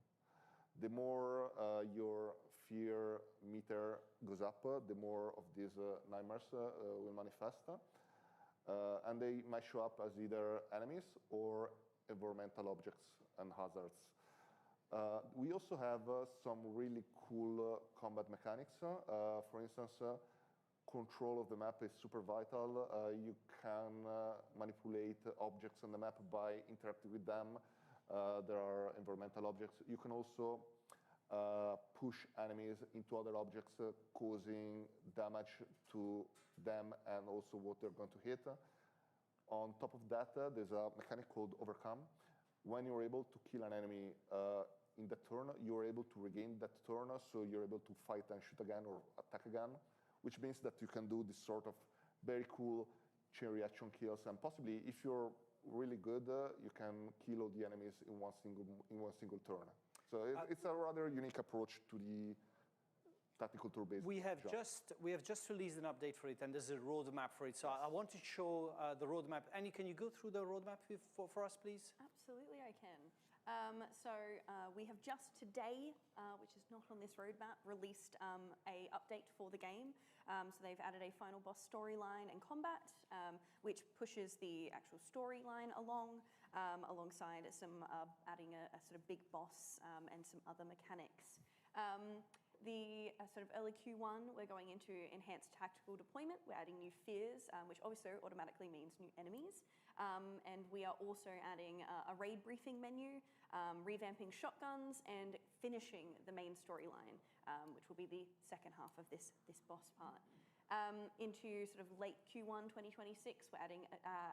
The more your fear meter goes up, the more of these nightmares will manifest. And they might show up as either enemies or environmental objects and hazards. We also have some really cool combat mechanics. For instance, control of the map is super vital. You can manipulate objects on the map by interacting with them. There are environmental objects. You can also push enemies into other objects, causing damage to them and also what they're going to hit. On top of that, there's a mechanic called Overcome. When you're able to kill an enemy in that turn, you're able to regain that turn, so you're able to fight and shoot again or attack again, which means that you can do this sort of very cool chain reaction kills, and possibly, if you're really good, you can kill all the enemies in one single turn. So it's a rather unique approach to the tactical tour-based. We have just released an update for it, and there's a roadmap for it. So I want to show the roadmap. Annie, can you go through the roadmap for us, please? Absolutely, I can. We have just today, which is not on this roadmap, released a update for the game. So they've added a final boss storyline and combat, which pushes the actual storyline along, alongside some adding a sort of big boss and some other mechanics. The sort of early Q1, we're going into enhanced tactical deployment. We're adding new fears, which also automatically means new enemies. And we are also adding a raid briefing menu, revamping shotguns, and finishing the main storyline, which will be the second half of this boss part. Into sort of late Q1 2026, we're adding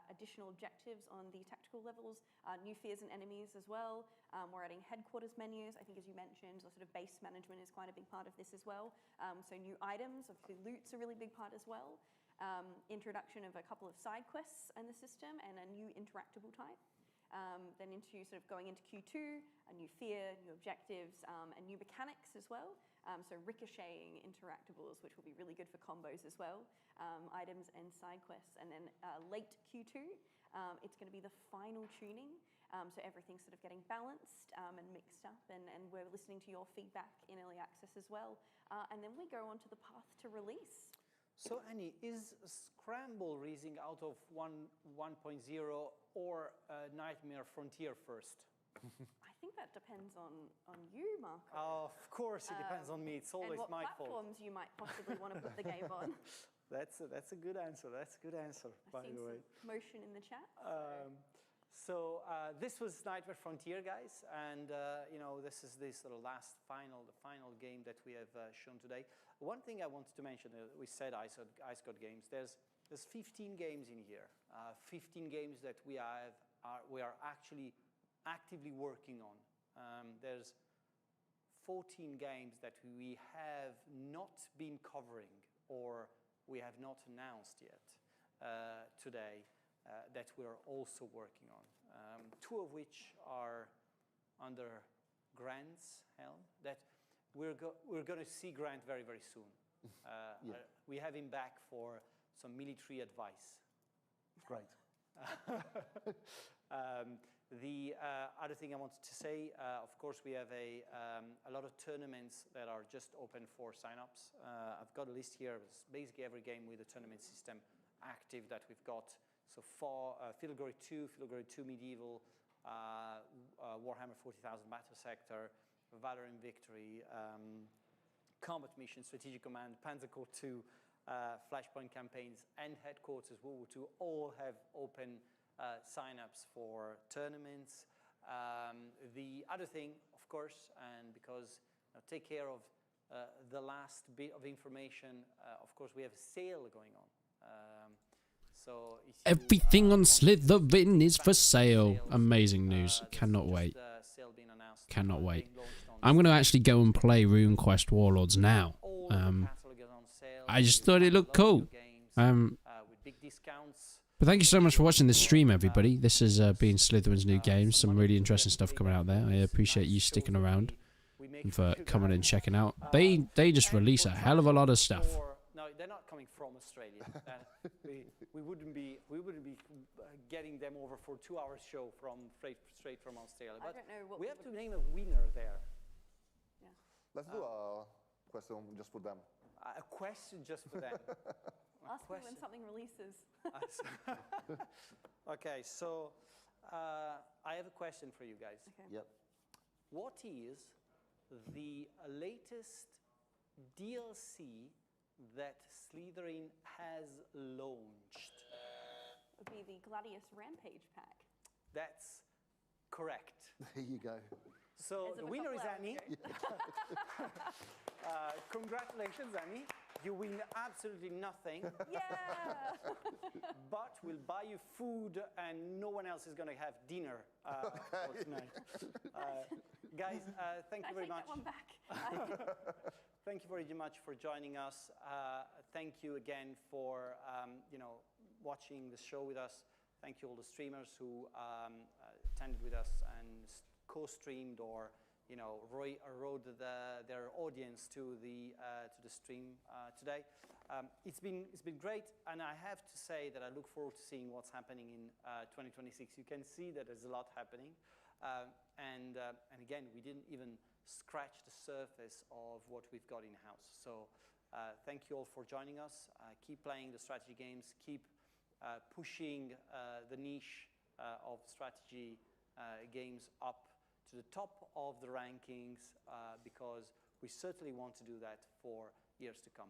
additional objectives on the tactical levels, new fears and enemies as well. We're adding headquarters menus. I think, as you mentioned, the sort of base management is quite a big part of this as well. So new items, obviously loot's a really big part as well. Introduction of a couple of side quests in the system and a new interactable type. Then into sort of going into Q2, a new fear, new objectives, and new mechanics as well. So ricocheting interactables, which will be really good for combos as well, items and side quests. And then late Q2, it's going to be the final tuning. So everything's sort of getting balanced and mixed up, and we're listening to your feedback in early access as well. And then we go on to the path to release. So Annie, is Scramble releasing out of 1.0 or Nightmare Frontier first? I think that depends on you, Marco. Oh, of course, it depends on me. It's always my fault. And what platforms you might possibly want to put the game on. That's a good answer. That's a good answer, by the way. Some motion in the chat. So this was Nightmare Frontier, guys, and this is the final game that we have shown today. One thing I wanted to mention, we said Ice God Games. There's 15 games in here, 15 games that we are actually actively working on. There's 14 games that we have not been covering or we have not announced yet today. That we are also working on. 2 of which are under Grant's helm. That we're going to see Grant very, very soon. We have him back for some military advice. Great. The other thing I wanted to say, of course, we have a lot of tournaments that are just open for signups. I've got a list here. It's basically every game with a tournament system active that we've got. So far, Field Glory 2, Field Glory 2 Medieval, Warhammer 40,000 Battle Sector, Valor and Victory, Combat Mission, Strategic Command, Panzer Corps 2, Flashpoint Campaigns, and Headquarters World War 2 all have open sign-ups for tournaments. The other thing, of course, and because take care of the last bit of information, of course, we have a sale going on. So everything on Slitherine is for sale. Amazing news. Cannot wait. Cannot wait. I'm going to actually go and play RuneQuest Warlords now. I just thought it looked cool. But thank you so much for watching this stream, everybody. This has been Slitherine's new games. Some really interesting stuff coming out there. I appreciate you sticking around and for coming and checking out. They just release a hell of a lot of stuff. No, they're not coming from Australia. We wouldn't be getting them over for a 2-hour show straight from Australia. But I don't know what we have to name a winner there. Yeah. Let's do a question just for them. A question just for them. Ask me when something releases. Okay, so I have a question for you guys. Okay. Yep. What is the latest DLC that Slitherine has launched? Would be the Gladius Rampage Pack. That's correct. There you go. So the winner is Annie. Congratulations, Annie. You win absolutely nothing. Yeah. But we'll buy you food, and no one else is going to have dinner for tonight. Guys, thank you very much. I take that one back. Thank you very much for joining us. Thank you again for watching the show with us. Thank you all the streamers who attended with us and co-streamed or rode their audience to the stream today. It's been great, and I have to say that I look forward to seeing what's happening in 2026. You can see that there's a lot happening, and again, we didn't even scratch the surface of what we've got in house. So thank you all for joining us. Keep playing the strategy games. Keep pushing the niche of strategy games up to the top of the rankings, because we certainly want to do that for years to come.